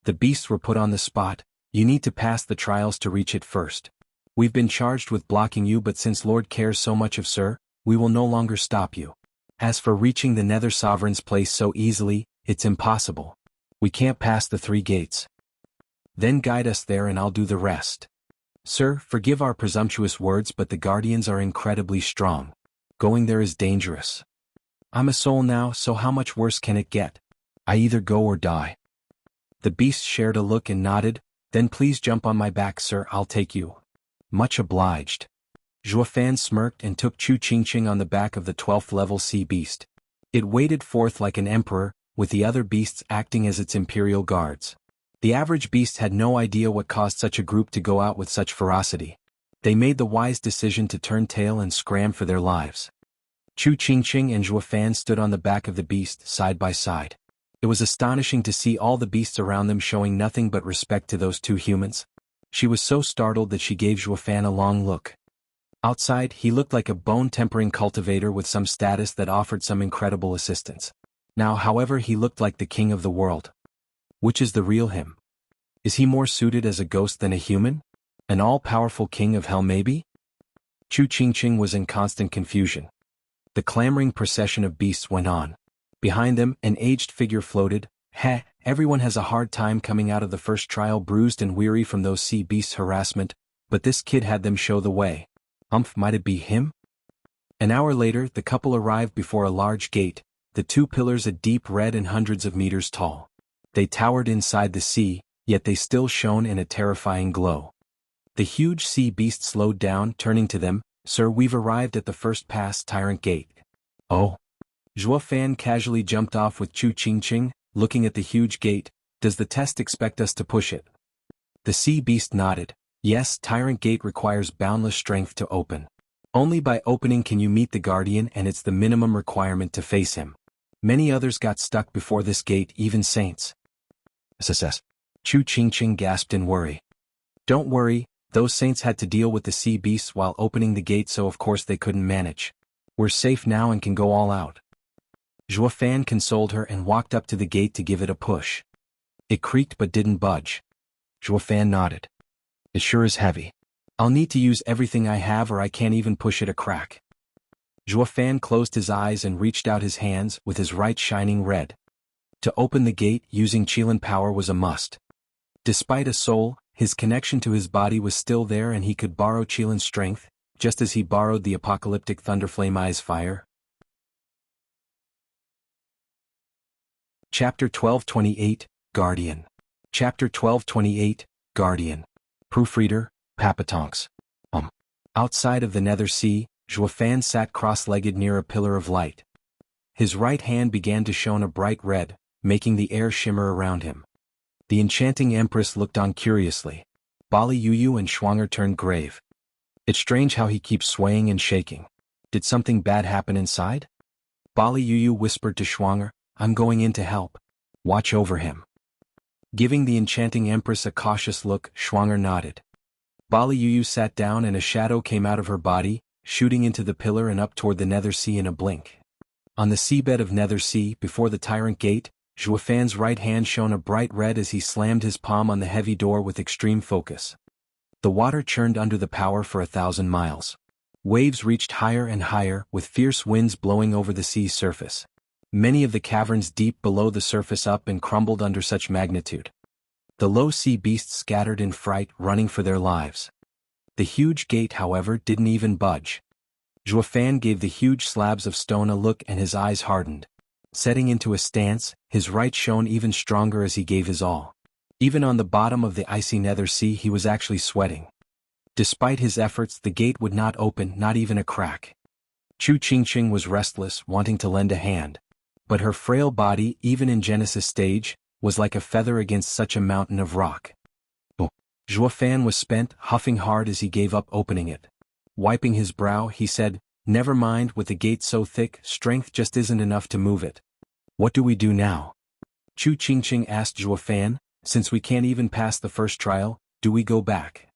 The beasts were put on the spot. "You need to pass the trials to reach it first. We've been charged with blocking you, but since Lord cares so much of Sir, we will no longer stop you. As for reaching the Nether Sovereign's place so easily, it's impossible. We can't pass the 3 gates. Then guide us there and I'll do the rest. Sir, forgive our presumptuous words, but the Guardians are incredibly strong. Going there is dangerous. I'm a soul now, so how much worse can it get? I either go or die." The beasts shared a look and nodded. "Then please jump on my back, Sir, I'll take you." "Much obliged." Zhuofan smirked and took Chu Qingqing on the back of the 12th level sea beast. It waded forth like an emperor, with the other beasts acting as its imperial guards. The average beast had no idea what caused such a group to go out with such ferocity. They made the wise decision to turn tail and scram for their lives. Chu Qingqing and Zhuofan stood on the back of the beast, side by side. It was astonishing to see all the beasts around them showing nothing but respect to those two humans. She was so startled that she gave Zhuofan a long look. Outside, he looked like a bone-tempering cultivator with some status that offered some incredible assistance. Now, however, he looked like the king of the world. Which is the real him? Is he more suited as a ghost than a human? An all-powerful king of hell maybe? Chu Qingqing was in constant confusion. The clamoring procession of beasts went on. Behind them, an aged figure floated. Everyone has a hard time coming out of the first trial bruised and weary from those sea beasts' harassment, but this kid had them show the way. Might it be him? An hour later, the couple arrived before a large gate. the two pillars a deep red and hundreds of meters tall. They towered inside the sea, yet they still shone in a terrifying glow. The huge sea beast slowed down, turning to them. "Sir, we've arrived at the first pass Tyrant Gate." "Oh?" Zhuo Fan casually jumped off with Chu Qingqing, looking at the huge gate. "Does the test expect us to push it?" The sea beast nodded. "Yes, Tyrant Gate requires boundless strength to open. Only by opening can you meet the Guardian, and it's the minimum requirement to face him. Many others got stuck before this gate, even saints." "SSS." Chu Qingqing gasped in worry. "Don't worry, those saints had to deal with the sea beasts while opening the gate, so of course they couldn't manage. We're safe now and can go all out." Zhuo Fan consoled her and walked up to the gate to give it a push. It creaked but didn't budge. Zhuo Fan nodded. "It sure is heavy. I'll need to use everything I have or I can't even push it a crack." Zhuo Fan closed his eyes and reached out his hands with his right shining red. To open the gate, using Qilin power was a must. Despite a soul, his connection to his body was still there and he could borrow Qilin's strength, just as he borrowed the apocalyptic Thunderflame Eye's fire. Chapter 1228, Guardian. Chapter 1228, Guardian. Proofreader, Papatonks. Outside of the Nether Sea, Zhuo Fan sat cross-legged near a pillar of light. His right hand began to shone a bright red, making the air shimmer around him. The enchanting Empress looked on curiously. Bali Yuyu and Schwanger turned grave. "It's strange how he keeps swaying and shaking. Did something bad happen inside?" Bali Yuyu whispered to Schwanger, "I'm going in to help. Watch over him." Giving the enchanting Empress a cautious look, Schwanger nodded. Bali Yuyu sat down and a shadow came out of her body, shooting into the pillar and up toward the Nether Sea in a blink. On the seabed of Nether Sea, before the Tyrant Gate, Zhuo Fan's right hand shone a bright red as he slammed his palm on the heavy door with extreme focus. The water churned under the power for 1,000 miles. Waves reached higher and higher, with fierce winds blowing over the sea's surface. Many of the caverns deep below the surface up and crumbled under such magnitude. The low sea beasts scattered in fright, running for their lives. The huge gate, however, didn't even budge. Zhuo Fan gave the huge slabs of stone a look and his eyes hardened. Setting into a stance, his right shone even stronger as he gave his all. Even on the bottom of the icy Nether Sea he was actually sweating. Despite his efforts, the gate would not open, not even a crack. Chu Qingqing was restless, wanting to lend a hand. But her frail body, even in Genesis stage, was like a feather against such a mountain of rock. Zhuo Fan was spent, huffing hard as he gave up opening it. Wiping his brow, he said, "Never mind, with the gate so thick, strength just isn't enough to move it. What do we do now?" Chu Qingqing asked Zhuo Fan, "Since we can't even pass the first trial, do we go back?"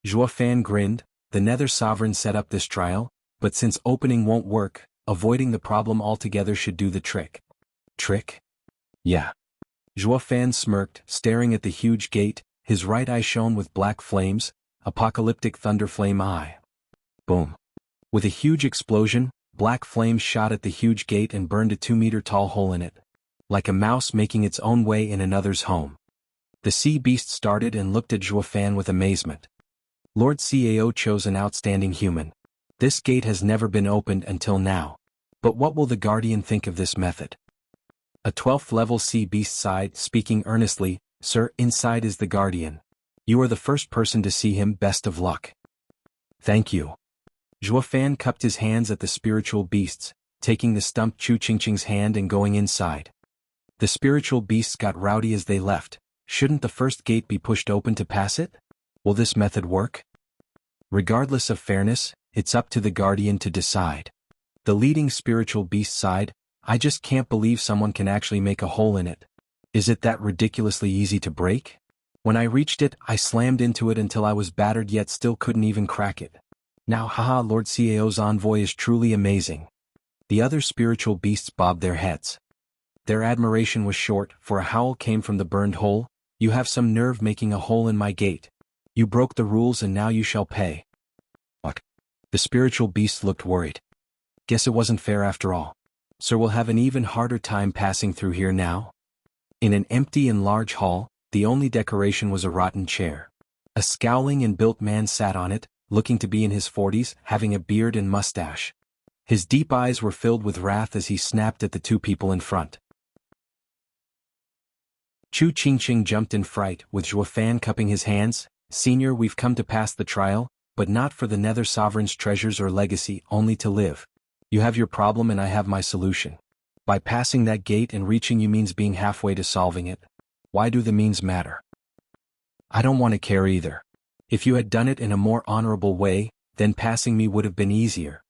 Zhuo Fan grinned. "The Nether Sovereign set up this trial, but since opening won't work, avoiding the problem altogether should do the trick." "Trick?" "Yeah." Zhuo Fan smirked, staring at the huge gate, his right eye shone with black flames, apocalyptic Thunderflame Eye. Boom. With a huge explosion, black flames shot at the huge gate and burned a 2-meter-tall hole in it. Like a mouse making its own way in another's home. The sea beast started and looked at Zhuo Fan with amazement. Lord Cao chose an outstanding human. This gate has never been opened until now. But what will the Guardian think of this method? A 12th-level sea beast sighed, speaking earnestly, "Sir, inside is the Guardian. You are the first person to see him, best of luck." "Thank you." Zhuo Fan cupped his hands at the spiritual beasts, taking the stumped Chu Qingqing's hand and going inside. The spiritual beasts got rowdy as they left. Shouldn't the first gate be pushed open to pass it? Will this method work? Regardless of fairness, it's up to the Guardian to decide. The leading spiritual beast sighed, "I just can't believe someone can actually make a hole in it. Is it that ridiculously easy to break? When I reached it, I slammed into it until I was battered yet still couldn't even crack it. Now haha, Lord Cao's envoy is truly amazing." The other spiritual beasts bobbed their heads. Their admiration was short, for a howl came from the burned hole. "You have some nerve making a hole in my gate. You broke the rules and now you shall pay." What? The spiritual beasts looked worried. "Guess it wasn't fair after all. Sir will have an even harder time passing through here now." In an empty and large hall, the only decoration was a rotten chair. A scowling and built man sat on it, looking to be in his 40s, having a beard and mustache. His deep eyes were filled with wrath as he snapped at the two people in front. Chu Qingqing jumped in fright, with Zhuo Fan cupping his hands. "Senior, we've come to pass the trial, but not for the Nether Sovereign's treasures or legacy, only to live. You have your problem and I have my solution. By passing that gate and reaching you means being halfway to solving it. Why do the means matter? I don't want to care either. If you had done it in a more honorable way, then passing me would have been easier."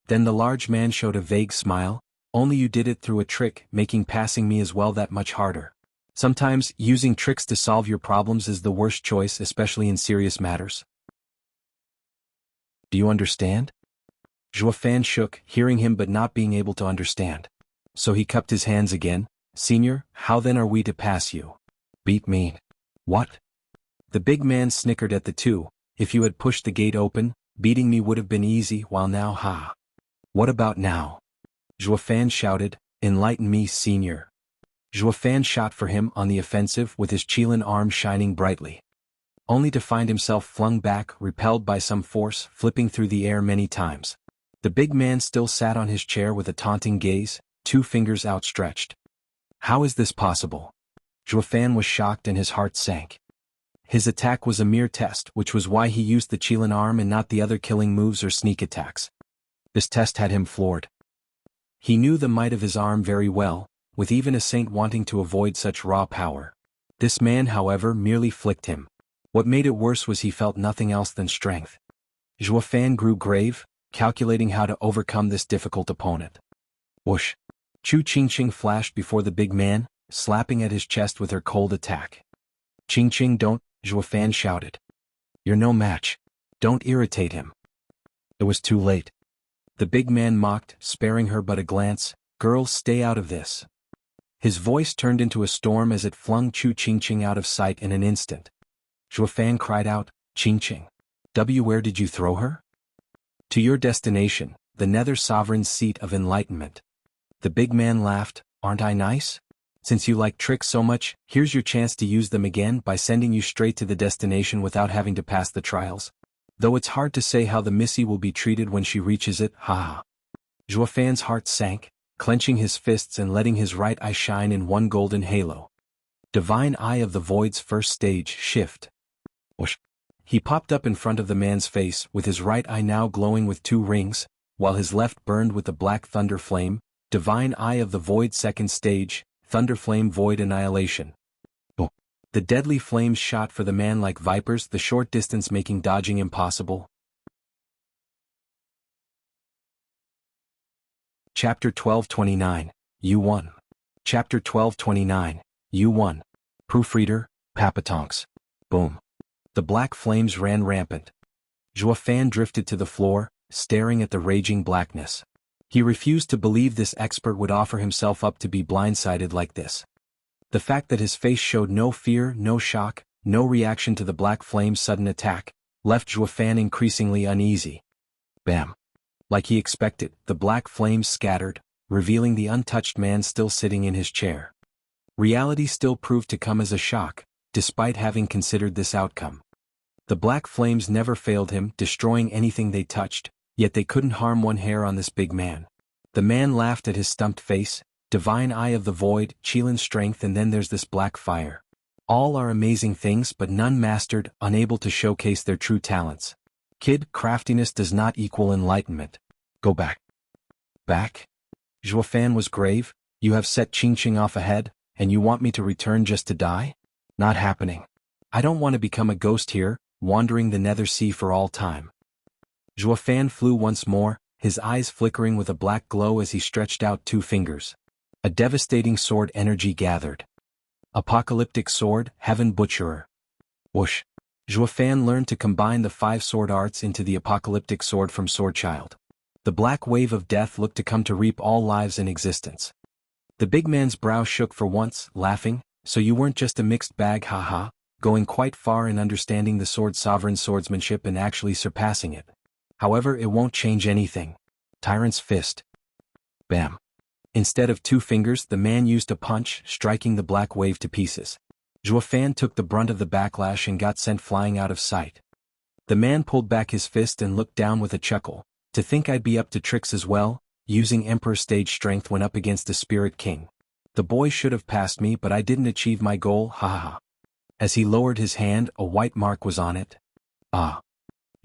Then the large man showed a vague smile. "Only you did it through a trick, making passing me as well that much harder. Sometimes, using tricks to solve your problems is the worst choice, especially in serious matters. Do you understand?" Zhuo Fan shook, hearing him but not being able to understand. So he cupped his hands again. "Senior, how then are we to pass you?" "Beat me." "What?" The big man snickered at the two. "If you had pushed the gate open, beating me would have been easy, while now ha. What about now?" Zhuo Fan shouted. "Enlighten me, senior." Zhuo Fan shot for him on the offensive with his Qilin arm shining brightly. Only to find himself flung back, repelled by some force, flipping through the air many times. The big man still sat on his chair with a taunting gaze, 2 fingers outstretched. How is this possible? Zhuo Fan was shocked and his heart sank. His attack was a mere test, which was why he used the Qilin arm and not the other killing moves or sneak attacks. This test had him floored. He knew the might of his arm very well, with even a saint wanting to avoid such raw power. This man, however, merely flicked him. What made it worse was he felt nothing else than strength. Zhuo Fan grew grave, calculating how to overcome this difficult opponent. Whoosh! Chu Qingqing flashed before the big man, slapping at his chest with her cold attack. "Qingqing, don't," Zhuo Fan shouted. "You're no match. Don't irritate him." It was too late. The big man mocked, sparing her but a glance. "Girls, stay out of this." His voice turned into a storm as it flung Chu Qingqing out of sight in an instant. Zhuo Fan cried out, "Qingqing! Where did you throw her?" "To your destination, the Nether Sovereign's seat of enlightenment." The big man laughed. "Aren't I nice? Since you like tricks so much, here's your chance to use them again by sending you straight to the destination without having to pass the trials. Though it's hard to say how the Missy will be treated when she reaches it, haha." Zhuo Fan's heart sank, clenching his fists and letting his right eye shine in one golden halo. Divine Eye of the Void's first stage, shift. Whoosh! He popped up in front of the man's face, with his right eye now glowing with 2 rings, while his left burned with the black thunder flame. Divine Eye of the Void second stage, Thunder Flame Void Annihilation. Oh. The deadly flames shot for the man like vipers, the short distance making dodging impossible. Chapter 1229, You won. Chapter 1229, You won. Proofreader, Papatonks. Boom. The black flames ran rampant. Zhuo Fan drifted to the floor, staring at the raging blackness. He refused to believe this expert would offer himself up to be blindsided like this. The fact that his face showed no fear, no shock, no reaction to the black flame's sudden attack, left Zhuo Fan increasingly uneasy. Bam! Like he expected, the black flames scattered, revealing the untouched man still sitting in his chair. Reality still proved to come as a shock, despite having considered this outcome. The black flames never failed him, destroying anything they touched, yet they couldn't harm one hair on this big man. The man laughed at his stumped face. Divine Eye of the Void, Qilin strength, and then there's this black fire. All are amazing things, but none mastered, unable to showcase their true talents. Kid, craftiness does not equal enlightenment. Go back. Back? Zhuo Fan was grave. You have set Qingqing off ahead, and you want me to return just to die? Not happening. I don't want to become a ghost here, wandering the Nether Sea for all time. Zhuo Fan flew once more, his eyes flickering with a black glow as he stretched out 2 fingers. A devastating sword energy gathered. Apocalyptic Sword, Heaven Butcherer. Whoosh! Zhuo Fan learned to combine the 5 sword arts into the Apocalyptic Sword from Swordchild. The black wave of death looked to come to reap all lives in existence. The big man's brow shook for once, laughing. So you weren't just a mixed bag, haha, going quite far in understanding the sword sovereign swordsmanship and actually surpassing it. However, it won't change anything. Tyrant's Fist. Bam. Instead of 2 fingers, the man used a punch, striking the black wave to pieces. Zhuo Fan took the brunt of the backlash and got sent flying out of sight. The man pulled back his fist and looked down with a chuckle. To think I'd be up to tricks as well, using Emperor stage strength when up against the Spirit King. The boy should have passed me, but I didn't achieve my goal, ha ha ha. As he lowered his hand, a white mark was on it. Ah.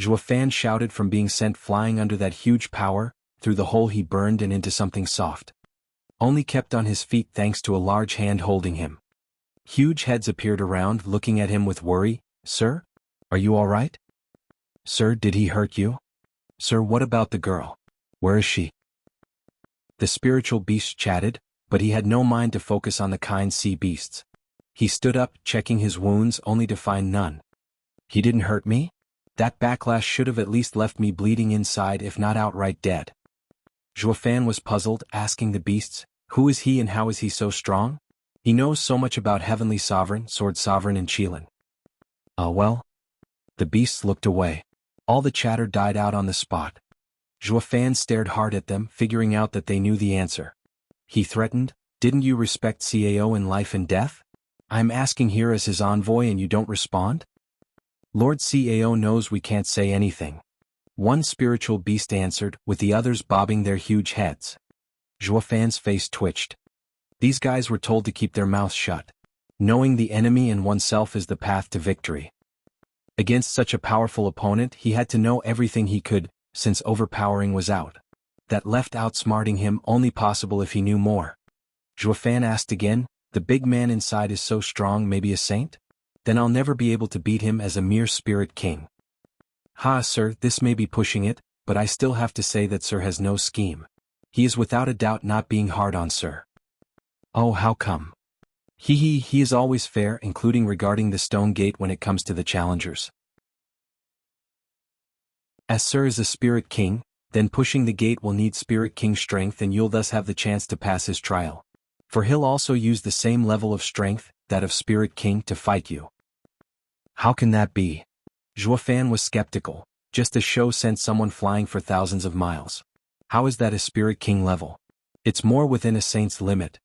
Zhuo Fan shouted from being sent flying under that huge power, through the hole he burned and into something soft. Only kept on his feet thanks to a large hand holding him. Huge heads appeared around, looking at him with worry. Sir? Are you all right? Sir, did he hurt you? Sir, what about the girl? Where is she? The spiritual beast chatted, but he had no mind to focus on the kind sea beasts. He stood up, checking his wounds, only to find none. He didn't hurt me? That backlash should have at least left me bleeding inside, if not outright dead. Zhuo Fan was puzzled, asking the beasts, who is he and how is he so strong? He knows so much about Heavenly Sovereign, Sword Sovereign and Qilin. Well? The beasts looked away. All the chatter died out on the spot. Zhuo Fan stared hard at them, figuring out that they knew the answer. He threatened, didn't you respect Cao in life and death? I'm asking here as his envoy and you don't respond? Lord Cao knows we can't say anything. One spiritual beast answered, with the others bobbing their huge heads. Zhuo Fan's face twitched. These guys were told to keep their mouths shut. Knowing the enemy and oneself is the path to victory. Against such a powerful opponent he had to know everything he could, since overpowering was out. That left outsmarting him only possible if he knew more. Zhuo Fan asked again, the big man inside is so strong, maybe a saint? Then I'll never be able to beat him as a mere spirit king. Ha, sir, this may be pushing it, but I still have to say that sir has no scheme. He is without a doubt not being hard on sir. Oh, how come? He is always fair, including regarding the stone gate when it comes to the challengers. As sir is a spirit king, then pushing the gate will need spirit king strength and you'll thus have the chance to pass his trial. For he'll also use the same level of strength, that of spirit king, to fight you. How can that be? Zhuo Fan was skeptical. Just a show sent someone flying for thousands of miles. How is that a spirit king level? It's more within a saint's limit.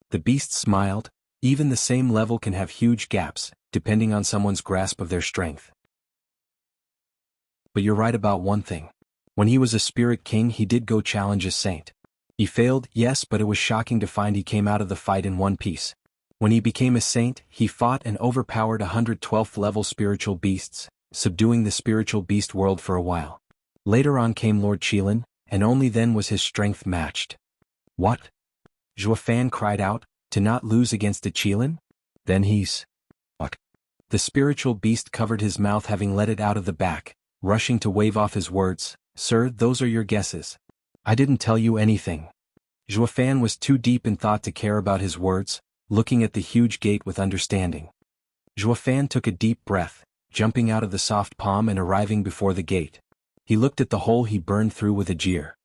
The beast smiled. Even the same level can have huge gaps, depending on someone's grasp of their strength. But you're right about one thing. When he was a spirit king he did go challenge a saint. He failed, yes, but it was shocking to find he came out of the fight in one piece. When he became a saint, he fought and overpowered 112th level spiritual beasts, subduing the spiritual beast world for a while. Later on came Lord Qilin, and only then was his strength matched. What? Zhuo Fan cried out, to not lose against a Qilin? Then he's... What? The spiritual beast covered his mouth, having let it out of the back, rushing to wave off his words. Sir, those are your guesses. I didn't tell you anything. Zhuo Fan was too deep in thought to care about his words, looking at the huge gate with understanding. Zhuo Fan took a deep breath, jumping out of the soft palm and arriving before the gate. He looked at the hole he burned through with a jeer.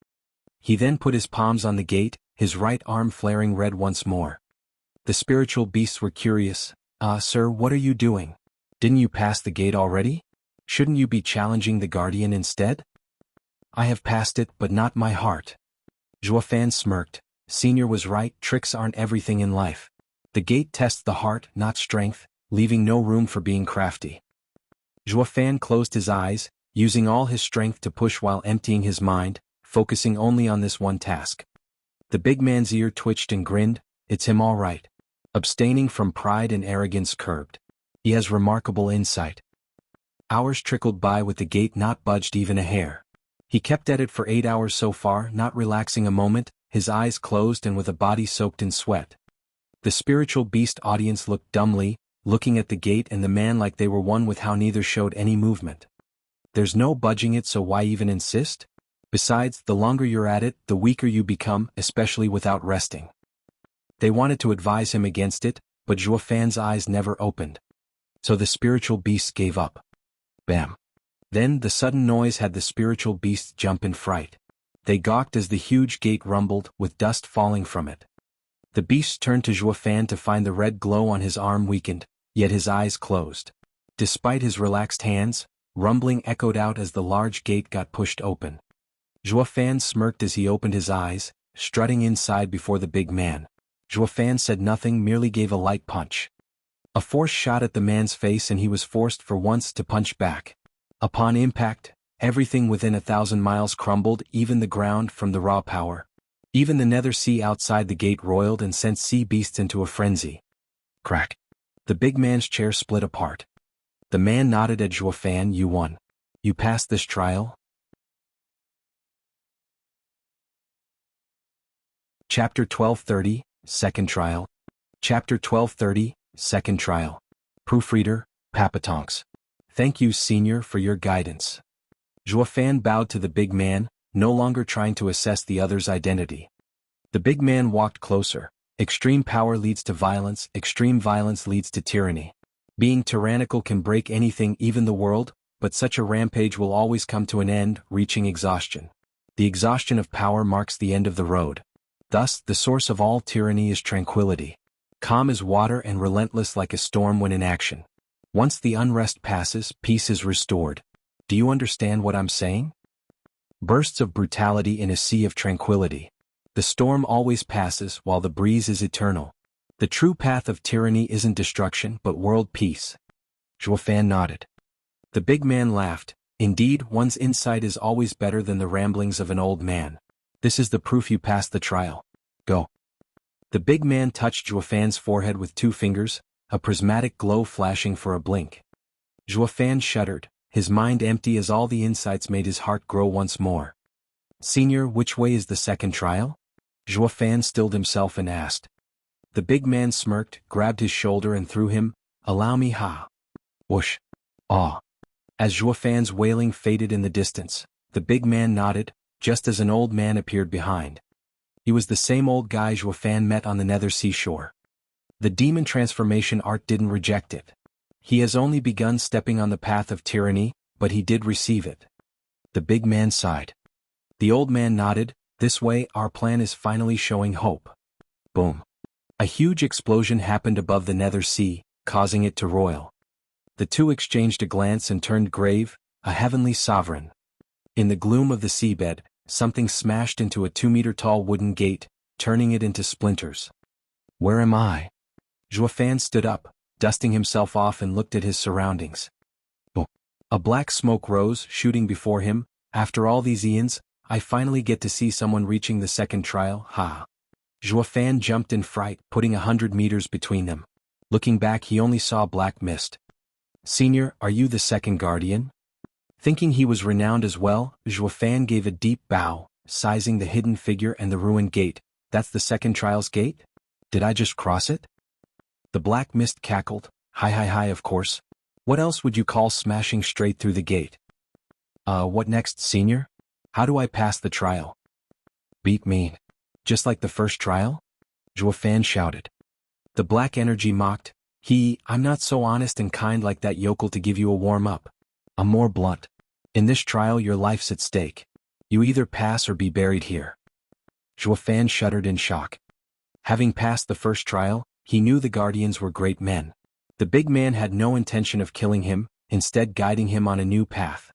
He then put his palms on the gate, his right arm flaring red once more. The spiritual beasts were curious. Sir, what are you doing? Didn't you pass the gate already? Shouldn't you be challenging the guardian instead? I have passed it, but not my heart. Zhuo Fan smirked. Senior was right, tricks aren't everything in life. The gate tests the heart, not strength, leaving no room for being crafty. Zhuo Fan closed his eyes, using all his strength to push while emptying his mind, focusing only on this one task. The big man's ear twitched and grinned. It's him all right. Abstaining from pride and arrogance curbed. He has remarkable insight. Hours trickled by with the gate not budged even a hair. He kept at it for 8 hours so far, not relaxing a moment, his eyes closed and with a body soaked in sweat. The spiritual beast audience looked dumbly, looking at the gate and the man like they were one with how neither showed any movement. There's no budging it, so why even insist? Besides, the longer you're at it, the weaker you become, especially without resting. They wanted to advise him against it, but Zhuo Fan's eyes never opened. So the spiritual beasts gave up. Bam. Then the sudden noise had the spiritual beasts jump in fright. They gawked as the huge gate rumbled, with dust falling from it. The beast turned to Zhuo Fan to find the red glow on his arm weakened, yet his eyes closed. Despite his relaxed hands, rumbling echoed out as the large gate got pushed open. Zhuo Fan smirked as he opened his eyes, strutting inside before the big man. Zhuo Fan said nothing, merely gave a light punch. A force shot at the man's face and he was forced for once to punch back. Upon impact, Everything within 1,000 miles crumbled, even the ground, from the raw power. Even the nether sea outside the gate roiled and sent sea beasts into a frenzy. Crack. The big man's chair split apart. The man nodded at Zhuo Fan. You won. You passed this trial? Chapter 1230, Second Trial. Chapter 1230, Second Trial. Proofreader, Papatonks. Thank you, Senior, for your guidance. Zhuo Fan bowed to the big man, no longer trying to assess the other's identity. The big man walked closer. Extreme power leads to violence, extreme violence leads to tyranny. Being tyrannical can break anything, even the world, but such a rampage will always come to an end, reaching exhaustion. The exhaustion of power marks the end of the road. Thus, the source of all tyranny is tranquility. Calm as water and relentless like a storm when in action. Once the unrest passes, peace is restored. Do you understand what I'm saying? Bursts of brutality in a sea of tranquility. The storm always passes while the breeze is eternal. The true path of tyranny isn't destruction but world peace. Zhuo Fan nodded. The big man laughed. Indeed, one's insight is always better than the ramblings of an old man. This is the proof you passed the trial. Go. The big man touched Zhuo Fan's forehead with 2 fingers, a prismatic glow flashing for a blink. Zhuo Fan shuddered, his mind empty as all the insights made his heart grow once more. Senior, which way is the second trial? Zhuo Fan stilled himself and asked. The big man smirked, grabbed his shoulder and threw him. Allow me, ha. Whoosh. Ah. As Zhuo Fan's wailing faded in the distance, the big man nodded, just as an old man appeared behind. He was the same old guy Zhuo Fan met on the nether seashore. The demon transformation art didn't reject it. He has only begun stepping on the path of tyranny, but he did receive it. The big man sighed. The old man nodded. This way, our plan is finally showing hope. Boom. A huge explosion happened above the nether sea, causing it to roil. The two exchanged a glance and turned grave, a heavenly sovereign. In the gloom of the seabed, something smashed into a 2-meter-tall wooden gate, turning it into splinters. Where am I? Zhuo Fan stood up, dusting himself off and looked at his surroundings. Oh. A black smoke rose, shooting before him. After all these eons, I finally get to see someone reaching the second trial, ha. Zhuo Fan jumped in fright, putting 100 meters between them. Looking back, he only saw black mist. Senior, are you the second guardian? Thinking he was renowned as well, Zhuo Fan gave a deep bow, sizing the hidden figure and the ruined gate. That's the second trial's gate? Did I just cross it? The black mist cackled. Hi, of course. What else would you call smashing straight through the gate? What next, Senior? How do I pass the trial? Beat me. Just like the first trial? Zhuo Fan shouted. The black energy mocked. I'm not so honest and kind like that yokel to give you a warm-up. I'm more blunt. In this trial your life's at stake. You either pass or be buried here. Zhuo Fan shuddered in shock. Having passed the first trial, he knew the guardians were great men. The big man had no intention of killing him, instead guiding him on a new path.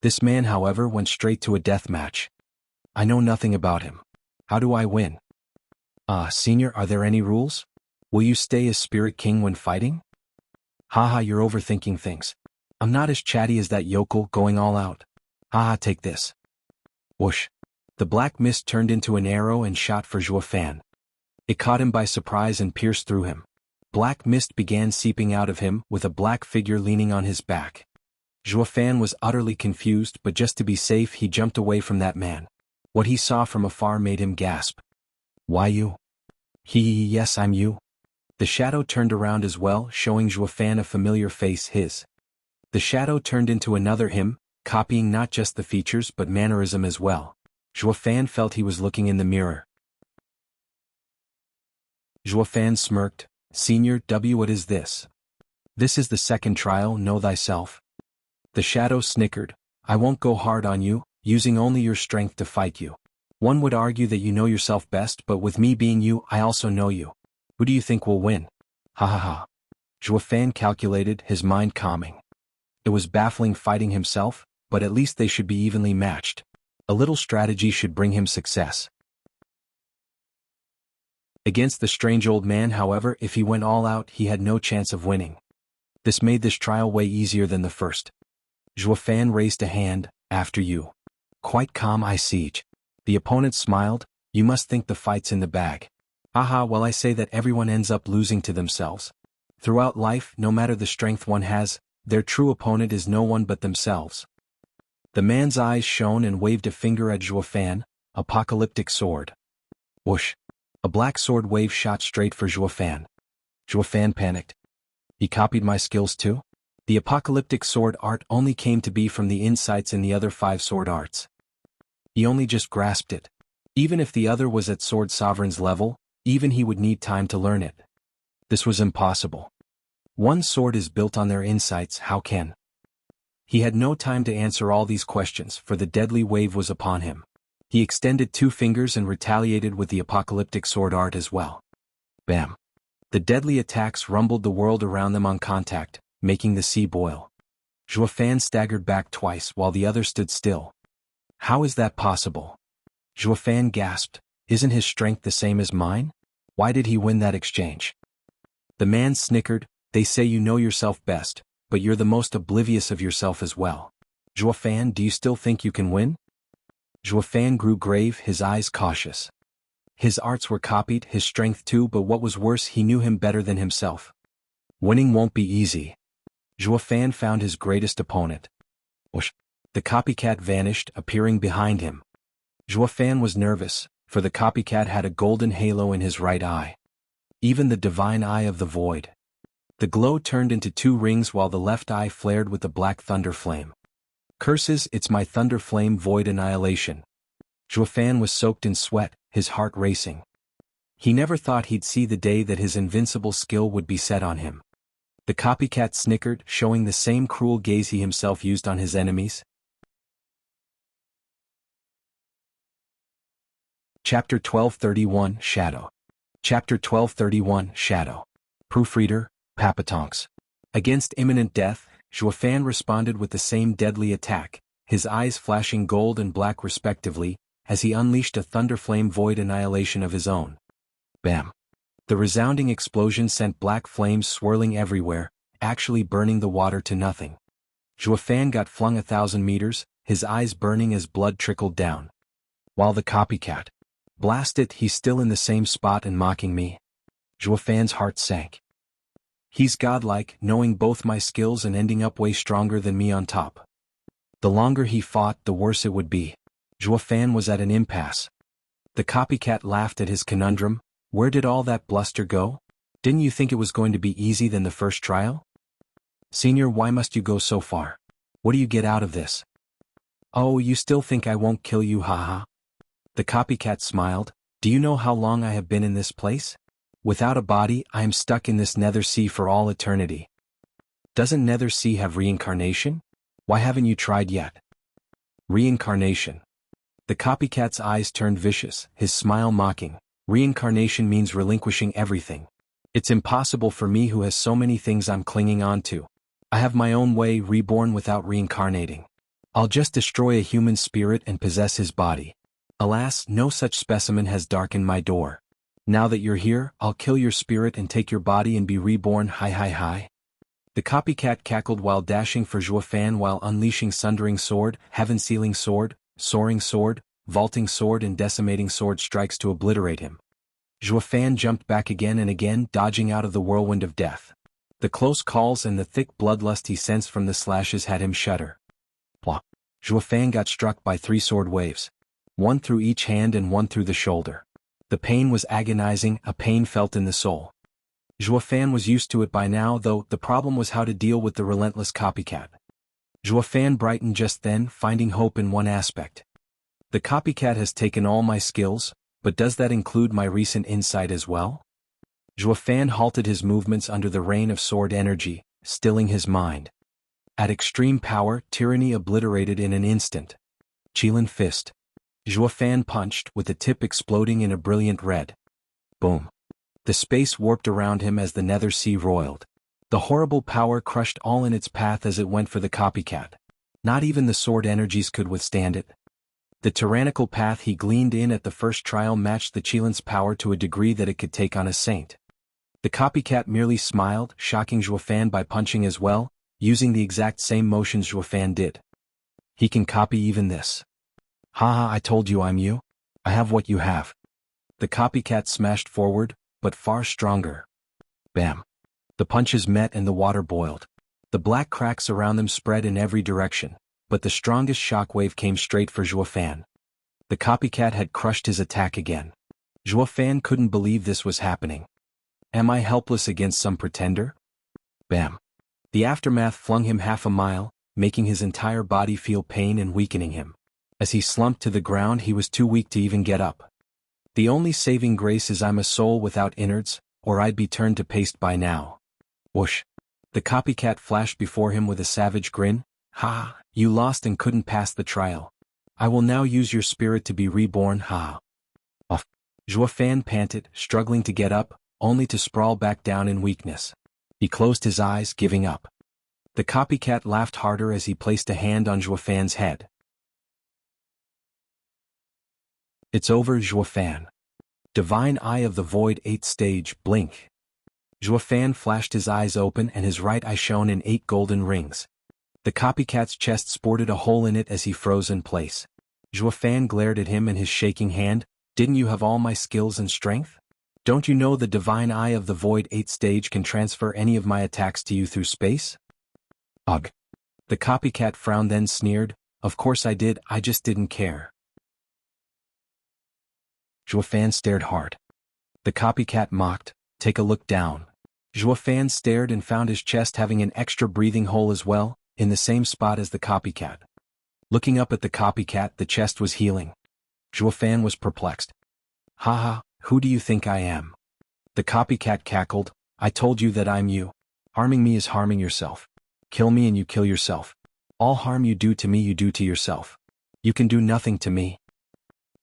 This man, however, went straight to a death match. I know nothing about him. How do I win? Senior, are there any rules? Will you stay as Spirit King when fighting? Haha, you're overthinking things. I'm not as chatty as that yokel going all out. Haha, take this. Whoosh. The black mist turned into an arrow and shot for Zhuo Fan. It caught him by surprise and pierced through him. Black mist began seeping out of him, with a black figure leaning on his back. Zhuo Fan was utterly confused, but just to be safe he jumped away from that man. What he saw from afar made him gasp. Why you? Yes, I'm you. The shadow turned around as well, showing Zhuo Fan a familiar face, his. The shadow turned into another him, copying not just the features but mannerism as well. Zhuo Fan felt he was looking in the mirror. Zhuo Fan smirked. Senior, what is this? This is the second trial, know thyself. The shadow snickered. I won't go hard on you, using only your strength to fight you. One would argue that you know yourself best, but with me being you, I also know you. Who do you think will win? Ha. Zhuo Fan calculated, his mind calming. It was baffling fighting himself, but at least they should be evenly matched. A little strategy should bring him success. Against the strange old man, however, if he went all out, he had no chance of winning. This made this trial way easier than the first. Zhuo Fan raised a hand. After you. Quite calm I siege. The opponent smiled. You must think the fight's in the bag. Aha, well I say that everyone ends up losing to themselves. Throughout life, no matter the strength one has, their true opponent is no one but themselves. The man's eyes shone and waved a finger at Zhuo Fan, apocalyptic sword. Whoosh. A black sword wave shot straight for Zhuo Fan. Zhuo Fan panicked. He copied my skills too? The apocalyptic sword art only came to be from the insights in the other 5 sword arts. He only just grasped it. Even if the other was at Sword Sovereign's level, even he would need time to learn it. This was impossible. One sword is built on their insights, how can? He had no time to answer all these questions, for the deadly wave was upon him. He extended 2 fingers and retaliated with the apocalyptic sword art as well. Bam. The deadly attacks rumbled the world around them on contact, making the sea boil. Zhuo Fan staggered back twice while the other stood still. How is that possible? Zhuo Fan gasped. Isn't his strength the same as mine? Why did he win that exchange? The man snickered. They say you know yourself best, but you're the most oblivious of yourself as well. Zhuo Fan, do you still think you can win? Zhuo Fan grew grave, his eyes cautious. His arts were copied, his strength too, but what was worse, he knew him better than himself. Winning won't be easy. Zhuo Fan found his greatest opponent. Whoosh. The copycat vanished, appearing behind him. Zhuo Fan was nervous, for the copycat had a golden halo in his right eye. Even the divine eye of the void. The glow turned into 2 rings while the left eye flared with the black thunder flame. Curses, it's my thunder flame void annihilation. Zhuo Fan was soaked in sweat, his heart racing. He never thought he'd see the day that his invincible skill would be set on him. The copycat snickered, showing the same cruel gaze he himself used on his enemies. Chapter 1231, Shadow. Chapter 1231, Shadow. Proofreader, Papatonks. Against imminent death, Zhuo Fan responded with the same deadly attack, his eyes flashing gold and black respectively, as he unleashed a thunderflame void annihilation of his own. Bam. The resounding explosion sent black flames swirling everywhere, actually burning the water to nothing. Zhuo Fan got flung 1,000 meters, his eyes burning as blood trickled down. While the copycat. Blast it, he's still in the same spot and mocking me. Zhuo Fan's heart sank. He's godlike, knowing both my skills and ending up way stronger than me on top. The longer he fought, the worse it would be. Zhuo Fan was at an impasse. The copycat laughed at his conundrum. Where did all that bluster go? Didn't you think it was going to be easy than the first trial? Senior, why must you go so far? What do you get out of this? Oh, you still think I won't kill you, haha. The copycat smiled. Do you know how long I have been in this place? Without a body, I am stuck in this nether sea for all eternity. Doesn't nether sea have reincarnation? Why haven't you tried yet? Reincarnation. The copycat's eyes turned vicious, his smile mocking. Reincarnation means relinquishing everything. It's impossible for me who has so many things I'm clinging on to. I have my own way, reborn without reincarnating. I'll just destroy a human spirit and possess his body. Alas, no such specimen has darkened my door. Now that you're here, I'll kill your spirit and take your body and be reborn. Hi hi hi. The copycat cackled while dashing for Zhuo Fan while unleashing Sundering Sword, Heaven-Sealing Sword, Soaring Sword, Vaulting Sword and Decimating Sword strikes to obliterate him. Zhuo Fan jumped back again and again, dodging out of the whirlwind of death. The close calls and the thick bloodlust he sensed from the slashes had him shudder. Plop. Zhuo Fan got struck by 3 sword waves. One through each hand and one through the shoulder. The pain was agonizing, a pain felt in the soul. Zhuo Fan was used to it by now, though the problem was how to deal with the relentless copycat. Zhuo Fan brightened just then, finding hope in one aspect. The copycat has taken all my skills, but does that include my recent insight as well? Zhuo Fan halted his movements under the rain of sword energy, stilling his mind. At extreme power, tyranny obliterated in an instant. Qilin Fist. Zhuo Fan punched, with the tip exploding in a brilliant red. Boom. The space warped around him as the nether sea roiled. The horrible power crushed all in its path as it went for the copycat. Not even the sword energies could withstand it. The tyrannical path he gleaned in at the first trial matched the Qilin's power to a degree that it could take on a saint. The copycat merely smiled, shocking Zhuo Fan by punching as well, using the exact same motions Zhuo Fan did. He can copy even this. Haha, I told you I'm you. I have what you have. The copycat smashed forward, but far stronger. Bam. The punches met and the water boiled. The black cracks around them spread in every direction, but the strongest shockwave came straight for Zhuofan. The copycat had crushed his attack again. Zhuofan couldn't believe this was happening. Am I helpless against some pretender? Bam. The aftermath flung him half a mile, making his entire body feel pain and weakening him. As he slumped to the ground, he was too weak to even get up. The only saving grace is I'm a soul without innards, or I'd be turned to paste by now. Whoosh. The copycat flashed before him with a savage grin. Ha, you lost and couldn't pass the trial. I will now use your spirit to be reborn, ha. Off. Zhuofan panted, struggling to get up, only to sprawl back down in weakness. He closed his eyes, giving up. The copycat laughed harder as he placed a hand on Zhuofan's head. It's over, Zhuofan. Divine Eye of the Void 8th stage, blink. Zhuofan flashed his eyes open and his right eye shone in 8 golden rings. The copycat's chest sported a hole in it as he froze in place. Zhuofan glared at him in his shaking hand. Didn't you have all my skills and strength? Don't you know the Divine Eye of the Void 8th stage can transfer any of my attacks to you through space? Ugh. The copycat frowned then sneered. Of course I did, I just didn't care. Zhuofan stared hard. The copycat mocked, take a look down. Zhuofan stared and found his chest having an extra breathing hole as well, in the same spot as the copycat. Looking up at the copycat, the chest was healing. Zhuofan was perplexed. Haha, who do you think I am? The copycat cackled, I told you that I'm you. Harming me is harming yourself. Kill me and you kill yourself. All harm you do to me you do to yourself. You can do nothing to me.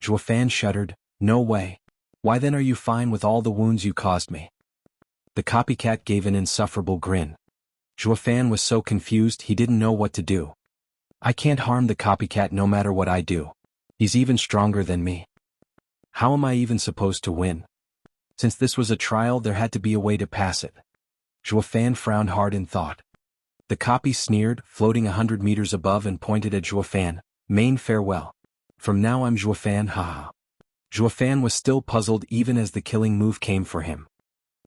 Zhuofan shuddered, no way. Why then are you fine with all the wounds you caused me? The copycat gave an insufferable grin. Zhuofan was so confused he didn't know what to do. I can't harm the copycat no matter what I do. He's even stronger than me. How am I even supposed to win? Since this was a trial, there had to be a way to pass it. Zhuofan frowned hard in thought. The copy sneered, floating 100 meters above and pointed at Zhuofan. Main farewell. From now I'm Zhuofan, haha. Zhuofan was still puzzled even as the killing move came for him.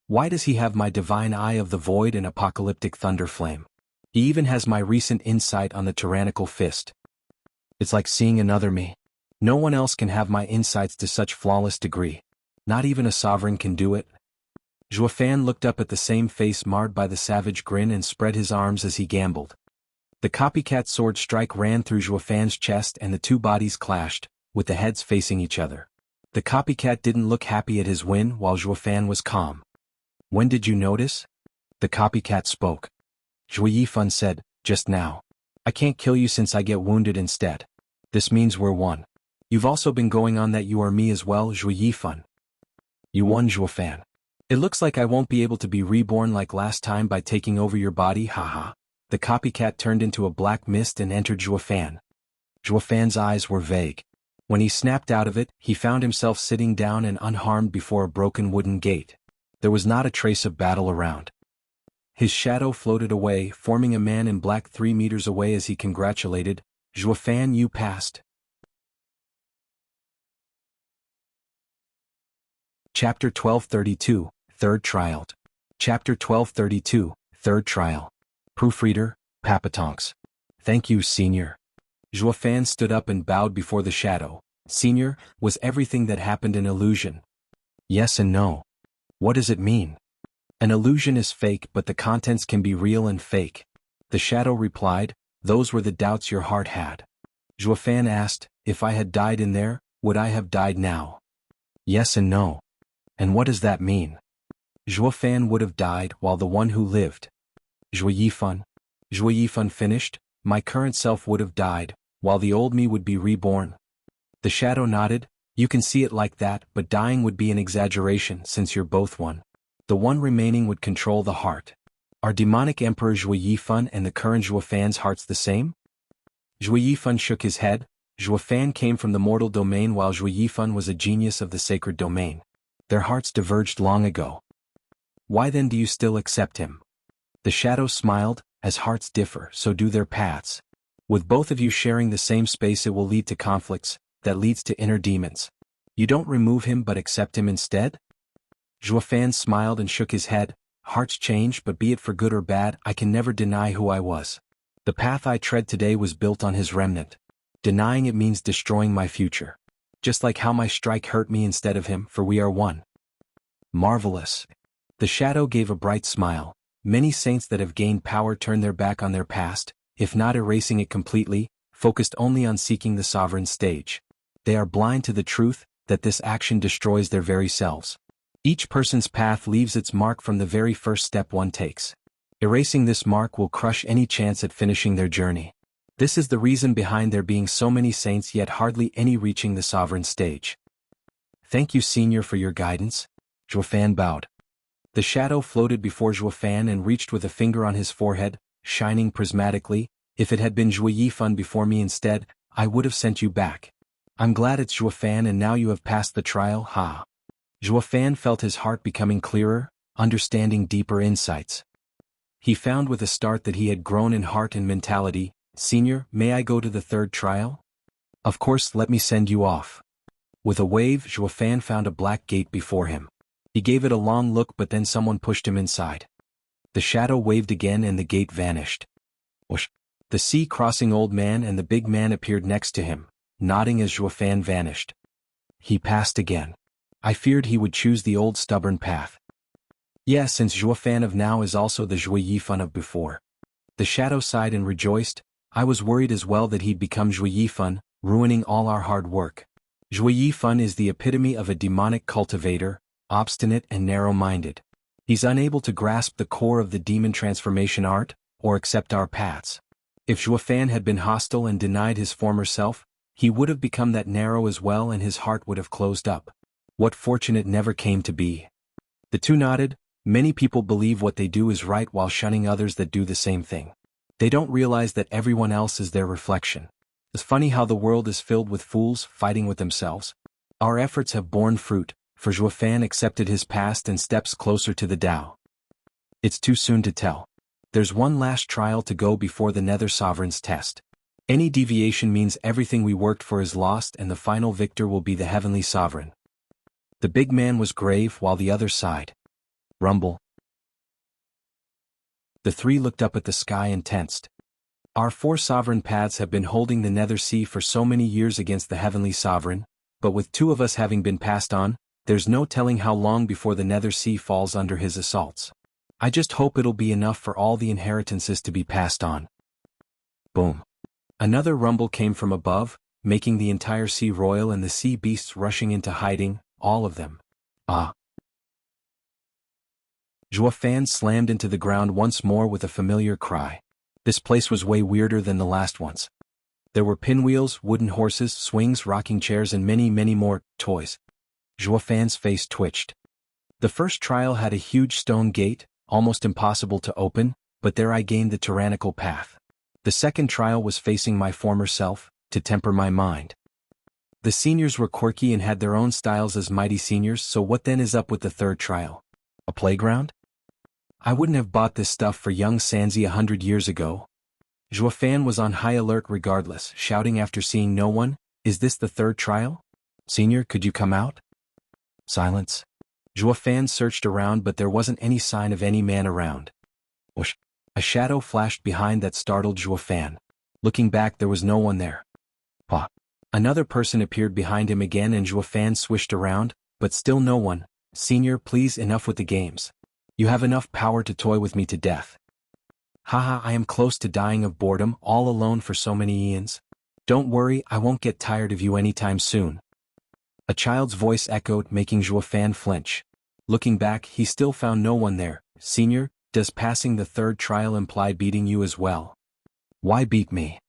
Why does he have my Divine Eye of the Void and Apocalyptic Thunder Flame? He even has my recent insight on the Tyrannical Fist. It's like seeing another me. No one else can have my insights to such flawless degree. Not even a sovereign can do it. Zhuofan looked up at the same face marred by the savage grin and spread his arms as he gambled. The copycat sword strike ran through Zhuofan's chest and the two bodies clashed, with the heads facing each other. The copycat didn't look happy at his win while Zhuofan was calm. When did you notice? The copycat spoke. Zhuoyifan said, just now. I can't kill you since I get wounded instead. This means we're one. You've also been going on that you are me as well, Zhuoyifan. You won, Zhuofan. It looks like I won't be able to be reborn like last time by taking over your body, haha. The copycat turned into a black mist and entered Zhuofan. Zhuofan's eyes were vague. When he snapped out of it, he found himself sitting down and unharmed before a broken wooden gate. There was not a trace of battle around. His shadow floated away, forming a man in black 3 meters away as he congratulated, Zhuofan, you passed. Chapter 1232, Third Trial. Chapter 1232, Third Trial. Proofreader, Papatonks. Thank you, Senior. Zhuofan stood up and bowed before the shadow. Senior, was everything that happened an illusion? Yes and no. What does it mean? An illusion is fake, but the contents can be real and fake. The shadow replied, those were the doubts your heart had. Zhuofan asked, if I had died in there, would I have died now? Yes and no. And what does that mean? Zhuofan would have died while the one who lived. Zhuoyifan. Zhuoyifan finished, my current self would have died, while the old me would be reborn. The shadow nodded, you can see it like that, but dying would be an exaggeration since you're both one. The one remaining would control the heart. Are demonic Emperor Zhuoyifan and the current Zhuofan's hearts the same? Zhuoyifan shook his head. Zhuofan came from the mortal domain while Zhuoyifan was a genius of the sacred domain. Their hearts diverged long ago. Why then do you still accept him? The shadow smiled, as hearts differ, so do their paths. With both of you sharing the same space, it will lead to conflicts, that leads to inner demons. You don't remove him but accept him instead? Zhuofan smiled and shook his head. Hearts change, but be it for good or bad, I can never deny who I was. The path I tread today was built on his remnant. Denying it means destroying my future. Just like how my strike hurt me instead of him, for we are one. Marvelous. The shadow gave a bright smile. Many saints that have gained power turn their back on their past, if not erasing it completely, focused only on seeking the sovereign stage. They are blind to the truth that this action destroys their very selves. Each person's path leaves its mark from the very first step one takes. Erasing this mark will crush any chance at finishing their journey. This is the reason behind there being so many saints yet hardly any reaching the sovereign stage. Thank you, Senior, for your guidance. Zhuofan bowed. The shadow floated before Zhuofan and reached with a finger on his forehead, shining prismatically. If it had been Zhuo Yifan before me instead, I would have sent you back. I'm glad it's Zhuofan and now you have passed the trial, ha. Zhuofan felt his heart becoming clearer, understanding deeper insights. He found with a start that he had grown in heart and mentality. Senior, may I go to the third trial? Of course, let me send you off. With a wave, Zhuofan found a black gate before him. He gave it a long look, but then someone pushed him inside. The shadow waved again and the gate vanished. Whoosh. The sea-crossing old man and the big man appeared next to him, nodding as Zhuofan vanished. He passed again. I feared he would choose the old stubborn path. Yes, since Zhuofan of now is also the Zhuo Yifan of before. The shadow sighed and rejoiced. I was worried as well that he'd become Zhuo Yifan, ruining all our hard work. Zhuo Yifan is the epitome of a demonic cultivator, obstinate and narrow-minded. He's unable to grasp the core of the demon transformation art, or accept our paths. If Zhuofan had been hostile and denied his former self, he would have become that narrow as well and his heart would have closed up. What fortune it never came to be. The two nodded. Many people believe what they do is right while shunning others that do the same thing. They don't realize that everyone else is their reflection. It's funny how the world is filled with fools fighting with themselves. Our efforts have borne fruit, for Zhuofan accepted his past and steps closer to the Tao. It's too soon to tell. There's one last trial to go before the Nether Sovereign's test. Any deviation means everything we worked for is lost and the final victor will be the Heavenly Sovereign. The big man was grave while the other sighed. Rumble. The three looked up at the sky and tensed. Our four sovereign paths have been holding the Nether Sea for so many years against the Heavenly Sovereign, but with two of us having been passed on, there's no telling how long before the Nether Sea falls under his assaults. I just hope it'll be enough for all the inheritances to be passed on. Boom. Another rumble came from above, making the entire sea roil and the sea beasts rushing into hiding, all of them. Ah. Zhuofan slammed into the ground once more with a familiar cry. This place was way weirder than the last ones. There were pinwheels, wooden horses, swings, rocking chairs and many more toys. Zhuofan's face twitched. The first trial had a huge stone gate, almost impossible to open, but there I gained the tyrannical path. The second trial was facing my former self, to temper my mind. The seniors were quirky and had their own styles as mighty seniors, so what then is up with the third trial? A playground? I wouldn't have bought this stuff for young Sanzi 100 years ago. Zhuofan was on high alert regardless, shouting after seeing no one, "Is this the third trial? Senior, could you come out?" Silence. Zhuofan searched around but there wasn't any sign of any man around. Whoosh. A shadow flashed behind that startled Zhuofan. Looking back there was no one there. Pah. Another person appeared behind him again and Zhuofan swished around, but still no one. Senior, please, enough with the games. You have enough power to toy with me to death. Haha, I am close to dying of boredom, all alone for so many eons. Don't worry, I won't get tired of you anytime soon. A child's voice echoed, making Zhuofan flinch. Looking back, he still found no one there. Senior, does passing the third trial imply beating you as well? Why beat me?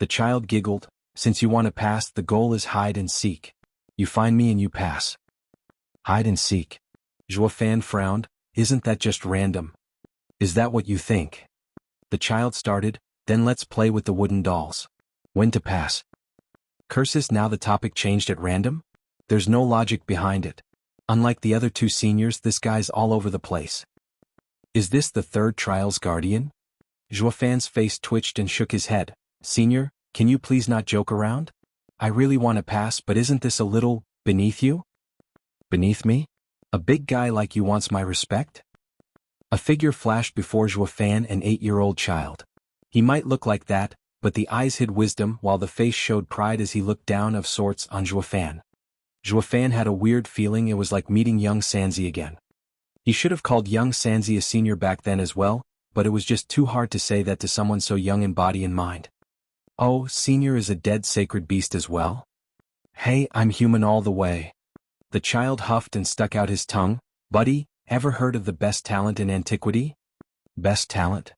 The child giggled. Since you want to pass, the goal is hide and seek. You find me and you pass. Hide and seek. Zhuofan frowned. Isn't that just random? Is that what you think? The child started, then let's play with the wooden dolls. When to pass? Curses, now the topic changed at random? There's no logic behind it. Unlike the other two seniors, this guy's all over the place. Is this the third trial's guardian? Zhuofan's face twitched and shook his head. Senior, can you please not joke around? I really want to pass, but isn't this a little beneath you? Beneath me? A big guy like you wants my respect? A figure flashed before Zhuofan, an 8-year-old child. He might look like that, but the eyes hid wisdom while the face showed pride as he looked down of sorts on Zhuofan. Zhuofan had a weird feeling it was like meeting young Sanzi again. He should have called young Sanzi a senior back then as well, but it was just too hard to say that to someone so young in body and mind. Oh, senior is a dead sacred beast as well? Hey, I'm human all the way. The child huffed and stuck out his tongue. Buddy, ever heard of the best talent in antiquity? Best talent?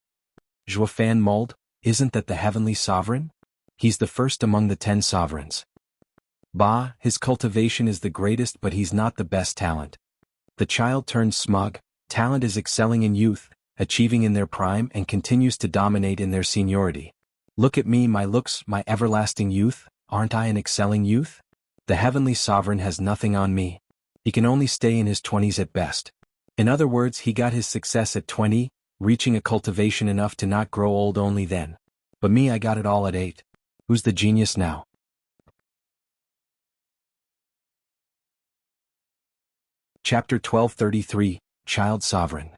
Zhuofan mulled, isn't that the heavenly sovereign? He's the first among the 10 sovereigns. Bah, his cultivation is the greatest, but he's not the best talent. The child turned smug. Talent is excelling in youth, achieving in their prime, and continues to dominate in their seniority. Look at me, my looks, my everlasting youth, aren't I an excelling youth? The heavenly sovereign has nothing on me. He can only stay in his 20s at best. In other words, he got his success at 20, reaching a cultivation enough to not grow old only then. But me, I got it all at 8. Who's the genius now? Chapter 1233, Child Sovereign.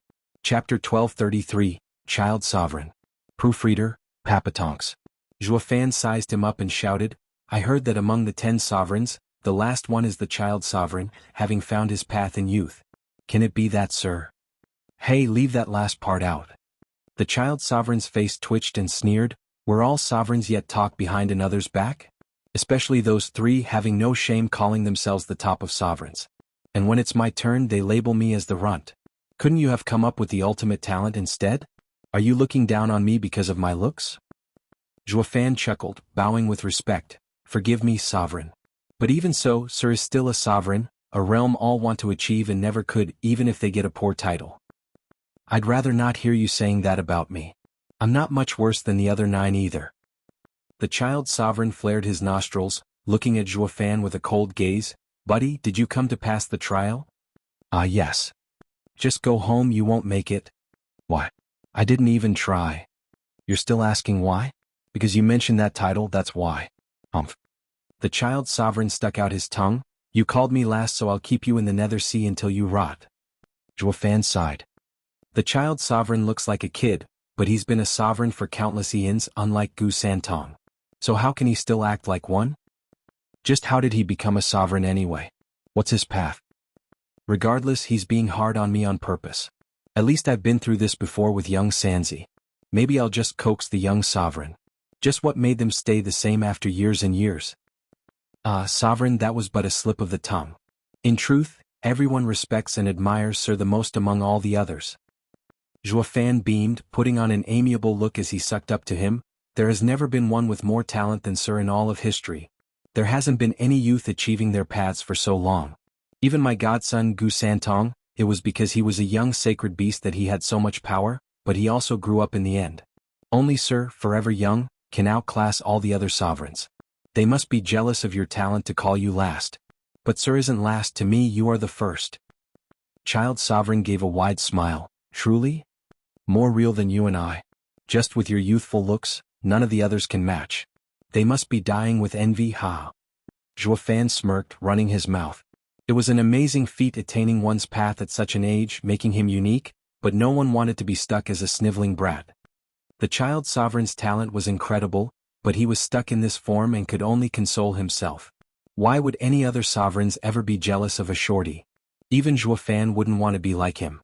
Chapter 1233, Child Sovereign. Proofreader, Papatonks. Zhuofan sized him up and shouted, I heard that among the 10 sovereigns, the last one is the child sovereign, having found his path in youth. Can it be that, sir? Hey, leave that last part out. The child sovereign's face twitched and sneered, were all sovereigns yet talk behind another's back? Especially those 3 having no shame calling themselves the top of sovereigns. And when it's my turn they label me as the runt. Couldn't you have come up with the ultimate talent instead? Are you looking down on me because of my looks? Zhuofan chuckled, bowing with respect. Forgive me, sovereign. But even so, sir is still a sovereign, a realm all want to achieve and never could, even if they get a poor title. I'd rather not hear you saying that about me. I'm not much worse than the other 9 either. The child sovereign flared his nostrils, looking at Zhuofan with a cold gaze. Buddy, did you come to pass the trial? Yes. Just go home, you won't make it. Why? I didn't even try. You're still asking why? Because you mentioned that title, that's why. Humph. The child sovereign stuck out his tongue. You called me last, so I'll keep you in the nether sea until you rot. Zhuofan sighed. The child sovereign looks like a kid, but he's been a sovereign for countless eons, unlike Gu Santong. So how can he still act like one? Just how did he become a sovereign anyway? What's his path? Regardless, he's being hard on me on purpose. At least I've been through this before with young Sanzi. Maybe I'll just coax the young sovereign. Just what made them stay the same after years and years? Sovereign, that was but a slip of the tongue. In truth, everyone respects and admires Sir the most among all the others. Zhuofan beamed, putting on an amiable look as he sucked up to him. There has never been one with more talent than Sir in all of history. There hasn't been any youth achieving their paths for so long. Even my godson Gu Santong, it was because he was a young sacred beast that he had so much power, but he also grew up in the end. Only Sir, forever young, can outclass all the other sovereigns. They must be jealous of your talent to call you last. But Sir isn't last to me, you are the first. Child sovereign gave a wide smile. Truly? More real than you and I. Just with your youthful looks, none of the others can match. They must be dying with envy, ha. Zhuofan smirked, running his mouth. It was an amazing feat attaining one's path at such an age, making him unique, but no one wanted to be stuck as a sniveling brat. The child sovereign's talent was incredible, but he was stuck in this form and could only console himself. Why would any other sovereigns ever be jealous of a shorty? Even Zhuofan wouldn't want to be like him.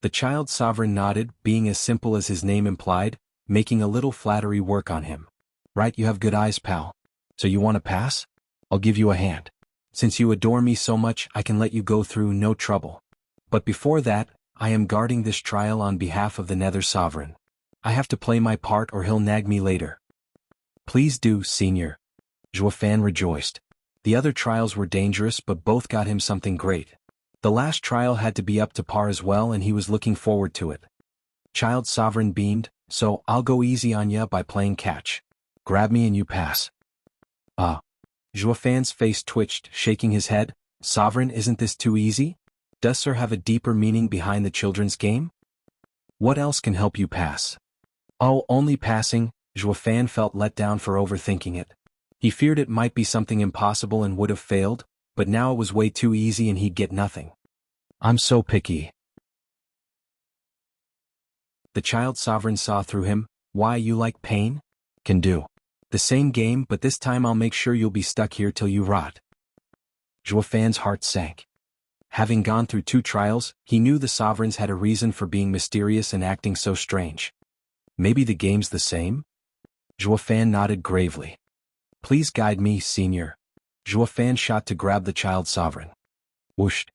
The child sovereign nodded, being as simple as his name implied, making a little flattery work on him. Right, you have good eyes, pal. So you want to pass? I'll give you a hand. Since you adore me so much, I can let you go through no trouble. But before that, I am guarding this trial on behalf of the Nether Sovereign. I have to play my part or he'll nag me later. Please do, Senior. Zhuofan rejoiced. The other trials were dangerous, but both got him something great. The last trial had to be up to par as well, and he was looking forward to it. Child Sovereign beamed, so I'll go easy on ya by playing catch. Grab me and you pass. Zhuofan's face twitched, shaking his head. Sovereign, isn't this too easy? Does Sir have a deeper meaning behind the children's game? What else can help you pass? Oh, only passing, Fan felt let down for overthinking it. He feared it might be something impossible and would have failed, but now it was way too easy and he'd get nothing. I'm so picky. The child sovereign saw through him. Why, you like pain? Can do. The same game, but this time I'll make sure you'll be stuck here till you rot. Fan's heart sank. Having gone through 2 trials, he knew the sovereigns had a reason for being mysterious and acting so strange. Maybe the game's the same? Fan nodded gravely. Please guide me, Senior. Fan shot to grab the child sovereign. Whoosh.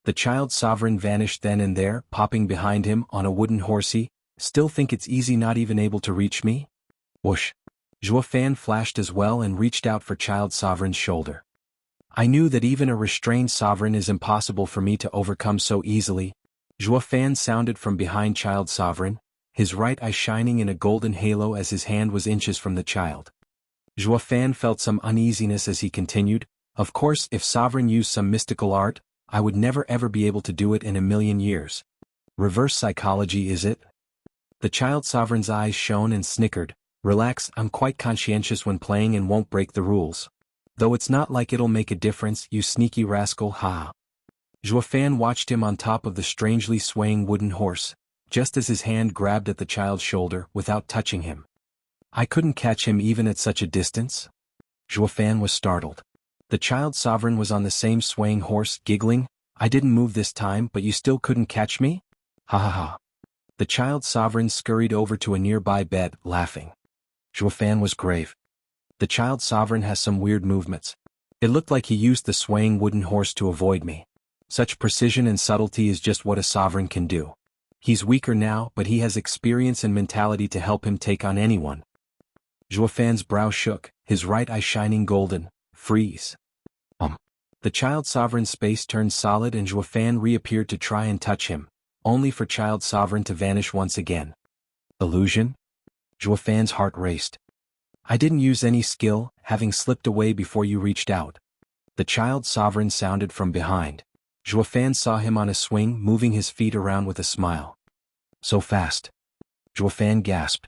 The child sovereign vanished then and there, popping behind him on a wooden horsey. Still think it's easy, not even able to reach me? Whoosh. Fan flashed as well and reached out for child sovereign's shoulder. I knew that even a restrained sovereign is impossible for me to overcome so easily. Fan sounded from behind child sovereign, his right eye shining in a golden halo as his hand was inches from the child. Fan felt some uneasiness as he continued, of course if sovereign used some mystical art, I would never ever be able to do it in a million years. Reverse psychology, is it? The child sovereign's eyes shone and snickered. Relax, I'm quite conscientious when playing and won't break the rules. Though it's not like it'll make a difference, you sneaky rascal, ha. Fan watched him on top of the strangely swaying wooden horse, just as his hand grabbed at the child's shoulder without touching him. I couldn't catch him even at such a distance? Fan was startled. The child sovereign was on the same swaying horse, giggling. I didn't move this time, but you still couldn't catch me? Ha ha ha. The child sovereign scurried over to a nearby bed, laughing. Fan was grave. The child sovereign has some weird movements. It looked like he used the swaying wooden horse to avoid me. Such precision and subtlety is just what a sovereign can do. He's weaker now, but he has experience and mentality to help him take on anyone. Fan's brow shook, his right eye shining golden. Freeze. The child sovereign's face turned solid and Fan reappeared to try and touch him, only for child sovereign to vanish once again. Illusion? Fan's heart raced. I didn't use any skill, having slipped away before you reached out. The child sovereign sounded from behind. Fan saw him on a swing, moving his feet around with a smile. So fast. Fan gasped.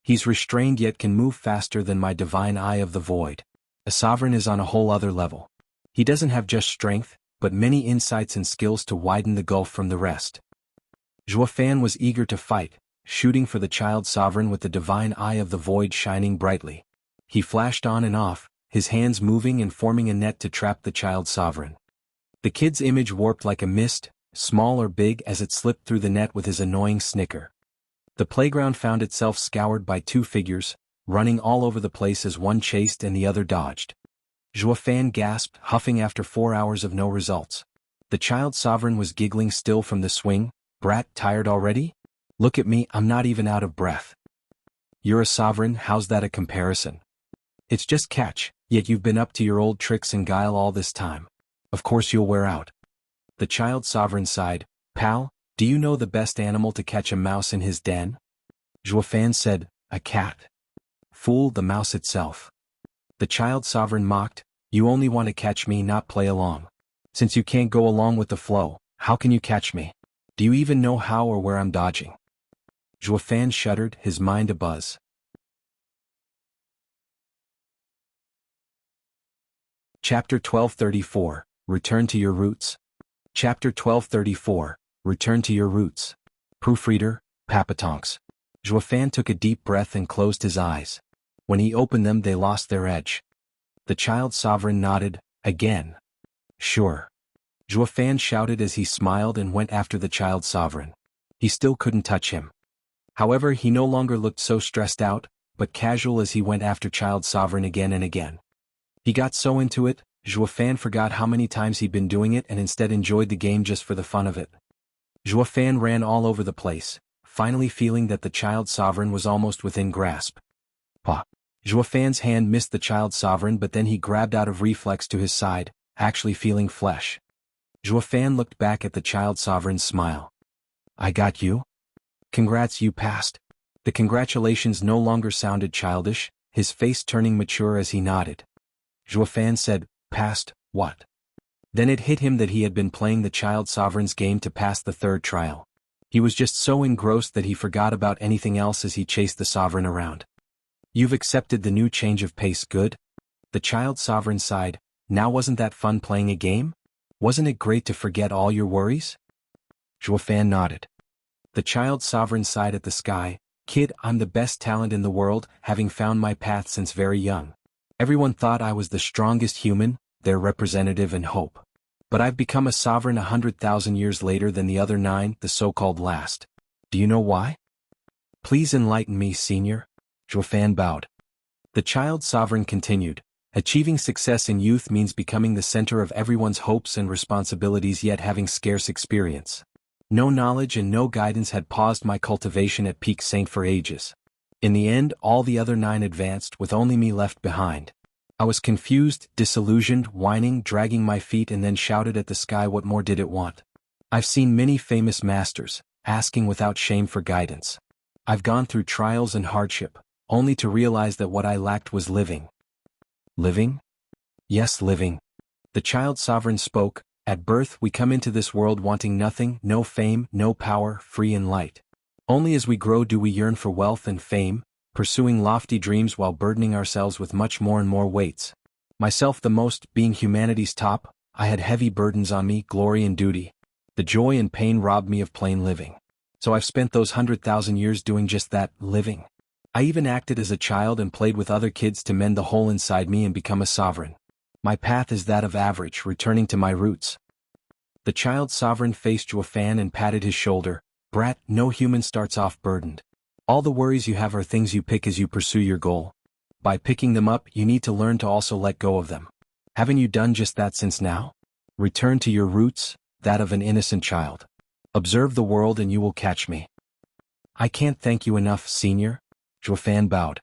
He's restrained yet can move faster than my divine eye of the void. A sovereign is on a whole other level. He doesn't have just strength, but many insights and skills to widen the gulf from the rest. Fan was eager to fight, shooting for the child sovereign with the divine eye of the void shining brightly. He flashed on and off, his hands moving and forming a net to trap the child sovereign. The kid's image warped like a mist, small or big as it slipped through the net with his annoying snicker. The playground found itself scoured by 2 figures, running all over the place as one chased and the other dodged. Fan gasped, huffing after 4 hours of no results. The child sovereign was giggling still from the swing. Brat, tired already? Look at me, I'm not even out of breath. You're a sovereign, how's that a comparison? It's just catch, yet you've been up to your old tricks and guile all this time. Of course you'll wear out. The child sovereign sighed. Pal, do you know the best animal to catch a mouse in his den? Fan said, a cat. Fool, the mouse itself. The child sovereign mocked, you only want to catch me, not play along. Since you can't go along with the flow, how can you catch me? Do you even know how or where I'm dodging? Fan shuddered, his mind abuzz. Chapter 1234, Return to Your Roots. Chapter 1234, Return to Your Roots. Proofreader, Papatonks. Fan took a deep breath and closed his eyes. When he opened them they lost their edge. The child sovereign nodded, again. Sure. Fan shouted as he smiled and went after the child sovereign. He still couldn't touch him. However, he no longer looked so stressed out, but casual as he went after child sovereign again and again. He got so into it, Fan forgot how many times he'd been doing it and instead enjoyed the game just for the fun of it. Fan ran all over the place, finally feeling that the child sovereign was almost within grasp. Pa. Fan's hand missed the child sovereign, but then he grabbed out of reflex to his side, actually feeling flesh. Fan looked back at the child sovereign's smile. I got you? Congrats, you passed. The congratulations no longer sounded childish, his face turning mature as he nodded. Fan said, passed, what? Then it hit him that he had been playing the child sovereign's game to pass the 3rd trial. He was just so engrossed that he forgot about anything else as he chased the sovereign around. You've accepted the new change of pace, good? The child sovereign sighed. Now wasn't that fun playing a game? Wasn't it great to forget all your worries? Zhuofan nodded. The child sovereign sighed at the sky. Kid, I'm the best talent in the world, having found my path since very young. Everyone thought I was the strongest human, their representative and hope. But I've become a sovereign 100,000 years later than the other 9, the so-called last. Do you know why? Please enlighten me, senior. Zhuofan bowed. The child sovereign continued. Achieving success in youth means becoming the center of everyone's hopes and responsibilities, yet having scarce experience. No knowledge and no guidance had paused my cultivation at peak saint for ages. In the end, all the other 9 advanced, with only me left behind. I was confused, disillusioned, whining, dragging my feet, and then shouted at the sky, what more did it want? I've seen many famous masters, asking without shame for guidance. I've gone through trials and hardship, only to realize that what I lacked was living. Living? Yes, living. The child sovereign spoke. At birth we come into this world wanting nothing, no fame, no power, free and light. Only as we grow do we yearn for wealth and fame, pursuing lofty dreams while burdening ourselves with much more and more weights. Myself the most, being humanity's top, I had heavy burdens on me, glory and duty. The joy and pain robbed me of plain living. So I've spent those 100,000 years doing just that, living. I even acted as a child and played with other kids to mend the hole inside me and become a sovereign. My path is that of average, returning to my roots. The child sovereign faced Zhuofan and patted his shoulder. Brat, no human starts off burdened. All the worries you have are things you pick as you pursue your goal. By picking them up, you need to learn to also let go of them. Haven't you done just that since now? Return to your roots, that of an innocent child. Observe the world and you will catch me. I can't thank you enough, senior. Zhuofan bowed.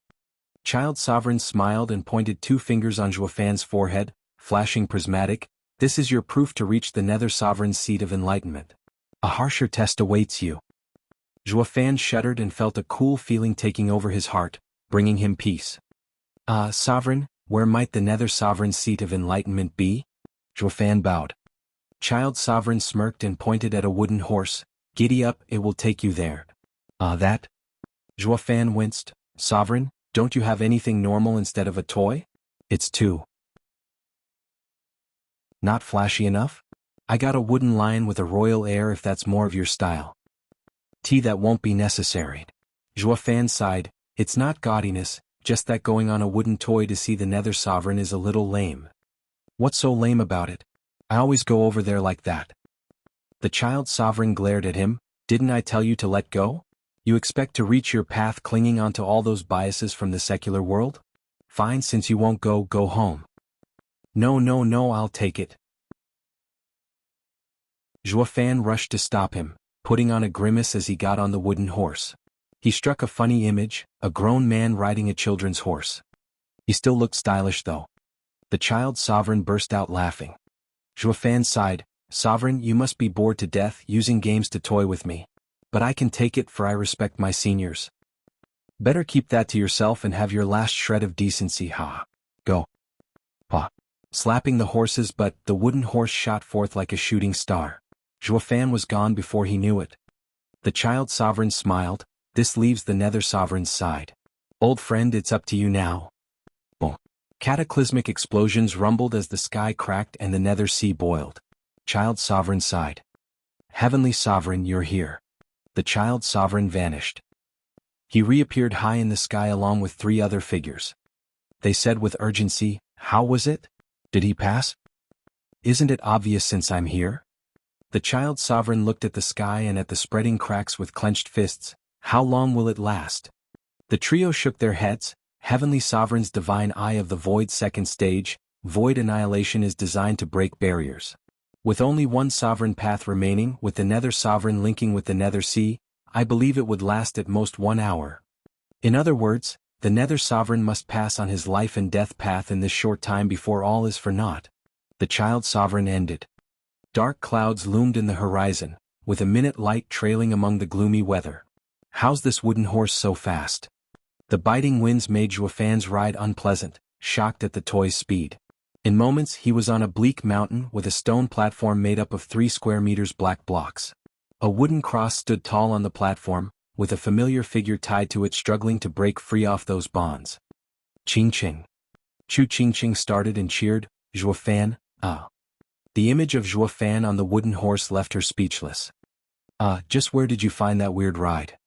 Child sovereign smiled and pointed 2 fingers on Zhuofan's forehead, flashing prismatic. This is your proof to reach the nether sovereign's seat of enlightenment. A harsher test awaits you. Zhuofan shuddered and felt a cool feeling taking over his heart, bringing him peace. Sovereign, where might the nether sovereign's seat of enlightenment be? Zhuofan bowed. Child sovereign smirked and pointed at a wooden horse. Giddy up, it will take you there. That? Zhuofan winced. Sovereign, don't you have anything normal instead of a toy? It's too. Not flashy enough? I got a wooden lion with a royal air if that's more of your style. That won't be necessary. Zhuofan sighed. It's not gaudiness, just that going on a wooden toy to see the nether sovereign is a little lame. What's so lame about it? I always go over there like that. The child sovereign glared at him. Didn't I tell you to let go? You expect to reach your path clinging onto all those biases from the secular world? Fine, since you won't go home. No, I'll take it. Zhuofan rushed to stop him, putting on a grimace as he got on the wooden horse. He struck a funny image, a grown man riding a children's horse. He still looked stylish though. The child sovereign burst out laughing. Zhuofan sighed. Sovereign, you must be bored to death using games to toy with me. But I can take it, for I respect my seniors. Better keep that to yourself and have your last shred of decency, ha. Go. Pa. Slapping the horse's butt, the wooden horse shot forth like a shooting star. Zhuofan was gone before he knew it. The child sovereign smiled. This leaves the nether sovereign's side. Old friend, it's up to you now. Boom. Cataclysmic explosions rumbled as the sky cracked and the nether sea boiled. Child sovereign sighed. Heavenly sovereign, you're here. The child sovereign vanished. He reappeared high in the sky along with 3 other figures. They said with urgency, how was it? Did he pass? Isn't it obvious since I'm here? The child sovereign looked at the sky and at the spreading cracks with clenched fists. How long will it last? The trio shook their heads. Heavenly sovereign's divine eye of the void second stage, void annihilation, is designed to break barriers. With only one sovereign path remaining, with the nether sovereign linking with the nether sea, I believe it would last at most 1 hour. In other words, the nether sovereign must pass on his life and death path in this short time before all is for naught. The child sovereign ended. Dark clouds loomed in the horizon, with a minute light trailing among the gloomy weather. How's this wooden horse so fast? The biting winds made Zhuofan's ride unpleasant, shocked at the toy's speed. In moments he was on a bleak mountain with a stone platform made up of 3 square meters black blocks. A wooden cross stood tall on the platform, with a familiar figure tied to it struggling to break free off those bonds. Ching-ching. Chu Ching-ching started and cheered, "Zhuo Fan, ah." The image of Zhuo Fan on the wooden horse left her speechless. Just where did you find that weird ride?"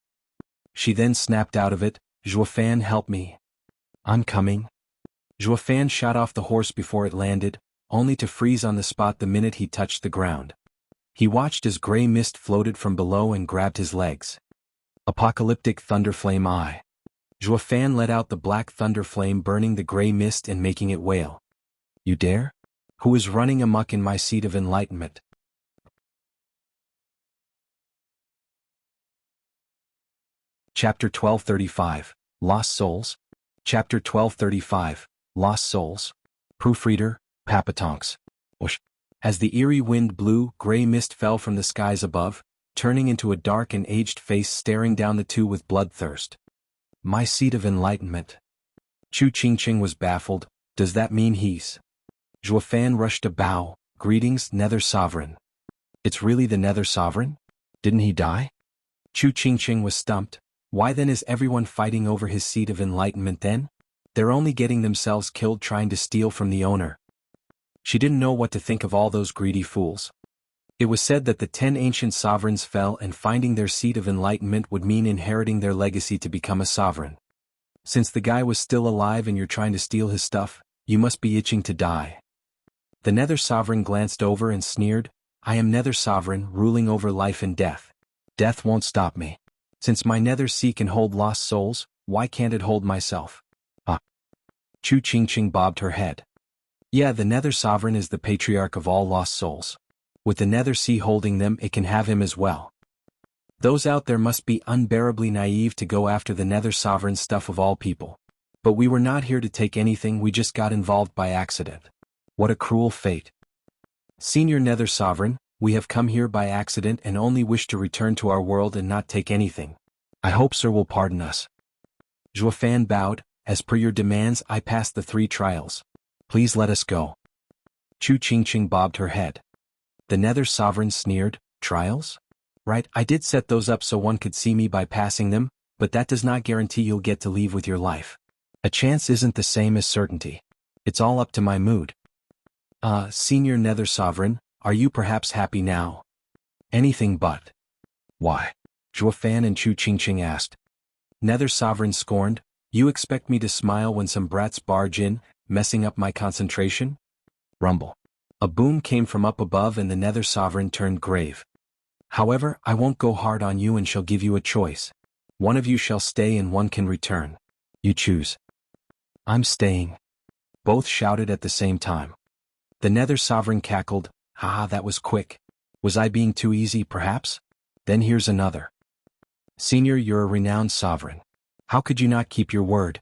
She then snapped out of it, "Zhuo Fan, help me. I'm coming." Zhuo Fan shot off the horse before it landed, only to freeze on the spot the minute he touched the ground. He watched as gray mist floated from below and grabbed his legs. Apocalyptic thunderflame eye. Zhuo Fan let out the black thunder flame, burning the gray mist and making it wail. "You dare? Who is running amok in my seat of enlightenment?" Chapter 1235, Lost Souls. Chapter 1235, Lost Souls. Proofreader, Papatonks. Whoosh. As the eerie wind blew, gray mist fell from the skies above, turning into a dark and aged face staring down the two with bloodthirst. "My seat of enlightenment." Chu Ching-ching was baffled. "Does that mean he's—" Zhuo Fan rushed to bow. "Greetings, Nether Sovereign." "It's really the Nether Sovereign? Didn't he die?" Chu Ching-ching was stumped. "Why then is everyone fighting over his seat of enlightenment then? They're only getting themselves killed trying to steal from the owner." She didn't know what to think of all those greedy fools. It was said that the 10 ancient sovereigns fell, and finding their seat of enlightenment would mean inheriting their legacy to become a sovereign. Since the guy was still alive and you're trying to steal his stuff, you must be itching to die. The Nether Sovereign glanced over and sneered, "I am Nether Sovereign, ruling over life and death. Death won't stop me. Since my Nether Sea can hold lost souls, why can't it hold myself?" Chu Ching-ching bobbed her head. "Yeah, the Nether Sovereign is the patriarch of all lost souls. With the Nether Sea holding them, it can have him as well. Those out there must be unbearably naive to go after the Nether Sovereign stuff of all people. But we were not here to take anything, we just got involved by accident. What a cruel fate. Senior Nether Sovereign, we have come here by accident and only wish to return to our world and not take anything. I hope Sir will pardon us." Zhuo Fan bowed. "As per your demands, I passed the 3 trials. Please let us go." Chu Ching-ching bobbed her head. The Nether Sovereign sneered, "Trials? Right, I did set those up so one could see me by passing them, but that does not guarantee you'll get to leave with your life. A chance isn't the same as certainty. It's all up to my mood." Senior Nether Sovereign, are you perhaps happy now?" "Anything but." "Why?" Zhuo Fan and Chu Ching-ching asked. Nether Sovereign scorned, "You expect me to smile when some brats barge in, messing up my concentration?" Rumble. A boom came from up above and the Nether Sovereign turned grave. "However, I won't go hard on you and shall give you a choice. One of you shall stay and one can return. You choose." "I'm staying." Both shouted at the same time. The Nether Sovereign cackled, "Haha, that was quick. Was I being too easy perhaps? Then here's another. Senior, you're a renowned sovereign. How could you not keep your word?"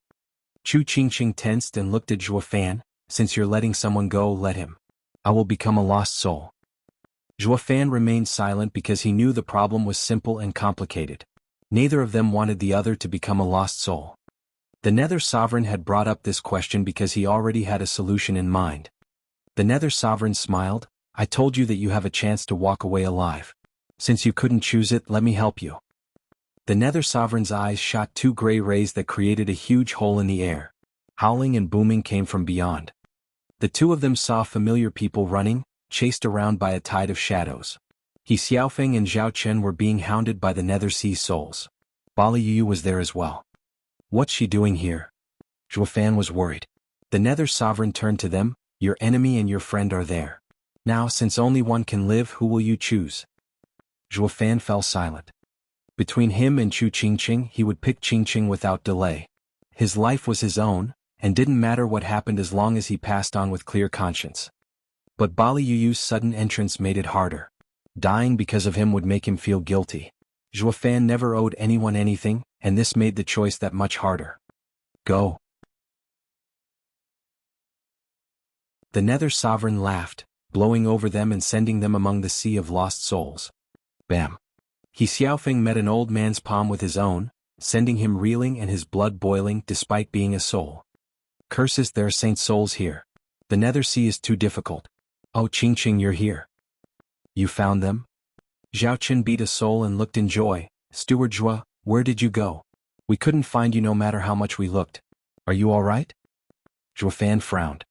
Chu Ching-ching tensed and looked at Zhuo Fan. "Since you're letting someone go, let him. I will become a lost soul." Zhuo Fan remained silent because he knew the problem was simple and complicated. Neither of them wanted the other to become a lost soul. The Nether Sovereign had brought up this question because he already had a solution in mind. The Nether Sovereign smiled, "I told you that you have a chance to walk away alive. Since you couldn't choose it, let me help you." The Nether Sovereign's eyes shot 2 gray rays that created a huge hole in the air. Howling and booming came from beyond. The two of them saw familiar people running, chased around by a tide of shadows. He Xiaofeng and Zhao Chen were being hounded by the Nether Sea souls. Bali Yu was there as well. "What's she doing here?" Zhuo Fan was worried. The Nether Sovereign turned to them, "Your enemy and your friend are there. Now, since only one can live, who will you choose?" Zhuo Fan fell silent. Between him and Chu Ching-ching, he would pick Ching-ching without delay. His life was his own, and didn't matter what happened as long as he passed on with clear conscience. But Bali Yu's sudden entrance made it harder. Dying because of him would make him feel guilty. Zhuo Fan never owed anyone anything, and this made the choice that much harder. Go. The Nether Sovereign laughed, blowing over them and sending them among the sea of lost souls. Bam. He Xiaofeng met an old man's palm with his own, sending him reeling and his blood boiling despite being a soul. Curses, there are saint souls here. The Nether Sea is too difficult. Oh, Ching-ching, you're here. You found them? Zhao Qin beat a soul and looked in joy. Steward Zhua, where did you go? We couldn't find you no matter how much we looked. Are you all right? Zhua Fan frowned.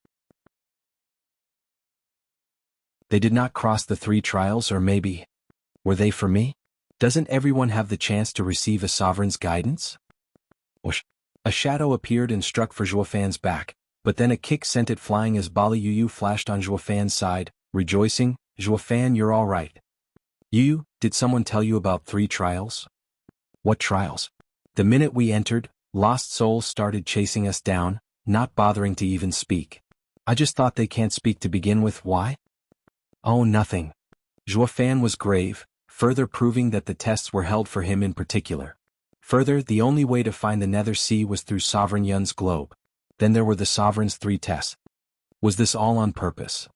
They did not cross the 3 trials, or maybe, were they for me? Doesn't everyone have the chance to receive a sovereign's guidance? Whoosh. A shadow appeared and struck for Zhua Fan's back, but then a kick sent it flying as Bali Yu flashed on Zhua Fan's side, rejoicing. Zhua Fan, you're all right. Yu, did someone tell you about 3 trials? What trials? The minute we entered, lost souls started chasing us down, not bothering to even speak. I just thought they can't speak to begin with. Why? Oh, nothing. Zhua Fan was grave, further proving that the tests were held for him in particular. Further, the only way to find the Nether Sea was through Sovereign Yun's globe. Then there were the Sovereign's 3 tests. Was this all on purpose?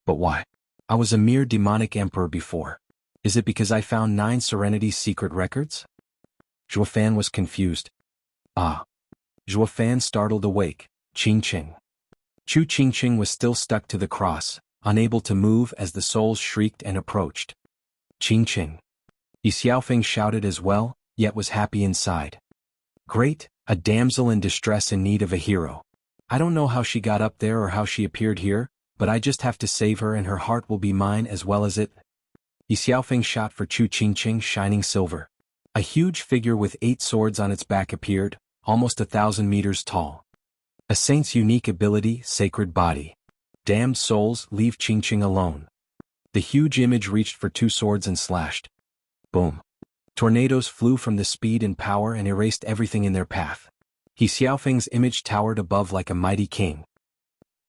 But why? I was a mere demonic emperor before. Is it because I found 9 Serenity's secret records? Zhua Fan was confused. Ah. Zhua Fan startled awake. Qingqing. Chu Qingqing was still stuck to the cross, unable to move as the souls shrieked and approached. Qingqing. Yi Xiaofeng shouted as well, yet was happy inside. Great, a damsel in distress in need of a hero. I don't know how she got up there or how she appeared here, but I just have to save her and her heart will be mine as well as it. Yi Xiaofeng shot for Chu Qingqing, shining silver. A huge figure with 8 swords on its back appeared, almost 1,000 meters tall. A saint's unique ability, sacred body. Damned souls, leave Qingqing alone. The huge image reached for 2 swords and slashed. Boom. Tornadoes flew from the speed and power and erased everything in their path. Yi Xiaofeng's image towered above like a mighty king.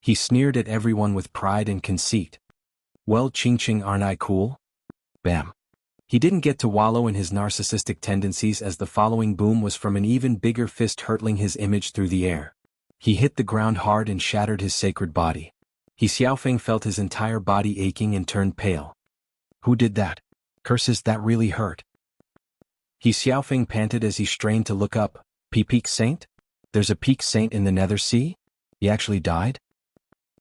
He sneered at everyone with pride and conceit. Well, Qingqing, aren't I cool? Bam. He didn't get to wallow in his narcissistic tendencies as the following boom was from an even bigger fist hurtling his image through the air. He hit the ground hard and shattered his sacred body. Yi Xiaofeng felt his entire body aching and turned pale. Who did that? Curses, that really hurt. Yi Xiaofeng panted as he strained to look up. Peak Saint? There's a Peak Saint in the Nether Sea? He actually died?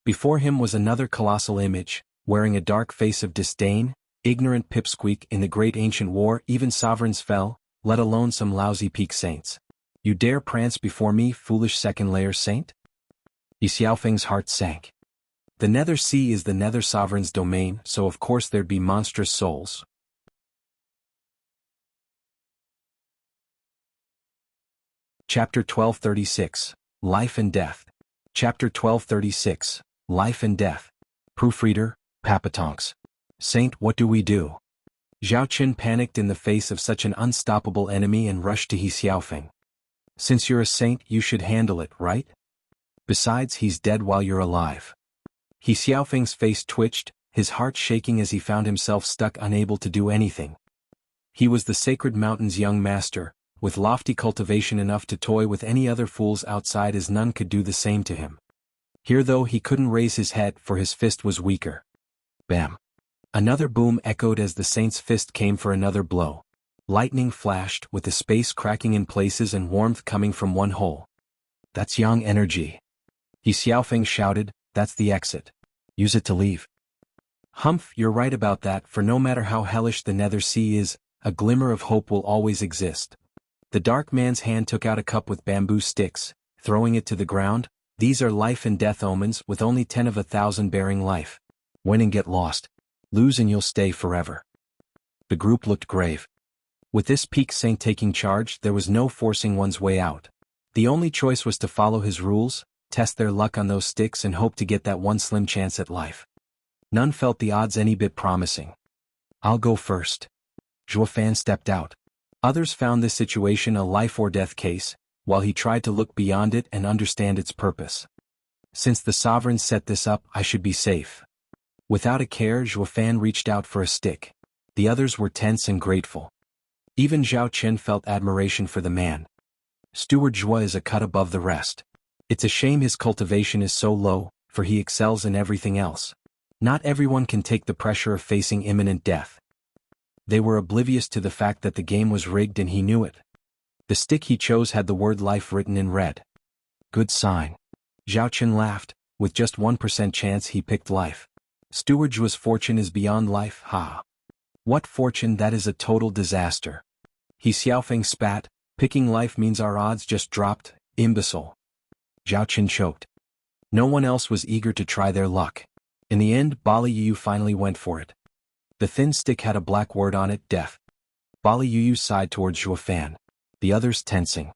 Before him was another colossal image, wearing a dark face of disdain. Ignorant pipsqueak, in the great ancient war even sovereigns fell, let alone some lousy Peak Saints. You dare prance before me, foolish second-layer saint? Yi Xiaofeng's heart sank. The Nether Sea is the Nether Sovereign's domain, so of course there'd be monstrous souls. Chapter 1236, Life and Death. Chapter 1236, Life and Death. Proofreader, Papatonks. Saint, what do we do? Zhao Qin panicked in the face of such an unstoppable enemy and rushed to Yi Xiaofeng. Since you're a saint, you should handle it, right? Besides, he's dead while you're alive. Yi Xiaofeng's face twitched, his heart shaking as he found himself stuck, unable to do anything. He was the Sacred Mountain's young master, with lofty cultivation enough to toy with any other fools outside, as none could do the same to him. Here though, he couldn't raise his head, for his fist was weaker. Bam. Another boom echoed as the saint's fist came for another blow. Lightning flashed, with the space cracking in places and warmth coming from one hole. That's yang energy. Yi Xiaofeng shouted, that's the exit. Use it to leave. Humph, you're right about that, for no matter how hellish the Nether Sea is, a glimmer of hope will always exist. The dark man's hand took out a cup with bamboo sticks, throwing it to the ground. These are life and death omens, with only 10 of 1,000 bearing life. Win and get lost. Lose and you'll stay forever. The group looked grave. With this Peak Saint taking charge, there was no forcing one's way out. The only choice was to follow his rules, test their luck on those sticks and hope to get that one slim chance at life. None felt the odds any bit promising. I'll go first. Zhua Fan stepped out. Others found this situation a life or death case, while he tried to look beyond it and understand its purpose. Since the sovereign set this up, I should be safe. Without a care, Zhua Fan reached out for a stick. The others were tense and grateful. Even Zhao Qin felt admiration for the man. Steward Zhua is a cut above the rest. It's a shame his cultivation is so low, for he excels in everything else. Not everyone can take the pressure of facing imminent death. They were oblivious to the fact that the game was rigged and he knew it. The stick he chose had the word life written in red. Good sign. Zhao Qin laughed. With just 1% chance he picked life. Steward Zhua's fortune is beyond life, ha. What fortune, that is a total disaster. He Xiaofeng spat, picking life means our odds just dropped, imbecile. Zhao Qin choked. No one else was eager to try their luck. In the end, Bali Yu finally went for it. The thin stick had a black word on it, death. Bali Yu sighed towards Zhuo Fan. The others tensing.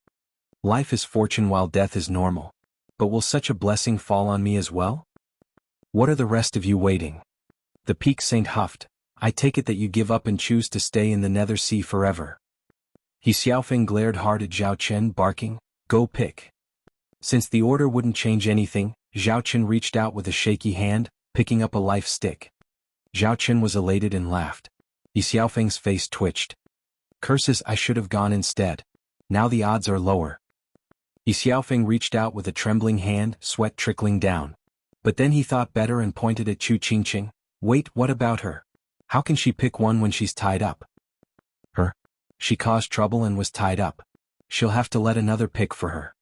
Life is fortune while death is normal. But will such a blessing fall on me as well? What are the rest of you waiting? The Peak Saint huffed. I take it that you give up and choose to stay in the Nether Sea forever. He Xiaofeng glared hard at Zhao Chen, barking, go pick. Since the order wouldn't change anything, Zhao Chen reached out with a shaky hand, picking up a life stick. Zhao Chen was elated and laughed. He Xiaofeng's face twitched. Curses, I should have gone instead. Now the odds are lower. He Xiaofeng reached out with a trembling hand, sweat trickling down. But then he thought better and pointed at Chu Qingqing. Wait, what about her? How can she pick one when she's tied up? Her? She caused trouble and was tied up. She'll have to let another pick for her.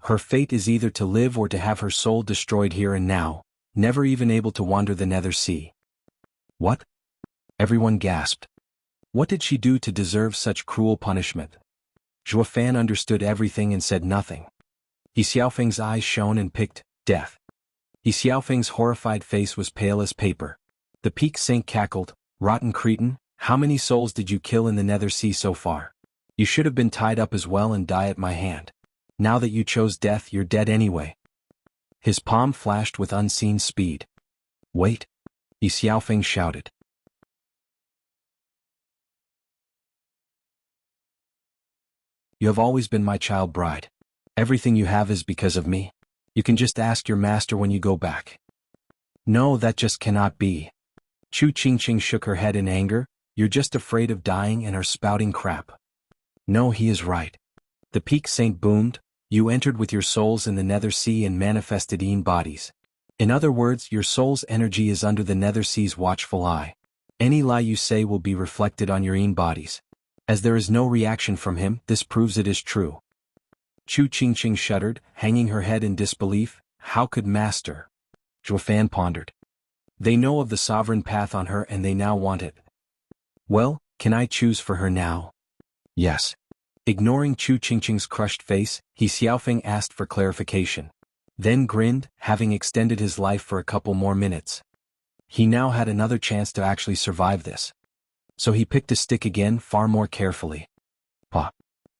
Her fate is either to live or to have her soul destroyed here and now, never even able to wander the Nether Sea. What? Everyone gasped. What did she do to deserve such cruel punishment? Zhuo Fan understood everything and said nothing. He Xiaofeng's eyes shone and picked, death. He Xiaofeng's horrified face was pale as paper. The Peak Saint cackled, rotten cretin, how many souls did you kill in the Nether Sea so far? You should have been tied up as well and die at my hand. Now that you chose death, you're dead anyway. His palm flashed with unseen speed. Wait! He Xiaofeng shouted. You have always been my child bride. Everything you have is because of me. You can just ask your master when you go back. No, that just cannot be. Chu Qingqing shook her head in anger. You're just afraid of dying and are spouting crap. No, he is right. The Peak Saint boomed. You entered with your souls in the Nether Sea and manifested in bodies. In other words, your soul's energy is under the Nether Sea's watchful eye. Any lie you say will be reflected on your in bodies. As there is no reaction from him, this proves it is true. Chu Qingqing shuddered, hanging her head in disbelief. How could Master? Zhuo Fan pondered. They know of the sovereign path on her and they now want it. Well, can I choose for her now? Yes. Ignoring Chu Qingqing's crushed face, He Xiaofeng asked for clarification. Then grinned, having extended his life for a couple more minutes. He now had another chance to actually survive this. So he picked a stick again, far more carefully. Pa.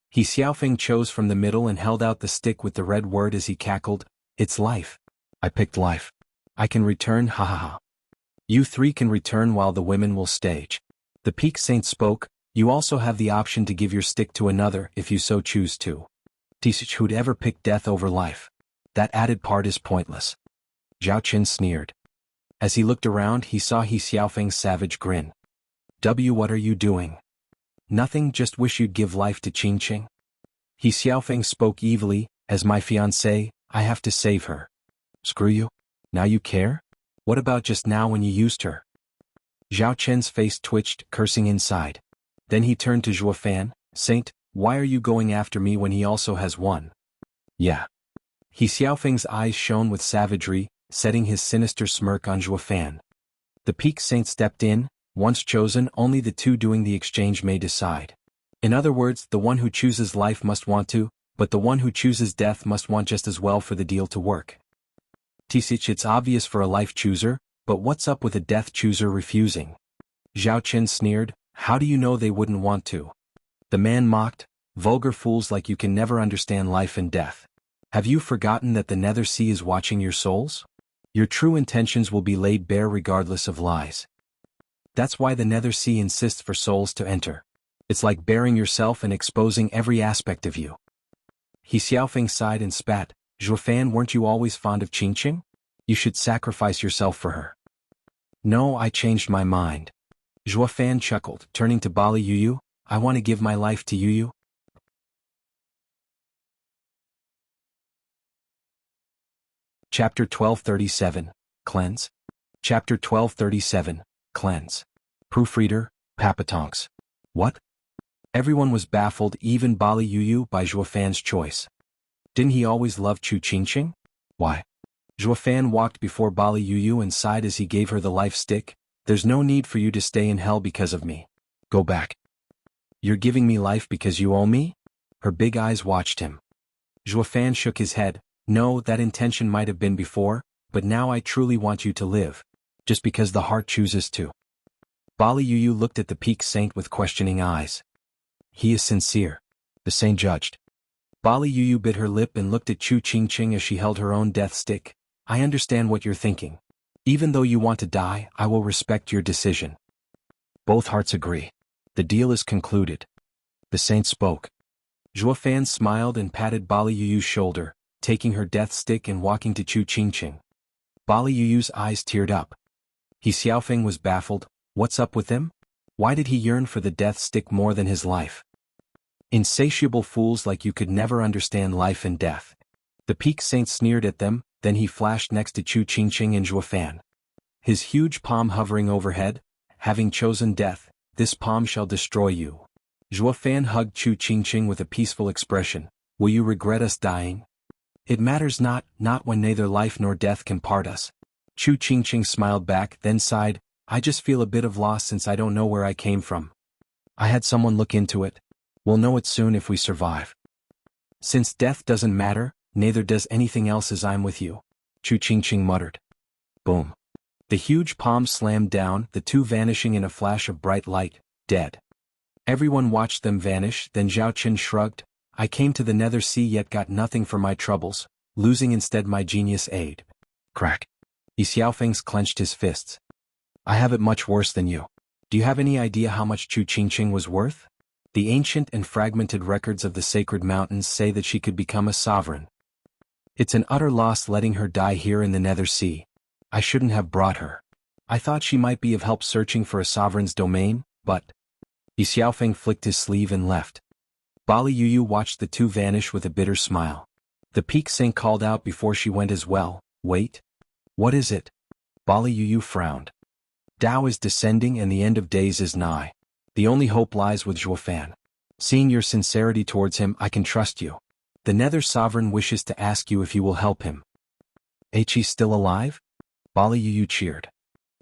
He Xiaofeng chose from the middle and held out the stick with the red word as he cackled, it's life. I picked life. I can return, ha ha ha. You three can return while the women will stage. The Peak Saint spoke, you also have the option to give your stick to another if you so choose to. Teach who'd ever pick death over life. That added part is pointless. Zhao Qin sneered. As he looked around, he saw He Xiaofeng's savage grin. What are you doing? Nothing, just wish you'd give life to Qingqing. He Xiaofeng spoke evilly, as my fiancée, I have to save her. Screw you? Now you care? What about just now when you used her? Zhao Chen's face twitched, cursing inside. Then he turned to Zhuo Fan, Saint, why are you going after me when he also has one? Yeah. He Xiaofeng's eyes shone with savagery, setting his sinister smirk on Zhuo Fan. The Peak Saint stepped in. Once chosen, only the two doing the exchange may decide. In other words, the one who chooses life must want to, but the one who chooses death must want just as well for the deal to work. Tisich, it's obvious for a life chooser, but what's up with a death chooser refusing? Zhao Qin sneered, how do you know they wouldn't want to? The man mocked, vulgar fools like you can never understand life and death. Have you forgotten that the Nether Sea is watching your souls? Your true intentions will be laid bare regardless of lies. That's why the Nether Sea insists for souls to enter. It's like baring yourself and exposing every aspect of you. He Xiaofeng sighed and spat, Zhuo Fan, weren't you always fond of Qingqing? You should sacrifice yourself for her. No, I changed my mind. Zhuo Fan chuckled, turning to Bali Yuyu, I want to give my life to Yuyu. Chapter 1237, Cleanse. Chapter 1237, Cleanse. Proofreader, Papatonks. What? Everyone was baffled, even Bali Yuyu, by Zhuo Fan's choice. Didn't he always love Chu Qingqing? Why? Zhuo Fan walked before Bali Yuyu and sighed as he gave her the life stick. There's no need for you to stay in hell because of me. Go back. You're giving me life because you owe me? Her big eyes watched him. Zhuofan shook his head. No, that intention might have been before, but now I truly want you to live. Just because the heart chooses to. Bali Yuyu looked at the peak saint with questioning eyes. He is sincere. The saint judged. Bali Yuyu bit her lip and looked at Chu Qingqing as she held her own death stick. I understand what you're thinking. Even though you want to die, I will respect your decision. Both hearts agree. The deal is concluded. The saint spoke. Zhuofan smiled and patted Bali Yuyu's shoulder, taking her death stick and walking to Chu Qingqing. Bali Yuyu's eyes teared up. He Xiaofeng was baffled. What's up with him? Why did he yearn for the death stick more than his life? Insatiable fools like you could never understand life and death. The peak saint sneered at them, then he flashed next to Chu Qingqing and Zhuofan. His huge palm hovering overhead, having chosen death, this palm shall destroy you. Zhuofan hugged Chu Qingqing with a peaceful expression. Will you regret us dying? It matters not when neither life nor death can part us. Chu Qingqing smiled back, then sighed. I just feel a bit of loss since I don't know where I came from. I had someone look into it. We'll know it soon if we survive. Since death doesn't matter, neither does anything else as I'm with you. Chu Qingqing muttered. Boom. The huge palm slammed down, the two vanishing in a flash of bright light, dead. Everyone watched them vanish, then Zhao Qin shrugged. I came to the Nether Sea yet got nothing for my troubles, losing instead my genius aid. Crack. Yi Xiaofeng's clenched his fists. I have it much worse than you. Do you have any idea how much Chu Qingqing was worth? The ancient and fragmented records of the sacred mountains say that she could become a sovereign. It's an utter loss letting her die here in the Nether Sea. I shouldn't have brought her. I thought she might be of help searching for a sovereign's domain, but... Yi Xiaofeng flicked his sleeve and left. Bali Yuyu watched the two vanish with a bitter smile. The peak saint called out before she went as well. Wait. What is it? Bali Yuyu frowned. Tao is descending and the end of days is nigh. The only hope lies with Zhuofan. Seeing your sincerity towards him, I can trust you. The Nether Sovereign wishes to ask you if you will help him. He still alive? Bali Yuyu cheered.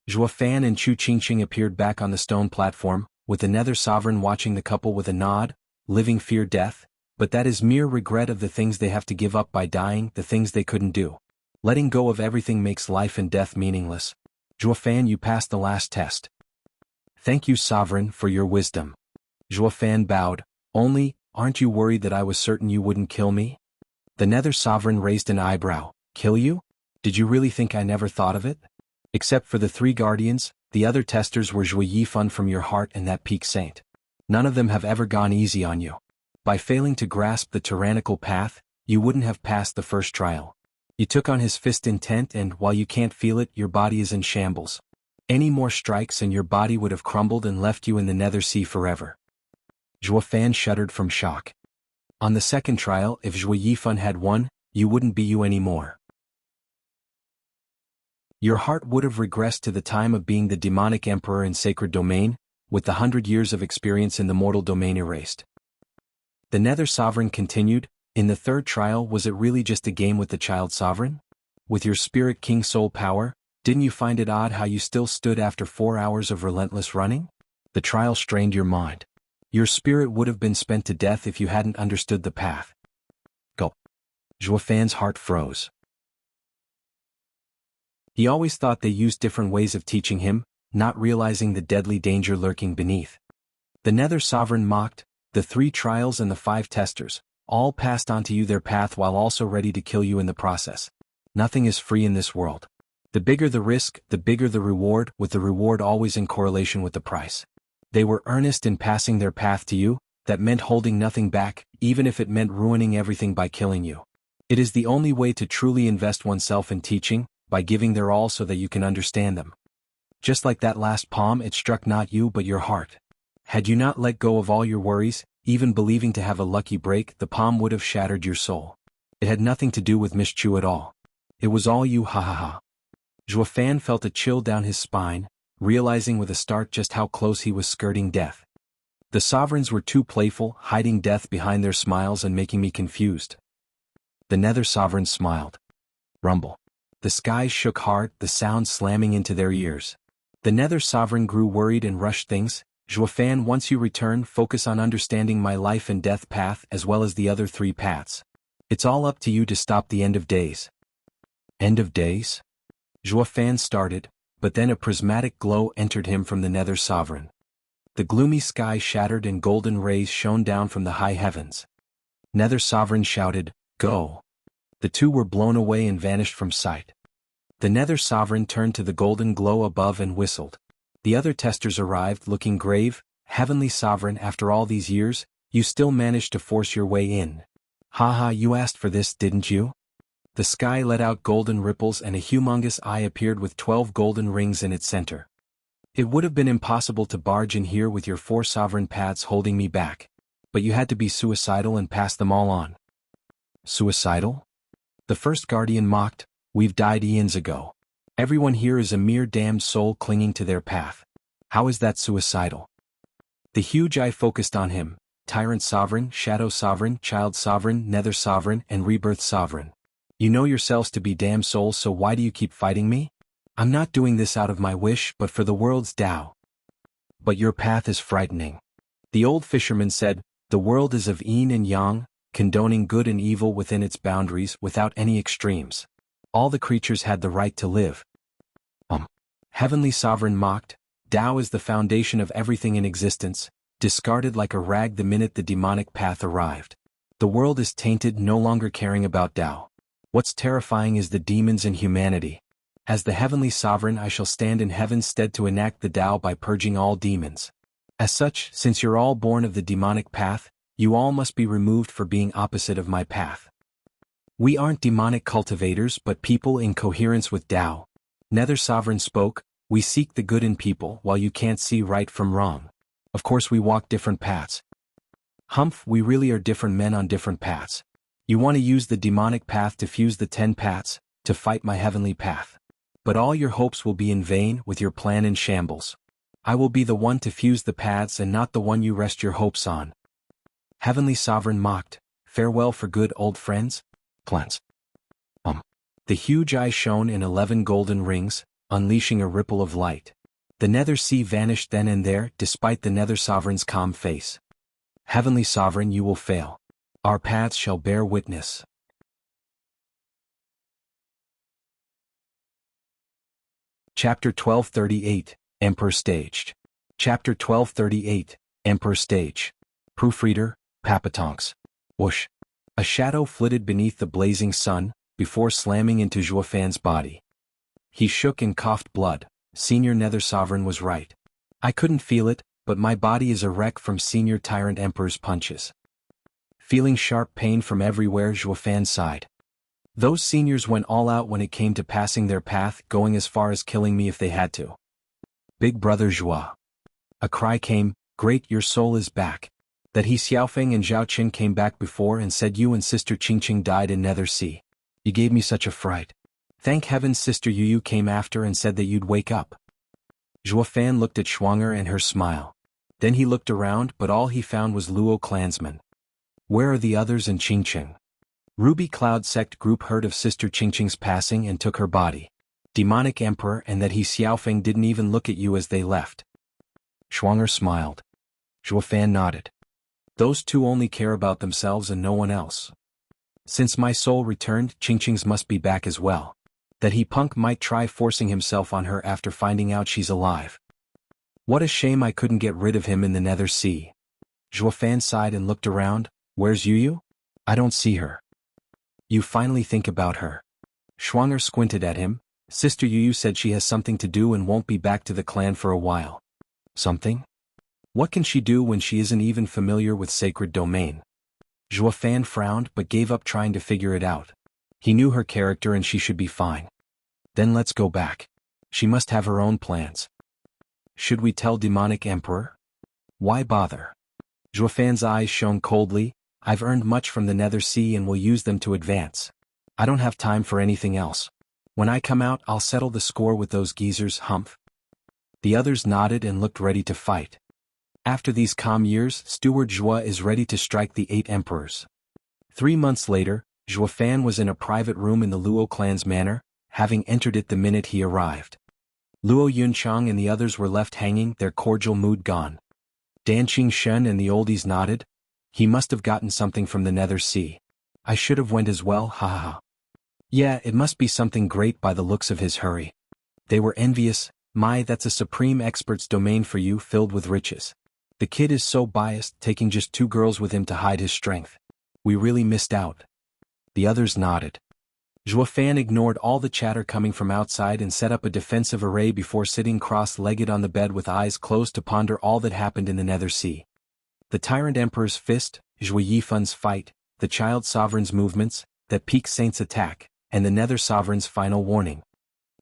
Zhuofan and Chu Qingqing appeared back on the stone platform, with the Nether Sovereign watching the couple with a nod. Living fear death, but that is mere regret of the things they have to give up by dying, the things they couldn't do. Letting go of everything makes life and death meaningless. Zhuofan, you passed the last test. Thank you, Sovereign, for your wisdom. Zhuofan bowed. Only, aren't you worried that I was certain you wouldn't kill me? The Nether Sovereign raised an eyebrow. Kill you? Did you really think I never thought of it? Except for the three guardians, the other testers were Zhui Yifan from your heart and that peak saint. None of them have ever gone easy on you. By failing to grasp the tyrannical path, you wouldn't have passed the first trial. You took on his fist intent and while you can't feel it, your body is in shambles. Any more strikes and your body would have crumbled and left you in the Nether Sea forever. Zhuofan shuddered from shock. On the second trial, if Zhui Yifan had won, you wouldn't be you anymore. Your heart would have regressed to the time of being the demonic emperor in sacred domain, with the 100 years of experience in the mortal domain erased. The Nether Sovereign continued, in the third trial was it really just a game with the child sovereign? With your spirit king soul power, didn't you find it odd how you still stood after 4 hours of relentless running? The trial strained your mind. Your spirit would have been spent to death if you hadn't understood the path. Gulp. Zhuofan's heart froze. He always thought they used different ways of teaching him, not realizing the deadly danger lurking beneath. The Nether Sovereign mocked, the 3 trials and the 5 testers, all passed on to you their path while also ready to kill you in the process. Nothing is free in this world. The bigger the risk, the bigger the reward, with the reward always in correlation with the price. They were earnest in passing their path to you, that meant holding nothing back, even if it meant ruining everything by killing you. It is the only way to truly invest oneself in teaching, by giving their all so that you can understand them. Just like that last palm, it struck not you but your heart. Had you not let go of all your worries, even believing to have a lucky break, the palm would have shattered your soul. It had nothing to do with Miss Chu at all. It was all you, ha ha ha. Zhuofan felt a chill down his spine, realizing with a start just how close he was skirting death. The sovereigns were too playful, hiding death behind their smiles and making me confused. The Nether Sovereign smiled. Rumble. The skies shook hard, the sound slamming into their ears. The Nether Sovereign grew worried and rushed things. Zhuofan, once you return, focus on understanding my life and death path as well as the other 3 paths. It's all up to you to stop the end of days. End of days? Zhuofan started, but then a prismatic glow entered him from the Nether Sovereign. The gloomy sky shattered and golden rays shone down from the high heavens. Nether Sovereign shouted, "Go!" The 2 were blown away and vanished from sight. The Nether Sovereign turned to the golden glow above and whistled. The other testers arrived looking grave. "Heavenly Sovereign, after all these years, you still managed to force your way in. Haha, you asked for this, didn't you?" The sky let out golden ripples and a humongous eye appeared with 12 golden rings in its center. "It would have been impossible to barge in here with your 4 sovereign paths holding me back. But you had to be suicidal and pass them all on." Suicidal? The first guardian mocked, "We've died eons ago. Everyone here is a mere damned soul clinging to their path. How is that suicidal?" The huge eye focused on him: Tyrant Sovereign, Shadow Sovereign, Child Sovereign, Nether Sovereign, and Rebirth Sovereign. You know yourselves to be damned souls, so why do you keep fighting me? I'm not doing this out of my wish but for the world's Tao. But your path is frightening. The old fisherman said, "The world is of yin and yang, condoning good and evil within its boundaries without any extremes. All the creatures had the right to live." Heavenly Sovereign mocked, "Tao is the foundation of everything in existence, discarded like a rag the minute the demonic path arrived. The world is tainted, no longer caring about Tao. What's terrifying is the demons and humanity. As the Heavenly Sovereign, I shall stand in heaven's stead to enact the Tao by purging all demons. As such, since you're all born of the demonic path, you all must be removed for being opposite of my path. We aren't demonic cultivators but people in coherence with Tao." Nether Sovereign spoke, "We seek the good in people while you can't see right from wrong. Of course we walk different paths. Humph, we really are different men on different paths. You want to use the demonic path to fuse the 10 paths, to fight my heavenly path. But all your hopes will be in vain with your plan in shambles. I will be the one to fuse the paths and not the one you rest your hopes on." Heavenly Sovereign mocked, "Farewell for good, old friends? Plants." The huge eye shone in 11 golden rings, unleashing a ripple of light. The Nether Sea vanished then and there, despite the Nether Sovereign's calm face. "Heavenly Sovereign, you will fail. Our paths shall bear witness." Chapter 1238, Emperor Staged. Chapter 1238, Emperor Stage. Proofreader, Papatonks. Whoosh. A shadow flitted beneath the blazing sun, before slamming into Zhuofan's body. He shook and coughed blood. Senior Nether Sovereign was right. I couldn't feel it, but my body is a wreck from Senior Tyrant Emperor's punches. Feeling sharp pain from everywhere, Zhuofan sighed. Those seniors went all out when it came to passing their path, going as far as killing me if they had to. Big brother Zhuo. A cry came, "Great, your soul is back." That he Xiaofeng and Zhao Qin came back before and said you and Sister Qingqing died in Nether Sea. You gave me such a fright. Thank heaven Sister Yu came after and said that you'd wake up. Zhuofan looked at Schwanger and her smile. Then he looked around, but all he found was Luo clansmen. Where are the others and Qingqing? Ruby Cloud sect group heard of Sister Qingqing's passing and took her body. Demonic Emperor, and that he Xiaofeng didn't even look at you as they left. Schwanger smiled. Zhuofan nodded. Those 2 only care about themselves and no one else. Since my soul returned, Qingqing's must be back as well. That he punk might try forcing himself on her after finding out she's alive. What a shame I couldn't get rid of him in the Nether Sea. Zhuofan sighed and looked around. Where's Yu? I don't see her. You finally think about her. Schwanger squinted at him. Sister Yu said she has something to do and won't be back to the clan for a while. Something? What can she do when she isn't even familiar with sacred domain? Zhuofan frowned but gave up trying to figure it out. He knew her character and she should be fine. Then let's go back. She must have her own plans. Should we tell Demonic Emperor? Why bother? Zhuofan's eyes shone coldly. I've earned much from the Nether Sea and will use them to advance. I don't have time for anything else. When I come out, I'll settle the score with those geezers, Humph. The others nodded and looked ready to fight. After these calm years, Steward Zhuo is ready to strike the 8 emperors. 3 months later, Zhuofan was in a private room in the Luo clan's manor, having entered it the minute he arrived. Luo Yunchang and the others were left hanging, their cordial mood gone. Danqing Shen and the oldies nodded. He must have gotten something from the Nether Sea. I should have went as well, ha ha ha. Yeah, it must be something great by the looks of his hurry. They were envious. My, that's a supreme expert's domain for you, filled with riches. The kid is so biased, taking just 2 girls with him to hide his strength. We really missed out. The others nodded. Zhuo Fan ignored all the chatter coming from outside and set up a defensive array before sitting cross-legged on the bed with eyes closed to ponder all that happened in the Nether Sea. The Tyrant Emperor's fist, Zhuo Yifun's fight, the Child Sovereign's movements, that Peak Saint's attack, and the Nether Sovereign's final warning.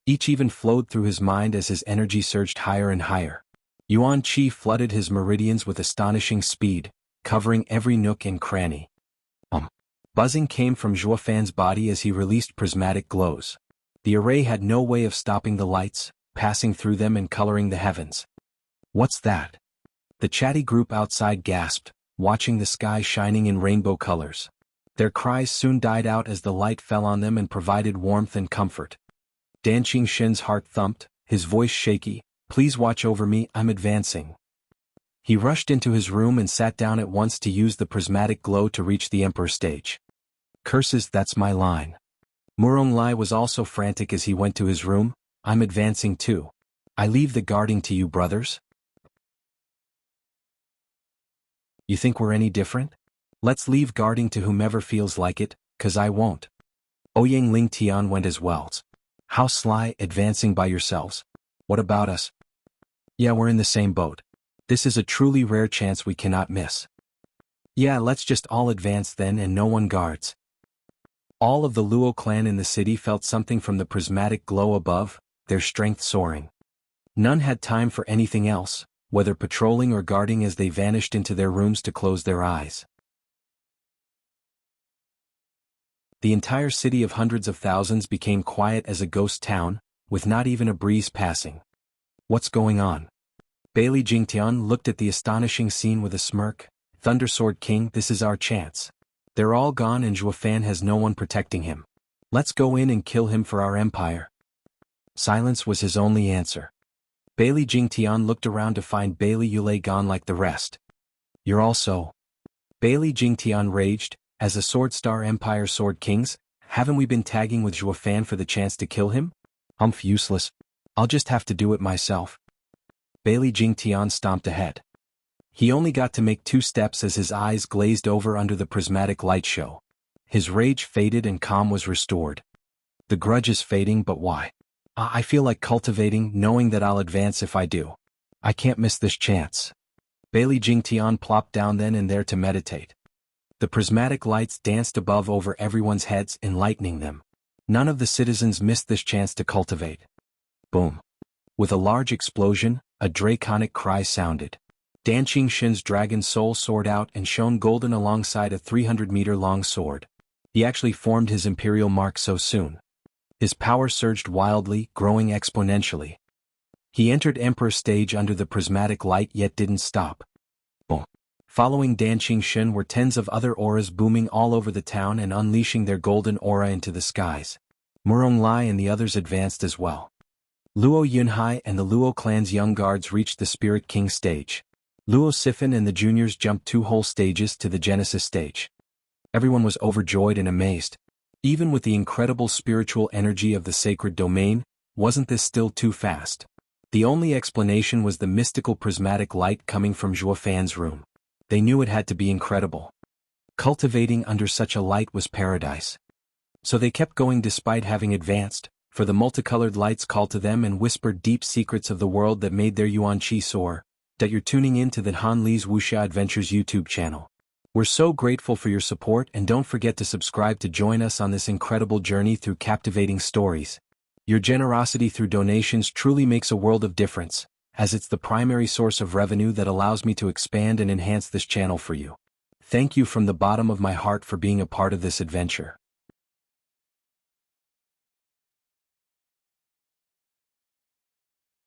Each even flowed through his mind as his energy surged higher and higher. Yuan Qi flooded his meridians with astonishing speed, covering every nook and cranny. Buzzing came from Zhuo Fan's body as he released prismatic glows. The array had no way of stopping the lights, passing through them and coloring the heavens. What's that? The chatty group outside gasped, watching the sky shining in rainbow colors. Their cries soon died out as the light fell on them and provided warmth and comfort. Danqing Shen's heart thumped, his voice shaky. Please watch over me, I'm advancing. He rushed into his room and sat down at once to use the prismatic glow to reach the Emperor stage. Curses, that's my line. Murong Lai was also frantic as he went to his room. I'm advancing too. I leave the guarding to you, brothers. You think we're any different? Let's leave guarding to whomever feels like it, 'cause I won't. Ouyang Ling Tian went as well. How sly, advancing by yourselves. What about us? Yeah, we're in the same boat. This is a truly rare chance we cannot miss. Yeah, let's just all advance then and no one guards. All of the Luo clan in the city felt something from the prismatic glow above, their strength soaring. None had time for anything else, whether patrolling or guarding, as they vanished into their rooms to close their eyes. The entire city of hundreds of thousands became quiet as a ghost town, with not even a breeze passing. What's going on? Bailey Jingtian looked at the astonishing scene with a smirk. Thundersword King, this is our chance. They're all gone and Zhuo Fan has no one protecting him. Let's go in and kill him for our empire. Silence was his only answer. Bailey Jingtian looked around to find Bailey Yulei gone like the rest. You're also. Bailey Jingtian raged. As a Sword Star Empire Sword Kings, haven't we been tagging with Zhuo Fan for the chance to kill him? Useless. I'll just have to do it myself. Bailey Jingtian stomped ahead. He only got to make 2 steps as his eyes glazed over under the prismatic light show. His rage faded and calm was restored. The grudge is fading, but why? I feel like cultivating, knowing that I'll advance if I do. I can't miss this chance. Bailey Jingtian plopped down then and there to meditate. The prismatic lights danced above over everyone's heads, enlightening them. None of the citizens missed this chance to cultivate. Boom. With a large explosion, a draconic cry sounded. Danqing Shen's dragon soul soared out and shone golden alongside a 300-meter-long sword. He actually formed his imperial mark so soon. His power surged wildly, growing exponentially. He entered Emperor stage under the prismatic light yet didn't stop. Boom. Following Danqing Shen were tens of other auras booming all over the town and unleashing their golden aura into the skies. Murong Lai and the others advanced as well. Luo Yunhai and the Luo clan's young guards reached the Spirit King stage. Luo Sifan and the juniors jumped 2 whole stages to the Genesis stage. Everyone was overjoyed and amazed. Even with the incredible spiritual energy of the sacred domain, wasn't this still too fast? The only explanation was the mystical prismatic light coming from Zhuo Fan's room. They knew it had to be incredible. Cultivating under such a light was paradise. So they kept going despite having advanced, for the multicolored lights called to them and whispered deep secrets of the world that made their Yuan Qi soar. That you're tuning in to the Han Li's Wuxia Adventures YouTube channel. We're so grateful for your support, and don't forget to subscribe to join us on this incredible journey through captivating stories. Your generosity through donations truly makes a world of difference, as it's the primary source of revenue that allows me to expand and enhance this channel for you. Thank you from the bottom of my heart for being a part of this adventure.